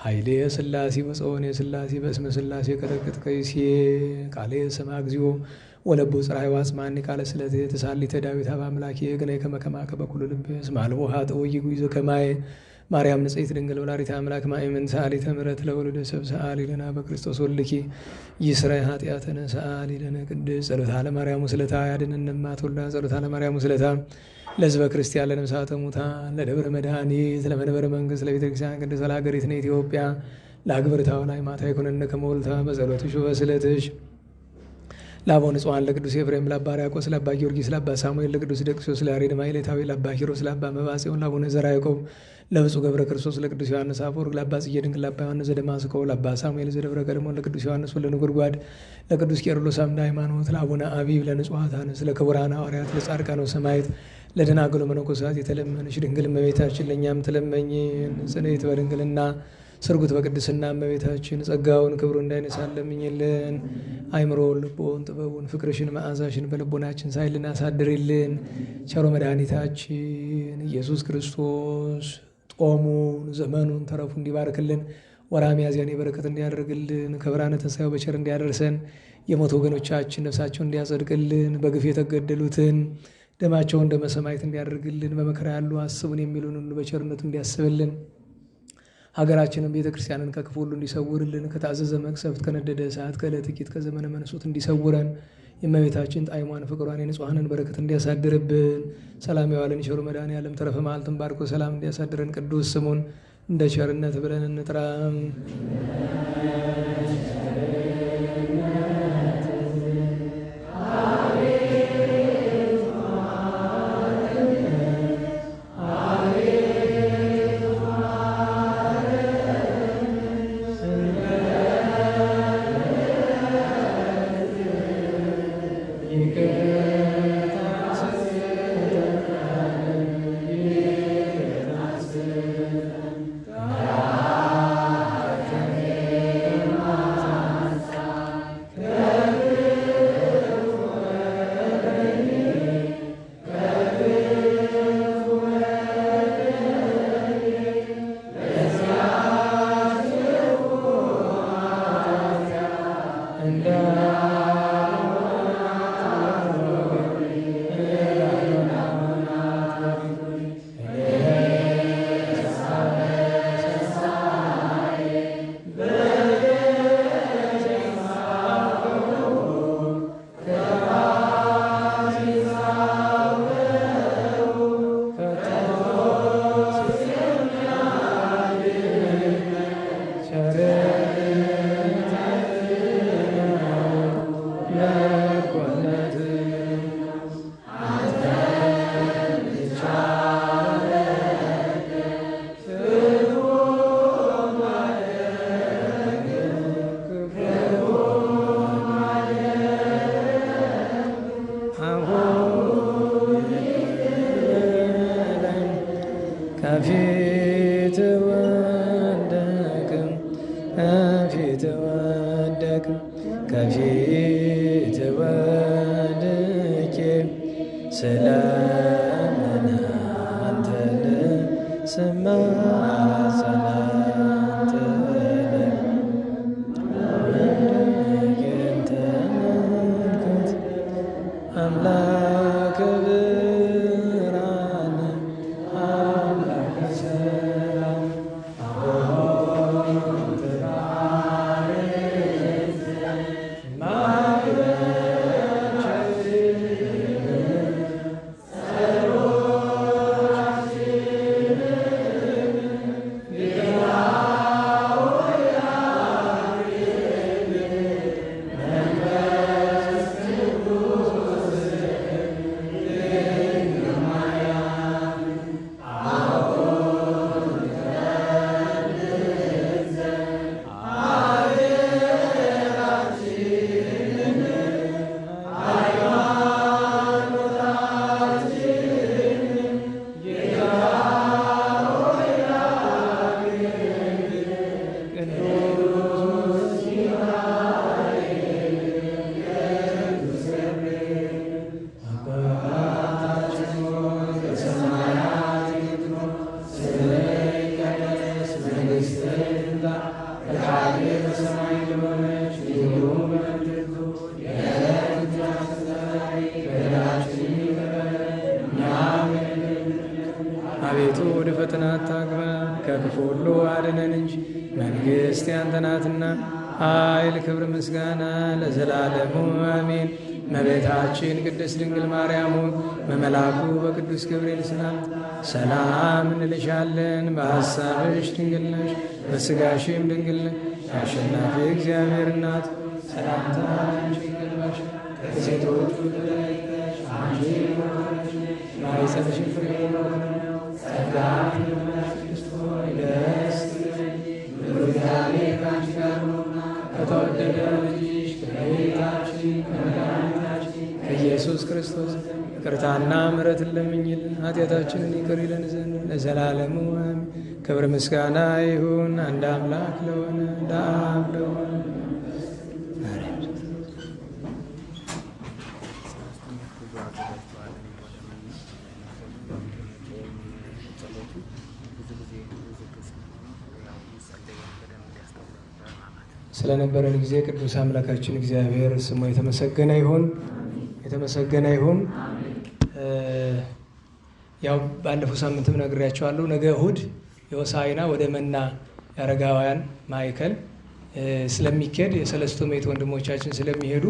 S1: ኃይሌ የሥላሴ ወፀወን የሥላሴ በስመ ሥላሴ ቀጠቅጥ ቀይሴ ቃሌ ሰማ እግዚኦ ወለቦ ጽራይ ዋጽማኒ ቃለ ስለቴ ተሳሊተ ዳዊት አብ አምላኬ እግነይ ከመ ከማከ በኩሉ ልብ እስመ አልቦ ኃጥእ ወይጉይ ዘከማየ ማርያም ንጽሕት ድንግል ወላዲተ አምላክ ማእመን ሰአሊተ ምሕረት ለወልደ ሰብ ሰአሊ ለነ በክርስቶስ ወልድኪ ይስረይ ኃጢአተነ ሰአሊ ለነ ቅድስት ጸሎተ ለማርያም ስለታ ያድነን እማትወልዳ ጸሎተ ለማርያም ስለታ ለሕዝበ ክርስቲያን ለነፍሳተ ሙታን ለደብረ መድኃኒት ለመንበረ መንግሥት ለቤተ ክርስቲያን ቅድስት ለሀገሪትነ ኢትዮጵያ ለአግብርታ ወለአይማታ ይኩነነ ከመ ወልታ በጸሎትሽ ወበስእለትሽ ለአቡነ ንጹሐን ለቅዱስ ኤፍሬም ለአባ ሕርያቆስ ለአባ ጊዮርጊስ ለአባ ሳሙኤል ለቅዱስ ደቅሶስ ለያሬድ ማሕሌታዊ ለአባ ኪሮስ ለአባ መባጽዮን ለአቡነ ዘርዓ ያዕቆብ ለብፁዕ ገብረ ክርስቶስ ለቅዱስ ዮሐንስ አፈወርቅ ለአባ ጽጌ ድንግል ለአባ ዮሐንስ ዘደማስቆ ለአባ ሳሙኤል ዘደብረ ቀድሞን ለቅዱስ ዮሐንስ ወልደ ነጎድጓድ ለቅዱስ ቄርሎስ አምደ ሃይማኖት ለአቡነ አቢብ ለንጹሐት አንስት ለክቡራን ሐዋርያት ለጻድቃን ወሰማዕታት ለደናግሉ መነኮሳት የተለመነች ድንግል እመቤታችን ለእኛም ትለመኝን። ጽንዕት በድንግልና ስርጉት በቅድስና እመቤታችን ጸጋውን ክብሩ እንዳይነሳን ለምኝልን። አይምሮውን ልቦውን ጥበቡን ፍቅርሽን መዓዛሽን በልቦናችን ሳይልን አሳድሪልን። ቸሮ መድኃኒታችን ኢየሱስ ክርስቶስ ጦሙን ዘመኑን ተረፉ እንዲባርክልን ወርኃ ሚያዝያን የበረከት እንዲያደርግልን ከብርሃነ ትንሣኤው በቸር እንዲያደርሰን የሞቱ ወገኖቻችን ነፍሳቸውን እንዲያጸድቅልን በግፍ የተገደሉትን ደማቸውን ደመ ሰማዕት እንዲያደርግልን በመከራ ያሉ አስቡን የሚሉን ሁሉ በቸርነቱ እንዲያስብልን ሀገራችንን ቤተ ክርስቲያንን ከክፉ ሁሉ እንዲሰውርልን ከታዘዘ መቅሰፍት ከነደደ እሳት ከዕለተ ቂት ከዘመነ መንሱት እንዲሰውረን የእመቤታችን ጣዕሟን ፍቅሯን የንጹሐንን በረከት እንዲያሳድርብን ሰላም የዋለን ቸሩ መድኃኔዓለም ተረፈ መዓልትን ባርኮ ሰላም እንዲያሳድረን ቅዱስ ስሙን እንደ ቸርነት ብለን እንጥራ። አምላከ ብርሃን አምላከ ሰላም አቤቱ ወደ ፈተና አታግባን፣ ከክፉ ሁሉ አድነን እንጂ መንግሥት ያንተ ናትና፣ ኃይል፣ ክብር፣ ምስጋና ለዘላለሙ አሜን። እመቤታችን ቅድስት ድንግል ማርያም ሆይ በመልአኩ በቅዱስ ገብርኤል ሰላምታ ሰላም እንልሻለን። በሐሳብሽ ድንግል ነሽ፣ በሥጋሽም ድንግል ነሽ። የአሸናፊ እግዚአብሔር እናት ሰላምታ አንቺ ይገባሻል። ከሴቶች ሁሉ ተለይተሽ አንቺ የተባረክሽ ነሽ፣ የማኅፀንሽ ፍሬ ነው። ጸጋን የተመላሽ ቅድስት ሆይ ደስ ይበልሽ፣ እግዚአብሔር ከአንቺ ጋር ነውና ከተወደደ ልጅሽ ከጌታችን ከመድኃኒታችን ከኢየሱስ ክርስቶስ ይቅርታና ምሕረትን ለምኝልን ኃጢአታችንን ይቅር ይለን ዘንድ ለዘላለሙ አሜን። ክብር ምስጋና ይሁን አንድ አምላክ ለሆነ ለአብ ለወልድ ስለነበረን ጊዜ ቅዱስ አምላካችን እግዚአብሔር ስሙ የተመሰገነ ይሁን፣ የተመሰገነ ይሁን። ያው ባለፈው ሳምንትም ነግሬያቸዋለሁ። ነገ እሁድ የሆሳዕና ወደ መና የአረጋውያን ማዕከል ስለሚኬድ የሰለስቱ ምዕት ወንድሞቻችን ስለሚሄዱ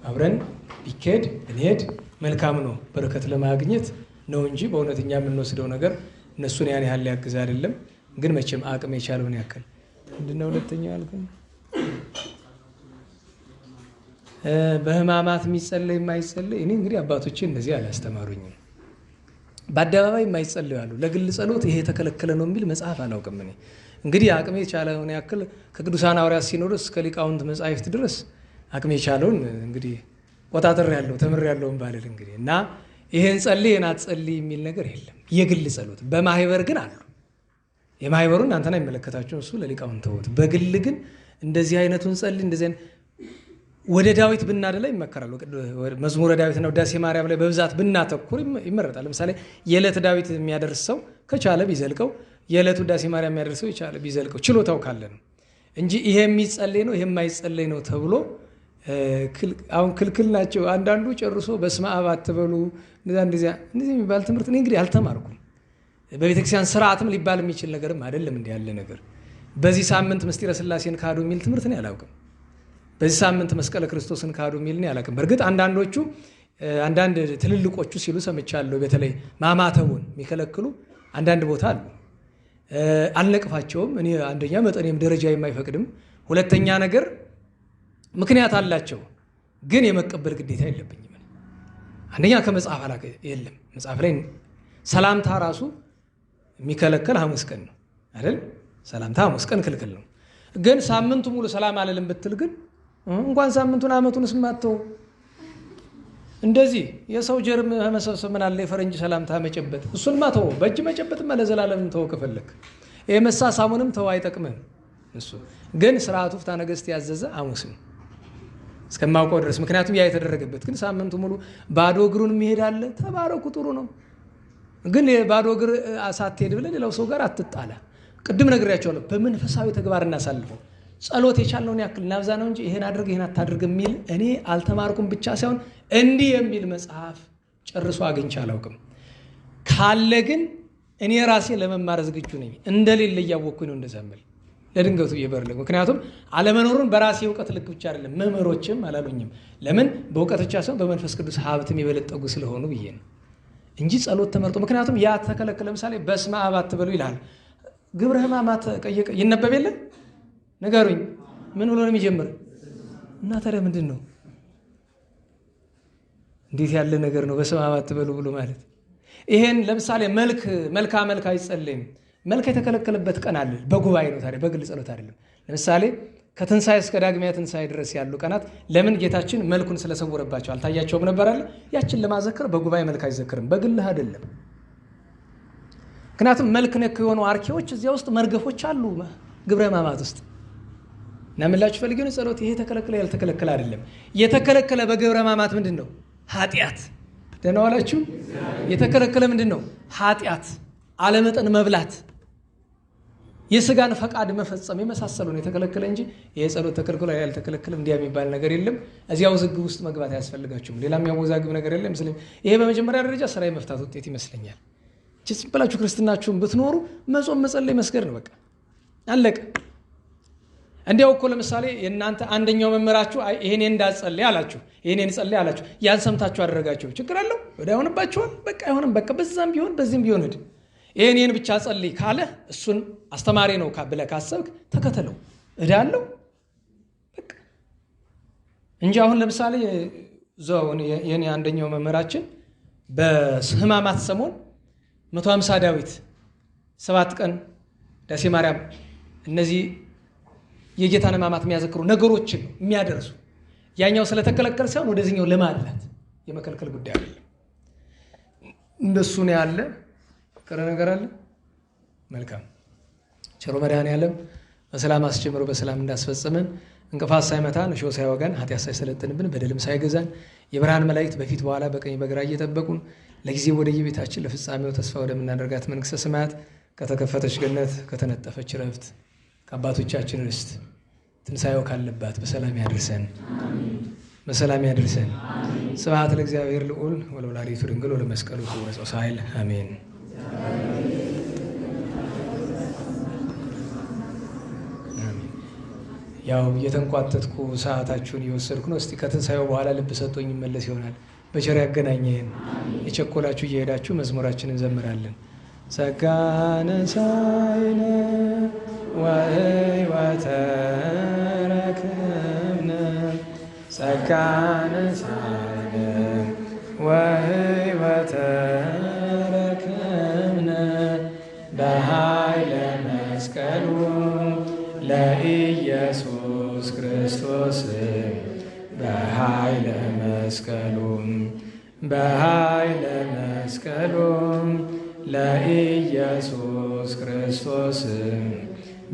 S1: አብረን ቢኬድ እንሄድ መልካም ነው። በረከት ለማግኘት ነው እንጂ በእውነተኛ የምንወስደው ነገር እነሱን ያን ያህል ሊያግዝ አይደለም። ግን መቼም አቅም የቻለውን ያክል ምንድነው ሁለተኛው ያልኩኝ? በሕማማት የሚጸለይ የማይጸለይ እኔ እንግዲህ አባቶቼ እንደዚህ አላስተማሩኝም። በአደባባይ የማይጸለዩ አሉ። ለግል ጸሎት ይሄ የተከለከለ ነው የሚል መጽሐፍ አላውቅም። እኔ እንግዲህ አቅሜ የቻለውን ያክል ከቅዱሳን ሐዋርያት ሲኖዶስ እስከ ሊቃውንት መጻሕፍት ድረስ አቅሜ የቻለውን እንግዲህ ቆጣጠር ያለው ተምር ያለውን ባልል እንግዲህ እና ይሄን ጸልይ ይሄን አትጸልይ የሚል ነገር የለም። የግል ጸሎት በማህበር ግን አሉ። የማህበሩን እናንተን አይመለከታችሁም፣ እሱ ለሊቃውንት ተውት። በግል ግን እንደዚህ አይነቱን ጸልይ እንደዚህ ወደ ዳዊት ብናደላ ይመከራሉ። መዝሙረ ዳዊትና ውዳሴ ማርያም ላይ በብዛት ብናተኩር ይመረጣል። ለምሳሌ የዕለት ዳዊት የሚያደርሰው ከቻለ ቢዘልቀው፣ የዕለት ውዳሴ ማርያም የሚያደርሰው የቻለ ቢዘልቀው ችሎታው ካለ ነው እንጂ ይሄ የሚጸለይ ነው ይሄ የማይጸለይ ነው ተብሎ አሁን ክልክል ናቸው። አንዳንዱ ጨርሶ በስመ አብ አትበሉ እንደዚህ የሚባል ትምህርት እኔ እንግዲህ አልተማርኩም። በቤተክርስቲያን ስርዓትም ሊባል የሚችል ነገርም አይደለም። እንዲህ ያለ ነገር በዚህ ሳምንት ምስጢረ ሥላሴን ካዱ የሚል ትምህርት እኔ አላውቅም። በዚህ ሳምንት መስቀለ ክርስቶስን ካዱ የሚል እኔ አላውቅም። በእርግጥ አንዳንድ ትልልቆቹ ሲሉ ሰምቻለሁ። በተለይ ማማተቡን የሚከለክሉ አንዳንድ ቦታ አሉ። አልነቅፋቸውም። እኔ አንደኛ መጠኔም ደረጃ የማይፈቅድም፣ ሁለተኛ ነገር ምክንያት አላቸው። ግን የመቀበል ግዴታ የለብኝም። አንደኛ ከመጽሐፍ አላቀ የለም። መጽሐፍ ላይ ሰላምታ ራሱ የሚከለከል ሐሙስ ቀን ነው አይደል? ሰላምታ ሐሙስ ቀን ክልክል ነው። ግን ሳምንቱ ሙሉ ሰላም አለልም ብትል ግን እንኳን ሳምንቱን ዓመቱን ስማተው እንደዚህ የሰው ጀርም መሰብሰብ ምን አለ የፈረንጅ ሰላምታ መጨበጥ፣ እሱንማ ተው። በእጅ መጨበጥማ ለዘላለም ተው ከፈለክ። የመሳሳሙንም ተው፣ አይጠቅምህም እሱ። ግን ስርዓቱ ፍትሐ ነገሥት ያዘዘ ሐሙስ ነው እስከማውቀው ድረስ። ምክንያቱም ያ የተደረገበት ግን ሳምንቱ ሙሉ ባዶ እግሩን የሚሄድ አለ። ተባረኩ፣ ጥሩ ነው። ግን ባዶ እግር ሳትሄድ ብለህ ሌላው ሰው ጋር አትጣላ። ቅድም ነግሬያቸዋለሁ። በመንፈሳዊ ተግባር እናሳልፈው። ጸሎት የቻልነውን ያክል እናብዛ ነው እንጂ ይሄን አድርግ ይሄን አታድርግ የሚል እኔ አልተማርኩም ብቻ ሳይሆን እንዲህ የሚል መጽሐፍ ጨርሶ አግኝቼ አላውቅም። ካለ ግን እኔ ራሴ ለመማር ዝግጁ ነኝ። እንደሌለ እያወቅኩኝ ነው እንደዛ የምል ለድንገቱ እየበርልግ። ምክንያቱም አለመኖሩን በራሴ እውቀት ልክ ብቻ አይደለም መምህሮችም አላሉኝም። ለምን በእውቀት ብቻ ሳይሆን በመንፈስ ቅዱስ ሀብትም የበለጠጉ ስለሆኑ ብዬ ነው እንጂ ጸሎት ተመርጦ። ምክንያቱም ያ ተከለከለ። ለምሳሌ በስመ አብ አትበሉ ይልሃል። ግብረ ሕማማት ይነበብ የለ ንገሩኝ፣ ምን ብሎ ነው የሚጀምር? እና ታዲያ ምንድን ነው? እንዴት ያለ ነገር ነው በስመ አብ አትበሉ ብሎ ማለት? ይሄን ለምሳሌ መልካ አይጸለይም። መልክ የተከለከለበት ቀን አለ፣ በጉባኤ ነው። ታዲያ በግል ጸሎት አይደለም። ለምሳሌ ከትንሣኤ እስከ ዳግሚያ ትንሣኤ ድረስ ያሉ ቀናት ለምን ጌታችን መልኩን ስለሰወረባቸው አልታያቸውም ነበር አለ። ያችን ለማዘከር በጉባኤ መልክ አይዘክርም፣ በግልህ አይደለም። ምክንያቱም መልክ ነክ የሆኑ አርኪዎች እዚያ ውስጥ መርገፎች አሉ ግብረ ሕማማት ውስጥ እና ምላችሁ ፈልጌ ነው። ጸሎት ይሄ የተከለከለ ያልተከለከለ አይደለም። የተከለከለ በግብረ ሕማማት ምንድን ነው? ኃጢአት። ደህና ዋላችሁ። የተከለከለ ምንድን ነው? ኃጢአት፣ አለመጠን መብላት፣ የስጋን ፈቃድ መፈጸም የመሳሰሉ ነው የተከለከለ እንጂ ይሄ ጸሎት ተከልክሎ ያልተከለከለ እንዲያ የሚባል ነገር የለም። እዚያው ውዝግብ ውስጥ መግባት አያስፈልጋችሁም። ሌላም ያወዛግብ ነገር የለም። ይሄ በመጀመሪያ ደረጃ ስራ የመፍታት ውጤት ይመስለኛል። ዝም ብላችሁ ክርስትናችሁን ብትኖሩ መጾም፣ መጸለይ፣ መስገድ ነው በቃ አለቀ። እንዲያው እኮ ለምሳሌ የእናንተ አንደኛው መምህራችሁ ይሄን እንዳጸልይ አላችሁ፣ ይሄን ጸልይ አላችሁ፣ ያን ሰምታችሁ አደረጋችሁ፣ ችግር አለው? ወደ አይሆንባችኋል። በቃ አይሆንም። በቃ በዛም ቢሆን በዚህም ቢሆን ሄድ ይሄን ብቻ ጸልይ ካለ እሱን አስተማሪ ነው ብለህ ካሰብክ ተከተለው፣ እዳለው በቃ እንጂ አሁን ለምሳሌ የኔ አንደኛው መምህራችን በሕማማት ሰሞን 150 ዳዊት 7 ቀን ዳሴ ማርያም እነዚህ የጌታን ሕማማት የሚያዘክሩ ነገሮችን ነው የሚያደርሱ። ያኛው ስለተከለከለ ሳይሆን ወደዚህኛው ለማድላት የመከልከል ጉዳይ አይደለም። እንደሱ ነው ያለ። ቀረ ነገር አለ? መልካም ቸሮ መድኃኔዓለም በሰላም አስጀምሮ በሰላም እንዳስፈጸመን እንቅፋት ሳይመታን እሾህ ሳይወጋን ኃጢአት ሳይሰለጥንብን በደልም ሳይገዛን የብርሃን መላእክት በፊት በኋላ በቀኝ በግራ እየጠበቁን ለጊዜ ወደየቤታችን ለፍጻሜው ተስፋ ወደምናደርጋት መንግሥተ ሰማያት ከተከፈተች ገነት ከተነጠፈች ረፍት ከአባቶቻችን ርስት ትንሣኤው ካለባት በሰላም ያድርሰን፣ በሰላም ያድርሰን። ስብሐት ለእግዚአብሔር ልዑል ወለወላዲቱ ድንግል ወለመስቀሉ ክቡር ኃይል አሜን። ያው እየተንቋጠጥኩ ሰዓታችሁን እየወሰድኩ ነው። እስቲ ከትንሣኤው በኋላ ልብ ሰጥቶኝ ይመለስ ይሆናል። በቸር ያገናኘን። የቸኮላችሁ እየሄዳችሁ መዝሙራችንን እንዘምራለን። ጸጋነ ሳይነ ወሕይወተ ረከብነ ጸጋነ ሳይነ ወሕይወተ ረከብነ በኃይለ መስቀሉ ለኢየሱስ ክርስቶስ በኃይለ መስቀሉ በኃይለ መስቀሉ ለኢየሱስ ክርስቶስ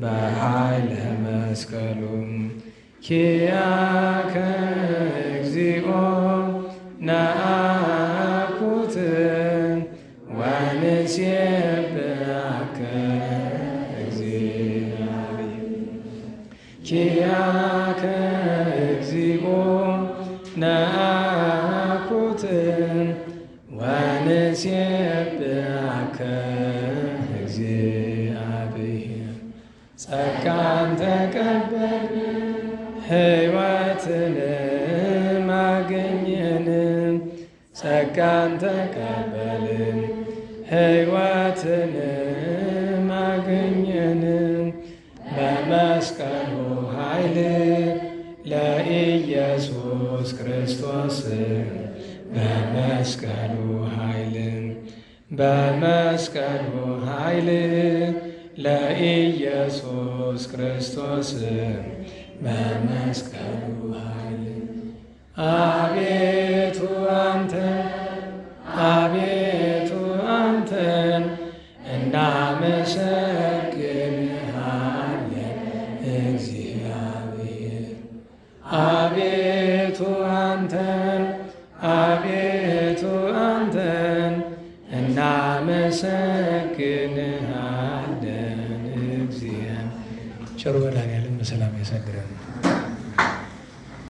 S1: በኃይለ መስቀሉ ኪያከ እግዚኦ ነአኩት ወንሴብሐከ እግዚአብሔር ኪያከ እግዚኦ ነአኩት ወንሴብሐከ እግዚአብሔር ጸጋን ተቀበል ሕይወትንም አገኘን ጸጋን ተቀበልን ሕይወትንም አገኘን በመስቀሉ ኃይል ለኢየሱስ ክርስቶስ በመስቀሉ ኃይል በመስቀሉ ኃይል ለኢየሱስ ክርስቶስ በመስቀሉ ኃይል አቤቱ አንተን እናመሰግንሃለን እግዚአብሔር አቤቱ አንተን እናመሰግንሃለን እግዚአብሔር ቸር መድኃኔዓለም በሰላም ያሳድረን።